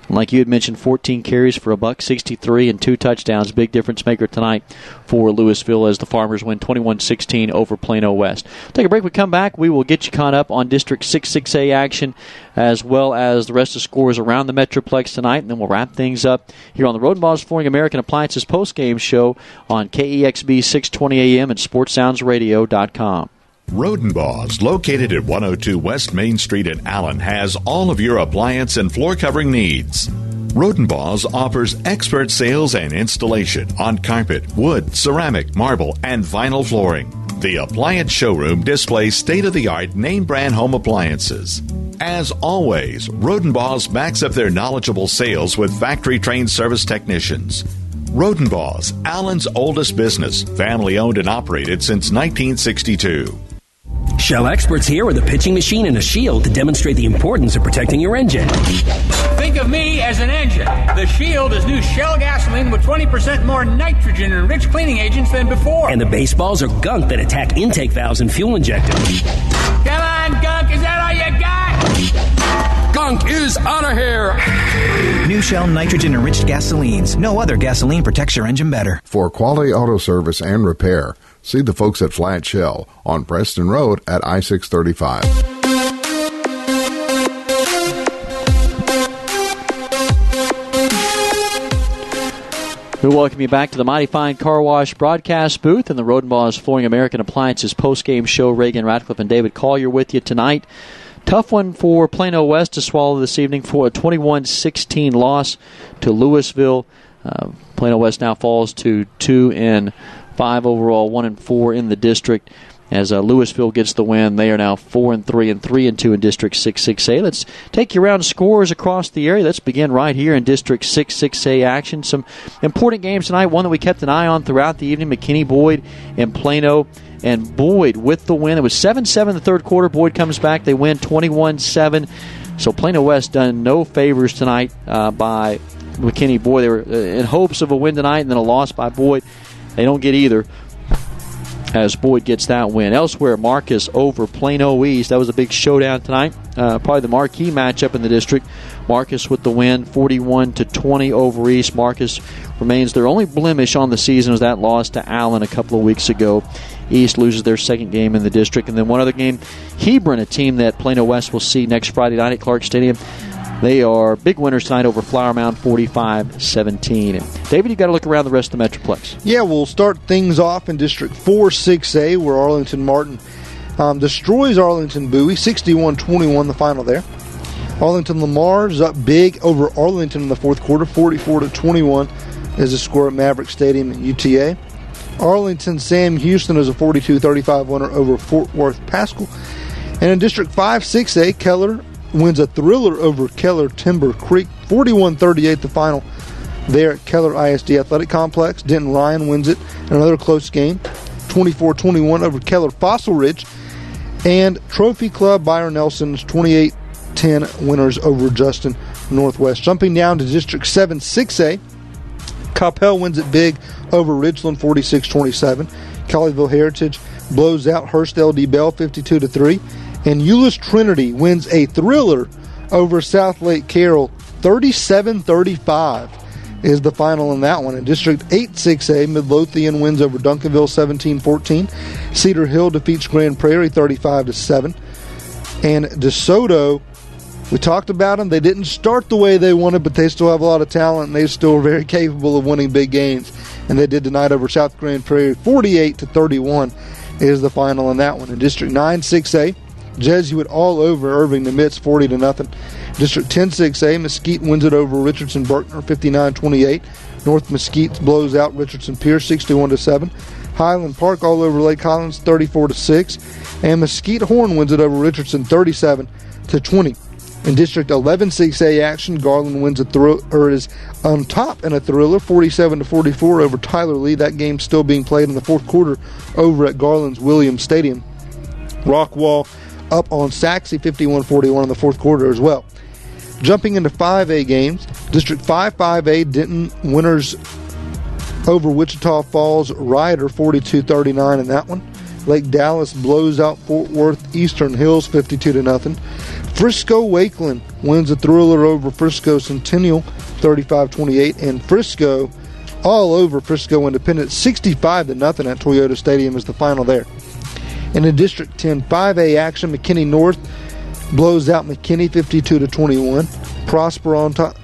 Like you had mentioned, 14 carries for $163 and 2 touchdowns. Big difference maker tonight for Lewisville as the Farmers win 21-16 over Plano West. Take a break. We come back. We will get you caught up on District 6-6A action as well as the rest of the scores around the Metroplex tonight, and then we'll wrap things up here on the Road and Balls Flooring American Appliances postgame show on KEXB 620 AM and SportsSoundsRadio.com. Rodenbaugh's, located at 102 West Main Street in Allen, has all of your appliance and floor covering needs. Rodenbaugh's offers expert sales and installation on carpet, wood, ceramic, marble, and vinyl flooring. The appliance showroom displays state-of-the-art name-brand home appliances. As always, Rodenbaugh's backs up their knowledgeable sales with factory-trained service technicians. Rodenbaugh's, Allen's oldest business, family-owned and operated since 1962. Shell experts here with a pitching machine and a shield to demonstrate the importance of protecting your engine. Think of me as an engine. The Shield is new Shell gasoline with 20% more nitrogen and rich cleaning agents than before. And the baseballs are gunk that attack intake valves and fuel injectors. Come on, gunk. Is that all you got? Gunk is out of here. New Shell nitrogen-enriched gasolines. No other gasoline protects your engine better. For quality auto service and repair, see the folks at Flat Shell on Preston Road at I-635. We welcome you back to the Mighty Fine Car Wash broadcast booth and the Road and Balls Flooring American Appliances postgame show. Reagan Ratcliffe and David Collier with you tonight. Tough one for Plano West to swallow this evening for a 21-16 loss to Lewisville. Plano West now falls to 2-5 overall, 1-4 in the district. as Lewisville gets the win. They are now 4-3 and 3-2 in District 6-6A. Let's take you around scores across the area. Let's begin right here in District 6-6A action. Some important games tonight. One that we kept an eye on throughout the evening, McKinney Boyd and Plano. And Boyd with the win. It was 7-7 in the third quarter. Boyd comes back. They win 21-7. So Plano West done no favors tonight by McKinney Boyd. They were in hopes of a win tonight and then a loss by Boyd. They don't get either as Boyd gets that win. Elsewhere, Marcus over Plano East. That was a big showdown tonight. Probably the marquee matchup in the district. Marcus with the win, 41-20 over East. Marcus remains their only blemish on the season, as that loss to Allen a couple of weeks ago. East loses their second game in the district. And then one other game, Hebron, a team that Plano West will see next Friday night at Clark Stadium. They are big winners tonight over Flower Mound, 45-17. And David, you got to look around the rest of the Metroplex. Yeah, we'll start things off in District 4-6A, where Arlington Martin destroys Arlington Bowie, 61-21 the final there. Arlington Lamar's up big over Arlington in the fourth quarter, 44-21 is the score at Maverick Stadium at UTA. Arlington Sam Houston is a 42-35 winner over Fort Worth Pascal. And in District 5-6A, Keller wins a thriller over Keller Timber Creek, 41-38 the final there at Keller ISD Athletic Complex. Denton Ryan wins it in another close game, 24-21 over Keller Fossil Ridge. And Trophy Club Byron Nelson's 28-10 winners over Justin Northwest. Jumping down to District 7-6A, Coppell wins it big over Ridgeland, 46-27. Colleyville Heritage blows out Hearst LD Bell, 52-3. And Euless Trinity wins a thriller over South Lake Carroll, 37-35 is the final in that one. In District 8-6A, Midlothian wins over Duncanville, 17-14. Cedar Hill defeats Grand Prairie, 35-7. And DeSoto, we talked about them. They didn't start the way they wanted, but they still have a lot of talent, and they still are very capable of winning big games. And they did tonight over South Grand Prairie, 48-31 is the final in that one. In District 9-6A, Jesuit all over Irving Nimitz, 40-0. District 10-6A, Mesquite wins it over Richardson Berkner, 59-28. North Mesquite blows out Richardson Pierce, 61-7. Highland Park all over Lake Collins, 34-6. And Mesquite Horn wins it over Richardson, 37-20. In District 11-6A action, Garland wins is on top in a thriller, 47-44 over Tyler Lee. That game still being played in the fourth quarter over at Garland's Williams Stadium. Rockwall up on Saxey, 51-41 in the fourth quarter as well. Jumping into 5A games, District 5-5A, Denton winners over Wichita Falls Rider, 42-39 in that one. Lake Dallas blows out Fort Worth Eastern Hills, 52-0. Frisco Wakeland wins a thriller over Frisco Centennial, 35-28. And Frisco all over Frisco Independent, 65-0 at Toyota Stadium is the final there. And in District 10 5A action, McKinney North blows out McKinney, 52-21. Prosper on top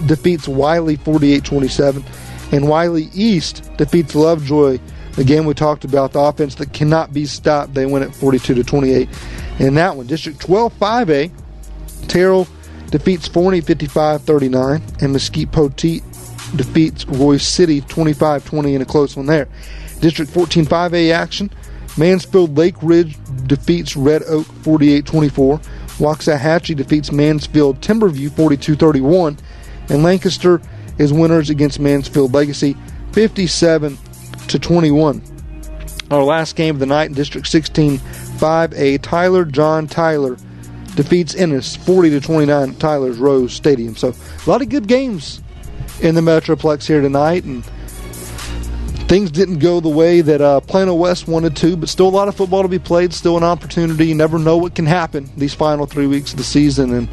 defeats Wiley, 48-27. And Wiley East defeats Lovejoy. The game we talked about, the offense that cannot be stopped. They win at 42-28. In that one, District 12 5A, Terrell defeats Forney, 55-39. And Mesquite Poteet defeats Royce City, 25-20 in a close one there. District 14 5A action, Mansfield Lake Ridge defeats Red Oak, 48-24. Waxahachie defeats Mansfield Timberview, 42-31. And Lancaster is winners against Mansfield Legacy, 57-21. Our last game of the night in District 16 5A, Tyler John Tyler defeats Ennis, 40-29 at Tyler's Rose Stadium. So a lot of good games in the Metroplex here tonight, and things didn't go the way that Plano West wanted to, but still a lot of football to be played, still an opportunity. You never know what can happen these final 3 weeks of the season, and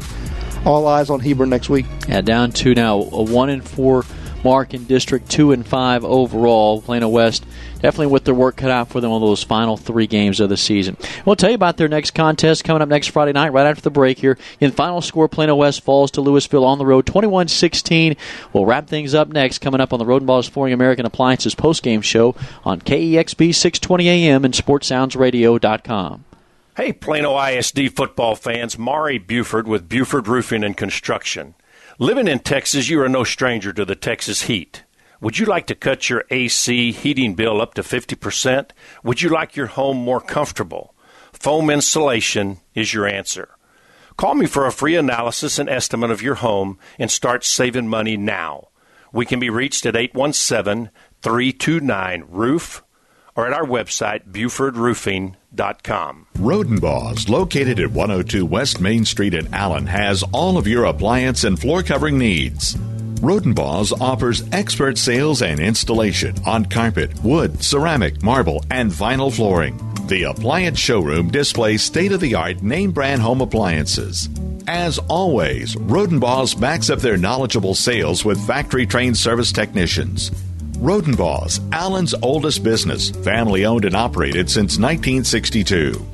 all eyes on Hebron next week. Yeah, down to now a 1-4 mark in District 2 and 5 overall. Plano West definitely with their work cut out for them on those final 3 games of the season. We'll tell you about their next contest coming up next Friday night, right after the break here. In final score, Plano West falls to Lewisville on the road, 21-16. We'll wrap things up next, coming up on the Roden Balls Flooring American Appliances postgame show on KEXB 620 AM and SportsSoundsRadio.com. Hey, Plano ISD football fans, Mari Buford with Buford Roofing and Construction. Living in Texas, you are no stranger to the Texas heat. Would you like to cut your AC heating bill up to 50%? Would you like your home more comfortable? Foam insulation is your answer. Call me for a free analysis and estimate of your home and start saving money now. We can be reached at 817-329-ROOF or at our website, BufordRoofing.com. Rodenbaugh's, located at 102 West Main Street in Allen, has all of your appliance and floor covering needs. Rodenbaugh's offers expert sales and installation on carpet, wood, ceramic, marble, and vinyl flooring. The appliance showroom displays state-of-the-art name-brand home appliances. As always, Rodenbaugh's backs up their knowledgeable sales with factory-trained service technicians. Rodenbaugh's, Allen's oldest business, family-owned and operated since 1962.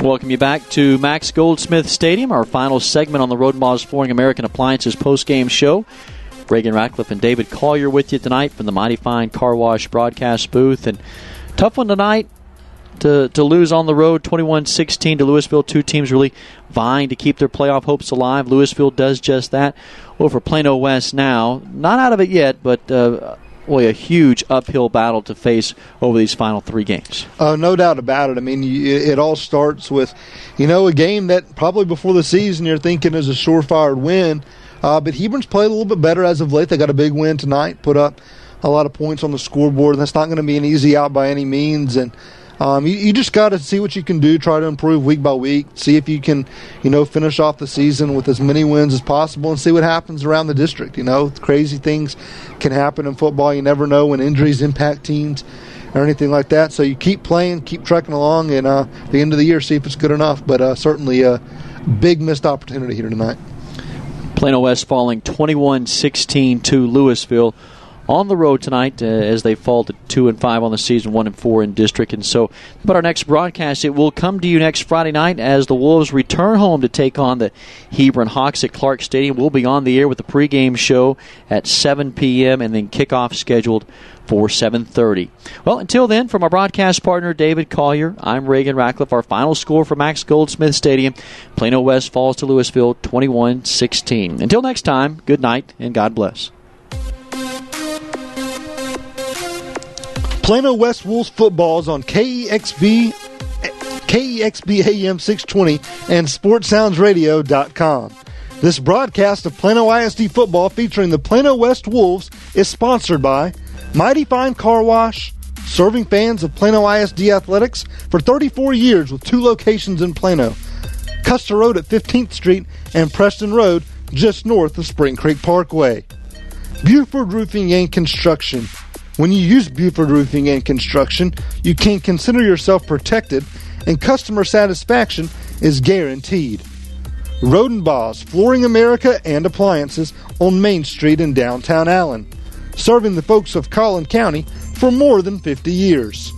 Welcome you back to Max Goldsmith Stadium, our final segment on the Rodenbaugh's Flooring American Appliances post-game show. Reagan Ratcliffe and David Collier with you tonight from the Mighty Fine Car Wash broadcast booth. And tough one tonight to lose on the road, 21-16 to Lewisville. Two teams really vying to keep their playoff hopes alive. Lewisville does just that. Well, for Plano West now, not out of it yet, but a huge uphill battle to face over these final three games. No doubt about it. I mean, it all starts with, a game that probably before the season you're thinking is a surefire win. But Hebron's played a little bit better as of late. They got a big win tonight, put up a lot of points on the scoreboard. That's not going to be an easy out by any means. And you just got to see what you can do, try to improve week by week, see if you can, finish off the season with as many wins as possible and see what happens around the district. Crazy things can happen in football. You never know when injuries impact teams or anything like that. So you keep playing, keep trekking along, and at the end of the year, see if it's good enough. But certainly a big missed opportunity here tonight. Plano West falling 21-16 to Lewisville on the road tonight as they fall to 2-5 on the season, 1-4 in district. And so, but our next broadcast, it will come to you next Friday night as the Wolves return home to take on the Hebron Hawks at Clark Stadium. We'll be on the air with the pregame show at 7 p.m. and then kickoff scheduled for 7:30. Well, until then, from our broadcast partner, David Collier, I'm Reagan Ratcliffe. Our final score for Max Goldsmith Stadium, Plano West falls to Lewisville 21-16. Until next time, good night and God bless. Plano West Wolves football is on KEXB AM 620 and SportsSoundsRadio.com. This broadcast of Plano ISD football featuring the Plano West Wolves is sponsored by Mighty Fine Car Wash, serving fans of Plano ISD athletics for 34 years with 2 locations in Plano. Custer Road at 15th Street and Preston Road just north of Spring Creek Parkway. Buford Roofing and Construction. When you use Buford Roofing and Construction, you can consider yourself protected and customer satisfaction is guaranteed. Rodenbaugh's Flooring America and Appliances on Main Street in downtown Allen, serving the folks of Collin County for more than 50 years.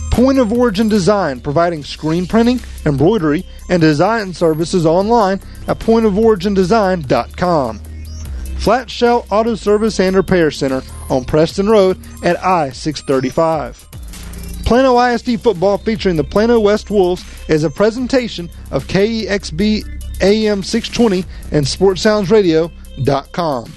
Point of Origin Design, providing screen printing, embroidery, and design services online at pointoforigindesign.com. Flat Shell Auto Service and Repair Center on Preston Road at I-635. Plano ISD football featuring the Plano West Wolves is a presentation of KEXB AM 620 and SportsSoundsRadio.com.